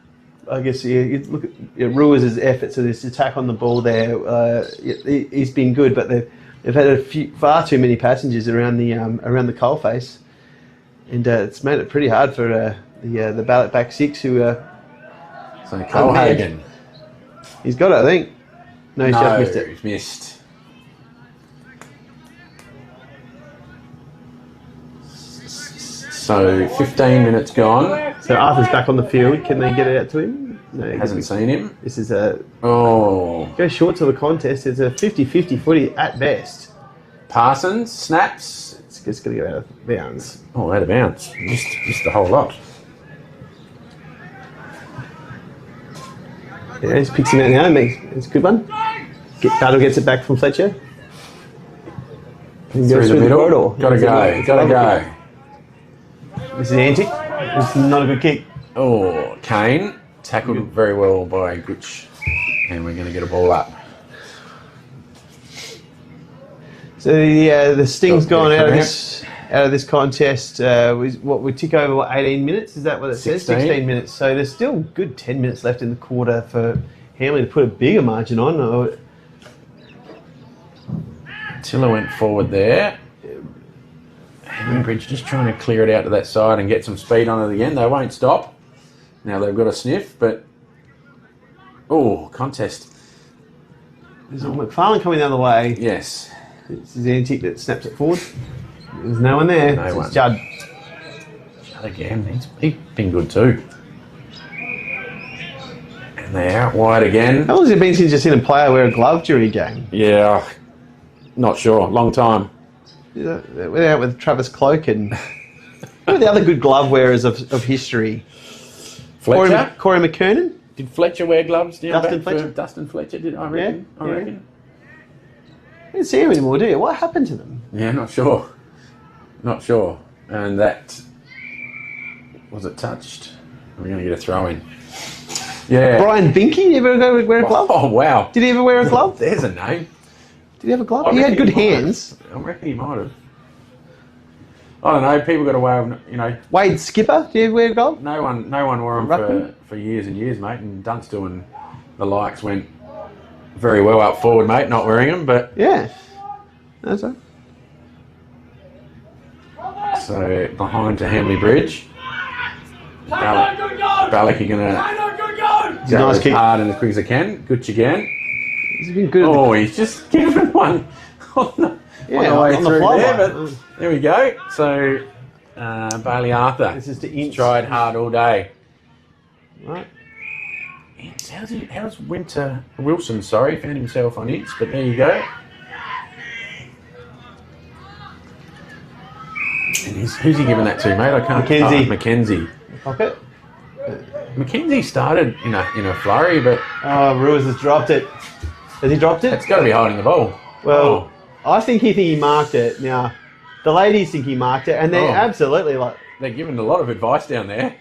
I guess you look at Ruiz' efforts of this attack on the ball there. He's been good, but they've had far too many passengers around the coalface, and it's made it pretty hard for the ballot back six who are. So Cole Hagan. He's got it, I think. No, he's just missed it. He's missed. So 15 minutes gone. So Arthur's back on the field. Can they get it out to him? No, Hasn't seen him. This is a Oh, short to the contest. It's a 50-50 footy at best. Parsons snaps. It's just going to go out of bounds. Oh, out of bounds. Missed a whole lot. Yeah, he just picks him out now. It's a good one. Cardle gets it back from Fletcher. And goes Through the middle. corridor. Gotta go. Gotta go. This is antic. This is not a good kick. Oh, Kane tackled very well by Gooch, and we're going to get a ball up. So the sting's Got gone a out of cramp. this contest. We tick over 18 minutes. Is that what it says? 16 minutes. So there's still good 10 minutes left in the quarter for Hamley to put a bigger margin on. Tiller went forward there. Bridge just trying to clear it out to that side and get some speed on it again. They won't stop. Now they've got a sniff, but contest. There's a McFarlane coming the other way. Yes. This is antique that snaps it forward. There's no one there. No one. It's Judd. Judd again. He's been good too. And they're out wide again. How long has it been since you've seen a player wear a glove during a game? Yeah, not sure. Long time. They went out with Travis Cloak and who are the other good glove wearers of history? Fletcher? Corey McKernan? Did Fletcher wear gloves down Dustin back Fletcher? for Dustin Fletcher? Did I reckon? Yeah, I yeah. reckon. You don't see him anymore, do you? What happened to them? Yeah, not sure. Not sure. And that was it touched? We're going to get a throw in. Yeah. Brian Binky, did he ever go wear a glove? Oh wow. Did he ever wear a glove? There's a name. Did he have a glove? I He had reckon good might have. hands. I reckon he might have. I don't know. People got a way of Wade Skipper, did he ever wear a glove? No one wore them Ruckman? for years and years, mate. And Dunstall and the likes went very well up forward, mate, not wearing them. But Yeah. That's right. so behind to Hamley Bridge. Balak are going to It's a nice as kick. hard and as quick as they can. Gooch again. He's been good. Oh, he's just given one on the way on the through fly there. by. But there we go. So Bailey Arthur This is to inch. tried hard all day. Right. How's Winter Wilson? Sorry, found himself on it, but there you go. And who's he giving that to, mate? I can't. Mackenzie. Mackenzie. Pocket. Mackenzie started in a flurry, but Oh, Ruiz has dropped it. Has he dropped it? it's got to be holding the ball. Well, I think he marked it. Now, the ladies think he marked it, and they're Oh. absolutely like, They're giving a lot of advice down there.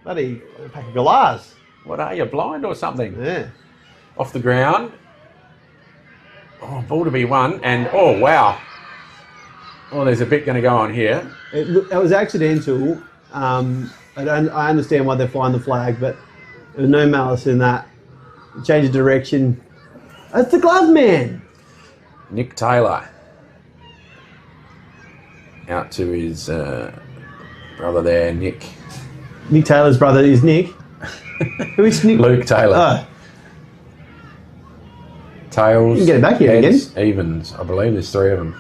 bloody pack of galahs. What are you, blind or something? Yeah. Off the ground. Oh, ball to be won, and oh wow. Oh, there's a bit going to go on here. That was accidental. I understand why they're flying the flag, but there was no malice in that. Change of direction. That's the glove man. Nick Taylor out to his brother there, Nick. Nick Taylor's brother is Nick. Who is Nick? Luke Taylor. Oh, Tails. You can get it back here heads, evens. I believe there's three of them.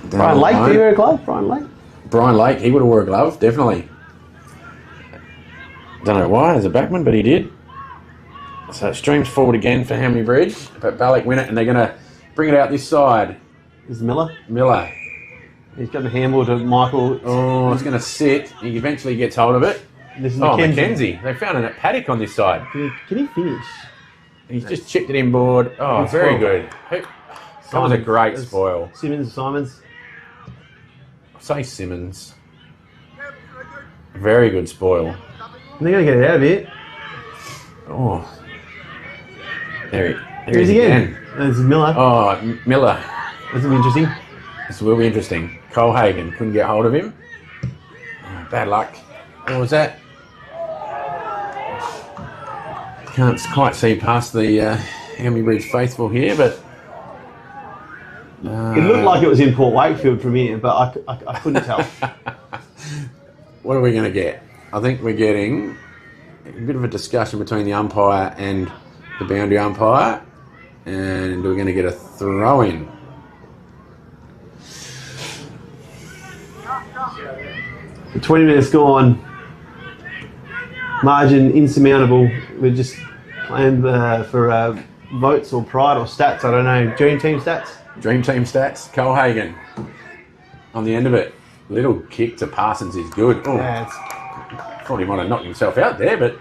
Brian Lake, do you wear a glove? Brian Lake? Brian Lake, he would have wore a glove, definitely. Don't know why, as a backman, but he did. So it streams forward again for Hamley Bridge, but Balak win it, and they're going to bring it out this side. This is Miller. Miller. He's got the handball to Michael. Oh, it's going to sit. He eventually gets hold of it. This is Oh, Mackenzie. Mackenzie. They found a paddock on this side. Can he finish? He's just chipped it inboard. Oh, Good very spoil. good. That was a great spoil. Simons. Say Simmons. Very good spoil. And they're going to get it out of here. Oh. There he Here's is again. This is Miller. Oh, Miller. This will be interesting. This will be interesting. Cole Hagan couldn't get hold of him. Oh, bad luck. What was that? Can't quite see past the Hamley Bridge faithful here, but... It looked like it was in Port Wakefield from here, but I couldn't tell. What are we going to get? I think we're getting a bit of a discussion between the umpire and the boundary umpire, and we're going to get a throw-in. 20 minutes gone. Margin insurmountable. We're just playing for votes or pride or stats. I don't know. Dream team stats. Dream team stats. Cole Hagan on the end of it. Little kick to Parsons is good. Oh, Yeah, thought he might have knocked himself out there, but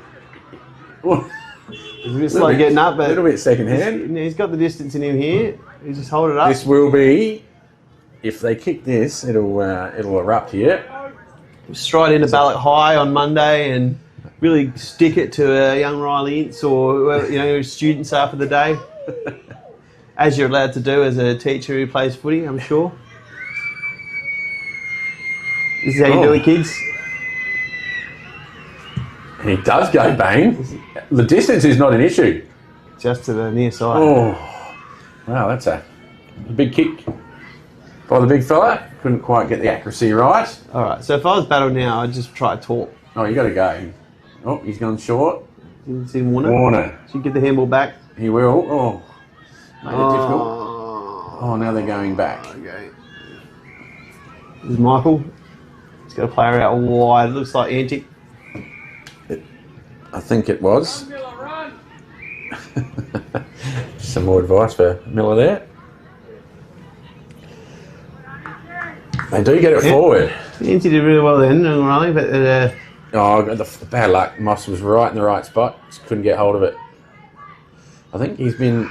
it's a bit slow getting up, a but little bit second hand. he's got the distance in him here. He's just holding it up. This will be, if they kick this, it'll erupt here. Stride into Ballot High on Monday and really stick it to a young Riley Ince or whoever, students after the day, as you're allowed to do as a teacher who plays footy, I'm sure. This is how you do it, kids. He does go bang. The distance is not an issue. Just to the near side. Oh, wow, that's a big kick by the big fella. Couldn't quite get the accuracy right. All right, so if I was battled now, I'd just try to talk. Oh, you got to go. Oh, he's gone short. You see Warner? Warner. So you get the handball back. He will. Oh, made it difficult. Oh, now they're going back. Okay. This is Michael. He's got a player out wide. Looks like Antic. I think it was. Some more advice for Miller there. They do get it forward. Antic did really well then, Riley, but The bad luck. Moss was right in the right spot. Just couldn't get hold of it. I think he's been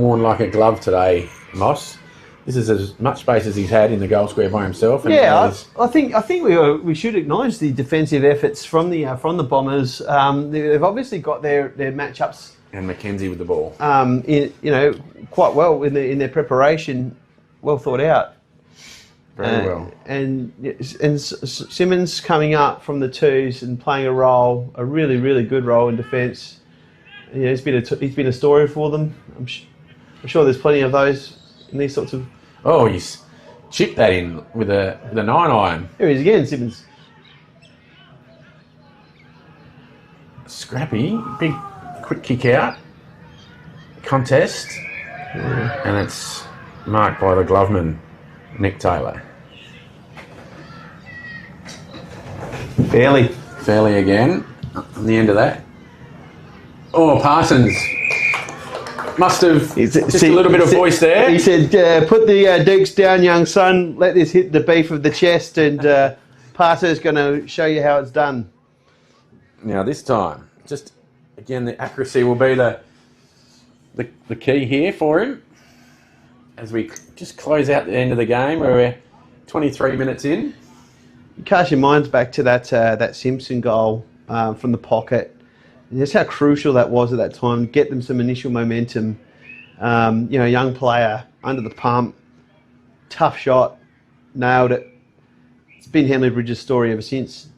worn like a glove today, Moss. This is as much space as he's had in the goal square by himself. And I think we should acknowledge the defensive efforts from the Bombers. They've obviously got their matchups and Mackenzie with the ball. Quite well in their preparation, well thought out. Very well. And Simmons coming up from the twos and playing a really, really good role in defence. He's been a story for them. I'm sure there's plenty of those in these sorts of. Oh, he's chipped that in with a 9-iron. Here he is again, Simmons. Scrappy, big quick kick out. Contest. Yeah. And it's marked by the gloveman, Nick Taylor. Fairly again on the end of that. Oh, Parsons must have just a little bit of voice there. He said, put the Dukes down, young son. Let this hit the beef of the chest, and Parser's going to show you how it's done. Now this time, just again, the accuracy will be the key here for him as we just close out the end of the game where we're 23 minutes in. You cast your minds back to that Simpson goal from the pocket. And just how crucial that was at that time. Get them some initial momentum. Young player under the pump, tough shot, nailed it. It's been Hamley Bridges' story ever since.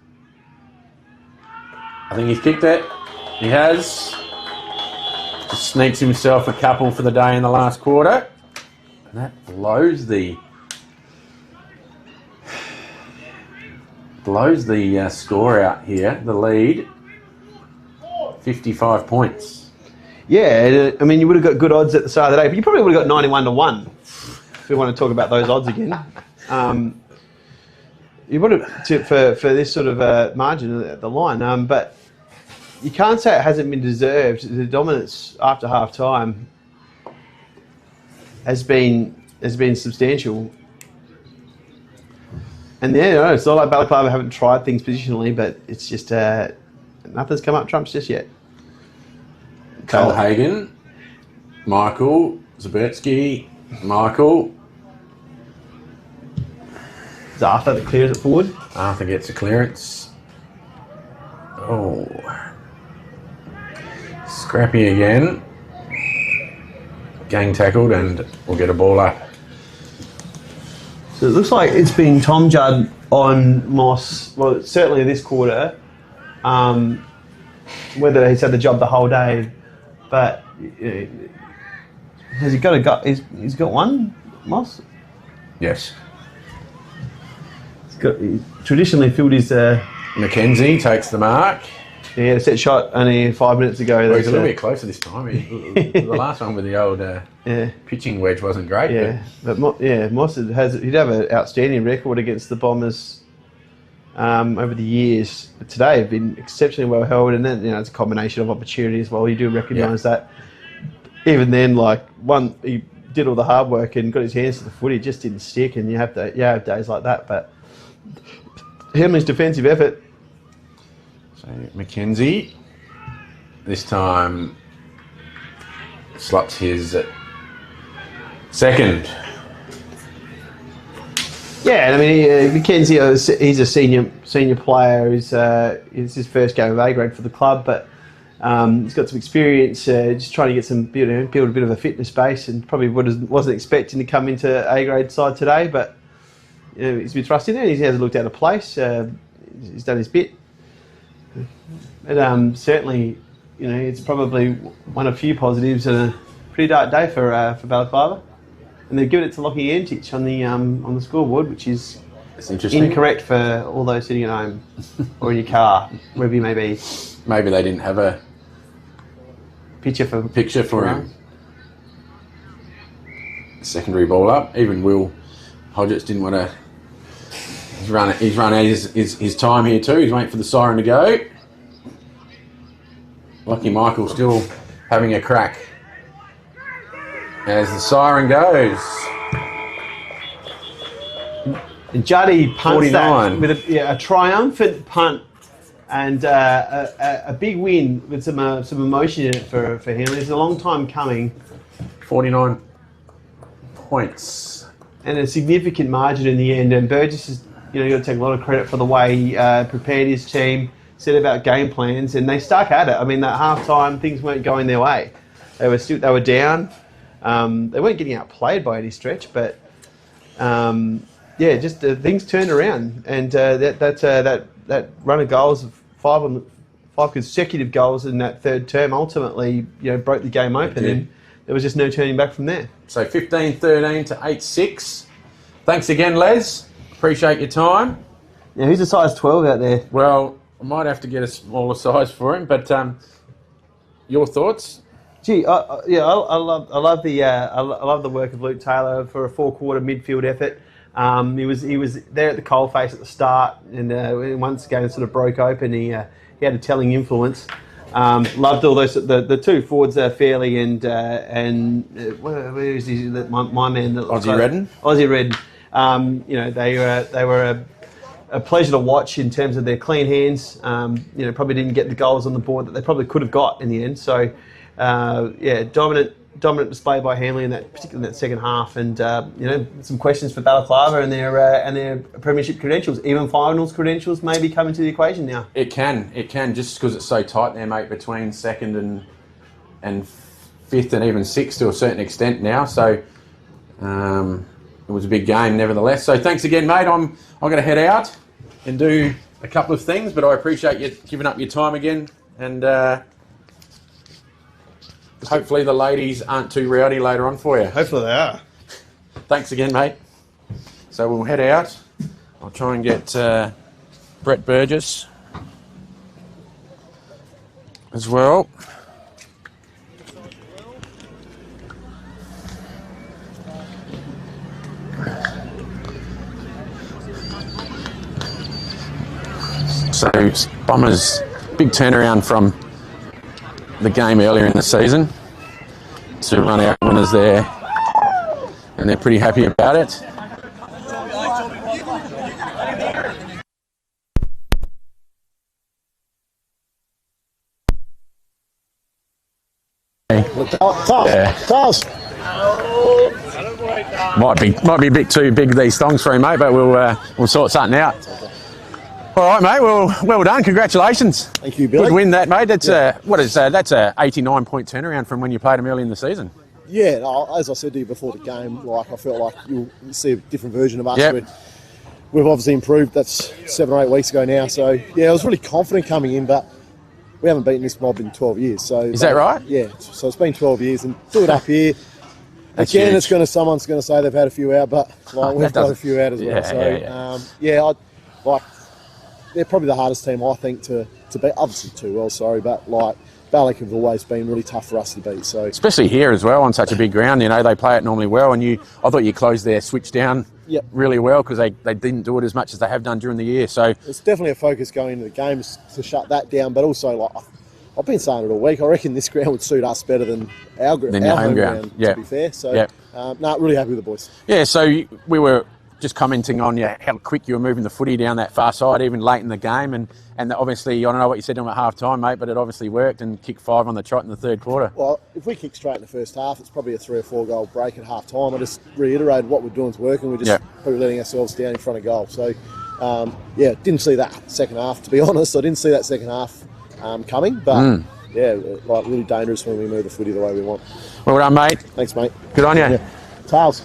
I think he's kicked it. He has. Just sneaks himself a couple for the day in the last quarter. And that blows the score out here, the lead. 55 points. Yeah, I mean, you would have got good odds at the start of the day, but you probably would have got 91-1 if we want to talk about those odds again. You would have for this sort of margin at the line, but you can't say it hasn't been deserved. The dominance after half time has been substantial. And it's not like Balaklava haven't tried things positionally, but it's just nothing's come up trumps just yet. Cole Hagan, Michael, Zabertsky, Michael. Is Arthur that clears it forward? Arthur gets a clearance. Oh. Scrappy again. Gang tackled and we'll get a ball up. So it looks like it's been Tom Judd on Moss, well, certainly this quarter. Whether he's had the job the whole day, but has he got he's got one, Moss? Yes. He's traditionally filled his... Mackenzie takes the mark. He had a set shot only 5 minutes ago. Well, he's a little bit closer this time. The last one with the old pitching wedge wasn't great. Yeah, but Moss he'd have an outstanding record against the Bombers over the years. But today have been exceptionally well held, and then it's a combination of opportunity as well. You do recognise that. Even then, he did all the hard work and got his hands to the footy, it just didn't stick, and you have days like that. But Hamley's defensive effort. So McKenzie, this time slots his second. Yeah, and I mean, McKenzie, he's a senior player. It's his first game of A grade for the club, but he's got some experience, just trying to get build a bit of a fitness base, and probably wasn't expecting to come into A grade side today, but he's been thrust in there. He hasn't looked out of place. He's done his bit, but certainly, it's probably one of few positives and a pretty dark day for Balaklava. And they've given it to Lockie Antich on the scoreboard, which is incorrect for all those sitting at home or in your car, wherever you may be. Maybe they didn't have a picture for him. Secondary ball up. Even Will Hodgetts didn't want to. He's run out his time here too. He's waiting for the siren to go. Lucky Michael still having a crack as the siren goes. And Juddy punts 49. that with a triumphant punt and a big win with some emotion in it for him. It's a long time coming. 49 points. And a significant margin in the end. And Burgess has got to take a lot of credit for the way he prepared his team, set about game plans, and they stuck at it. I mean, at half time, things weren't going their way. They were down. They weren't getting outplayed by any stretch, but things turned around, and that run of goals, five consecutive goals in that third term, ultimately broke the game open, and there was just no turning back from there. So 15-13 to 8-6. Thanks again, Les. Appreciate your time. Now, who's a size 12 out there? Well, I might have to get a smaller size for him, but your thoughts? Gee, I love the work of Luke Taylor for a 4-quarter midfield effort. He was there at the coalface at the start, and once again sort of broke open. He had a telling influence. Loved all those the two forwards, Fairley and where is my man? Aussie Redden. Aussie Redden. They were a pleasure to watch in terms of their clean hands. Probably didn't get the goals on the board that they probably could have got in the end. So. Dominant display by Hamley particularly in that second half, and some questions for Balaklava and their premiership credentials, even finals credentials, maybe come into the equation now. It can just because it's so tight there, mate, between second and fifth and even sixth to a certain extent now. So it was a big game, nevertheless. So thanks again, mate. I'm going to head out and do a couple of things, but I appreciate you giving up your time again, and. Hopefully the ladies aren't too rowdy later on for you. Hopefully they are. Thanks again, mate. So we'll head out. I'll try and get Brett Burgess as well. So Bombers, big turnaround from the game earlier in the season to run out winners there, and they're pretty happy about it. Might be a bit too big these thongs for him, mate, but we'll sort something out. All right, mate. Well done. Congratulations. Thank you, Billy. Good win, that, mate. That's that's a 89-point turnaround from when you played them early in the season. Yeah, no, as I said to you before the game, I felt like you'll see a different version of us. Yep. We've obviously improved. That's 7 or 8 weeks ago now. So yeah, I was really confident coming in, but we haven't beaten this mob in 12 years. So is that right? Yeah. So it's been 12 years, and do it up here. That's Again, huge. someone's going to say they've had a few out, but we've got a few out as well. So they're probably the hardest team I think to beat. Obviously 2 well, sorry, but Balaklava have always been really tough for us to beat. So especially here as well on such a big ground, you know, they play it normally well, and I thought you closed their switch down really well, because they didn't do it as much as they have done during the year. So it's definitely a focus going into the games to shut that down, but also, like, I've been saying it all week, I reckon this ground would suit us better than our home ground, to be fair. So, really happy with the boys. Yeah, so we were just commenting on how quick you were moving the footy down that far side, even late in the game. And obviously, I don't know what you said to them at half-time, mate, but it obviously worked and kicked 5 on the trot in the third quarter. Well, if we kick straight in the first half, it's probably a 3 or 4 goal break at half-time. I just reiterated what we're doing is working. We're just probably letting ourselves down in front of goal. So, didn't see that second half, to be honest. I didn't see that second half coming, but... like really dangerous when we move the footy the way we want. Well done, mate. Thanks, mate. Good on you. Yeah. Tails.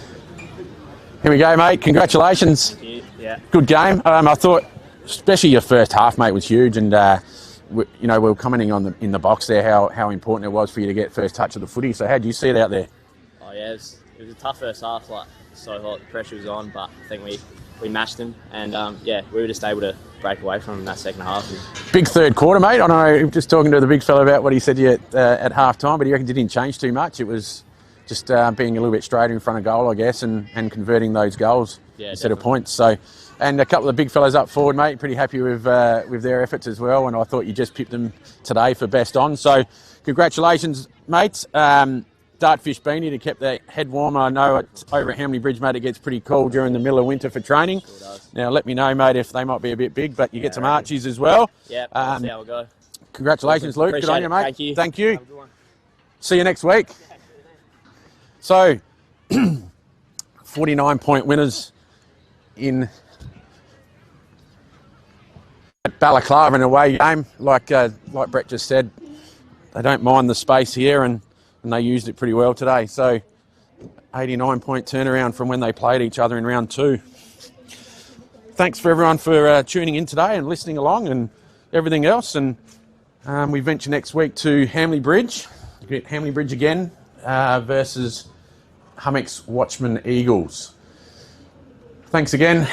Here we go, mate. Congratulations. Thank you. Yeah. Good game. I thought, especially your first half, mate, was huge. And, we were commenting in the box there how important it was for you to get first touch of the footy. So how do you see it out there? Oh, yeah, it was a tough first half. Like, so hot, the pressure was on, but I think we matched them. And, we were just able to break away from them in that second half. Big third quarter, mate. I know, just talking to the big fella about what he said to you at half-time, but he reckoned it didn't change too much. It was just being a little bit straighter in front of goal, I guess, and converting those goals instead of points. So, and a couple of the big fellas up forward, mate, pretty happy with their efforts as well, and I thought you just pipped them today for best on. So, congratulations, mates. Dartfish beanie to keep the head warm. I know over at Hamley Bridge, mate, it gets pretty cold during the middle of winter for training. Sure does. Now, let me know, mate, if they might be a bit big, but you get some Archies as well. Yeah, that's how we'll go. Congratulations, Luke. Appreciate Good on you, mate. Thank you. Thank you. Have a good one. See you next week. So, 49-point winners in Balaklava in a away game. Like Brett just said, they don't mind the space here, and they used it pretty well today. So 89-point turnaround from when they played each other in round 2. Thanks for everyone for tuning in today and listening along and everything else. And we venture next week to Hamley Bridge. Get Hamley Bridge again versus Hummocks Watchman Eagles. Thanks again.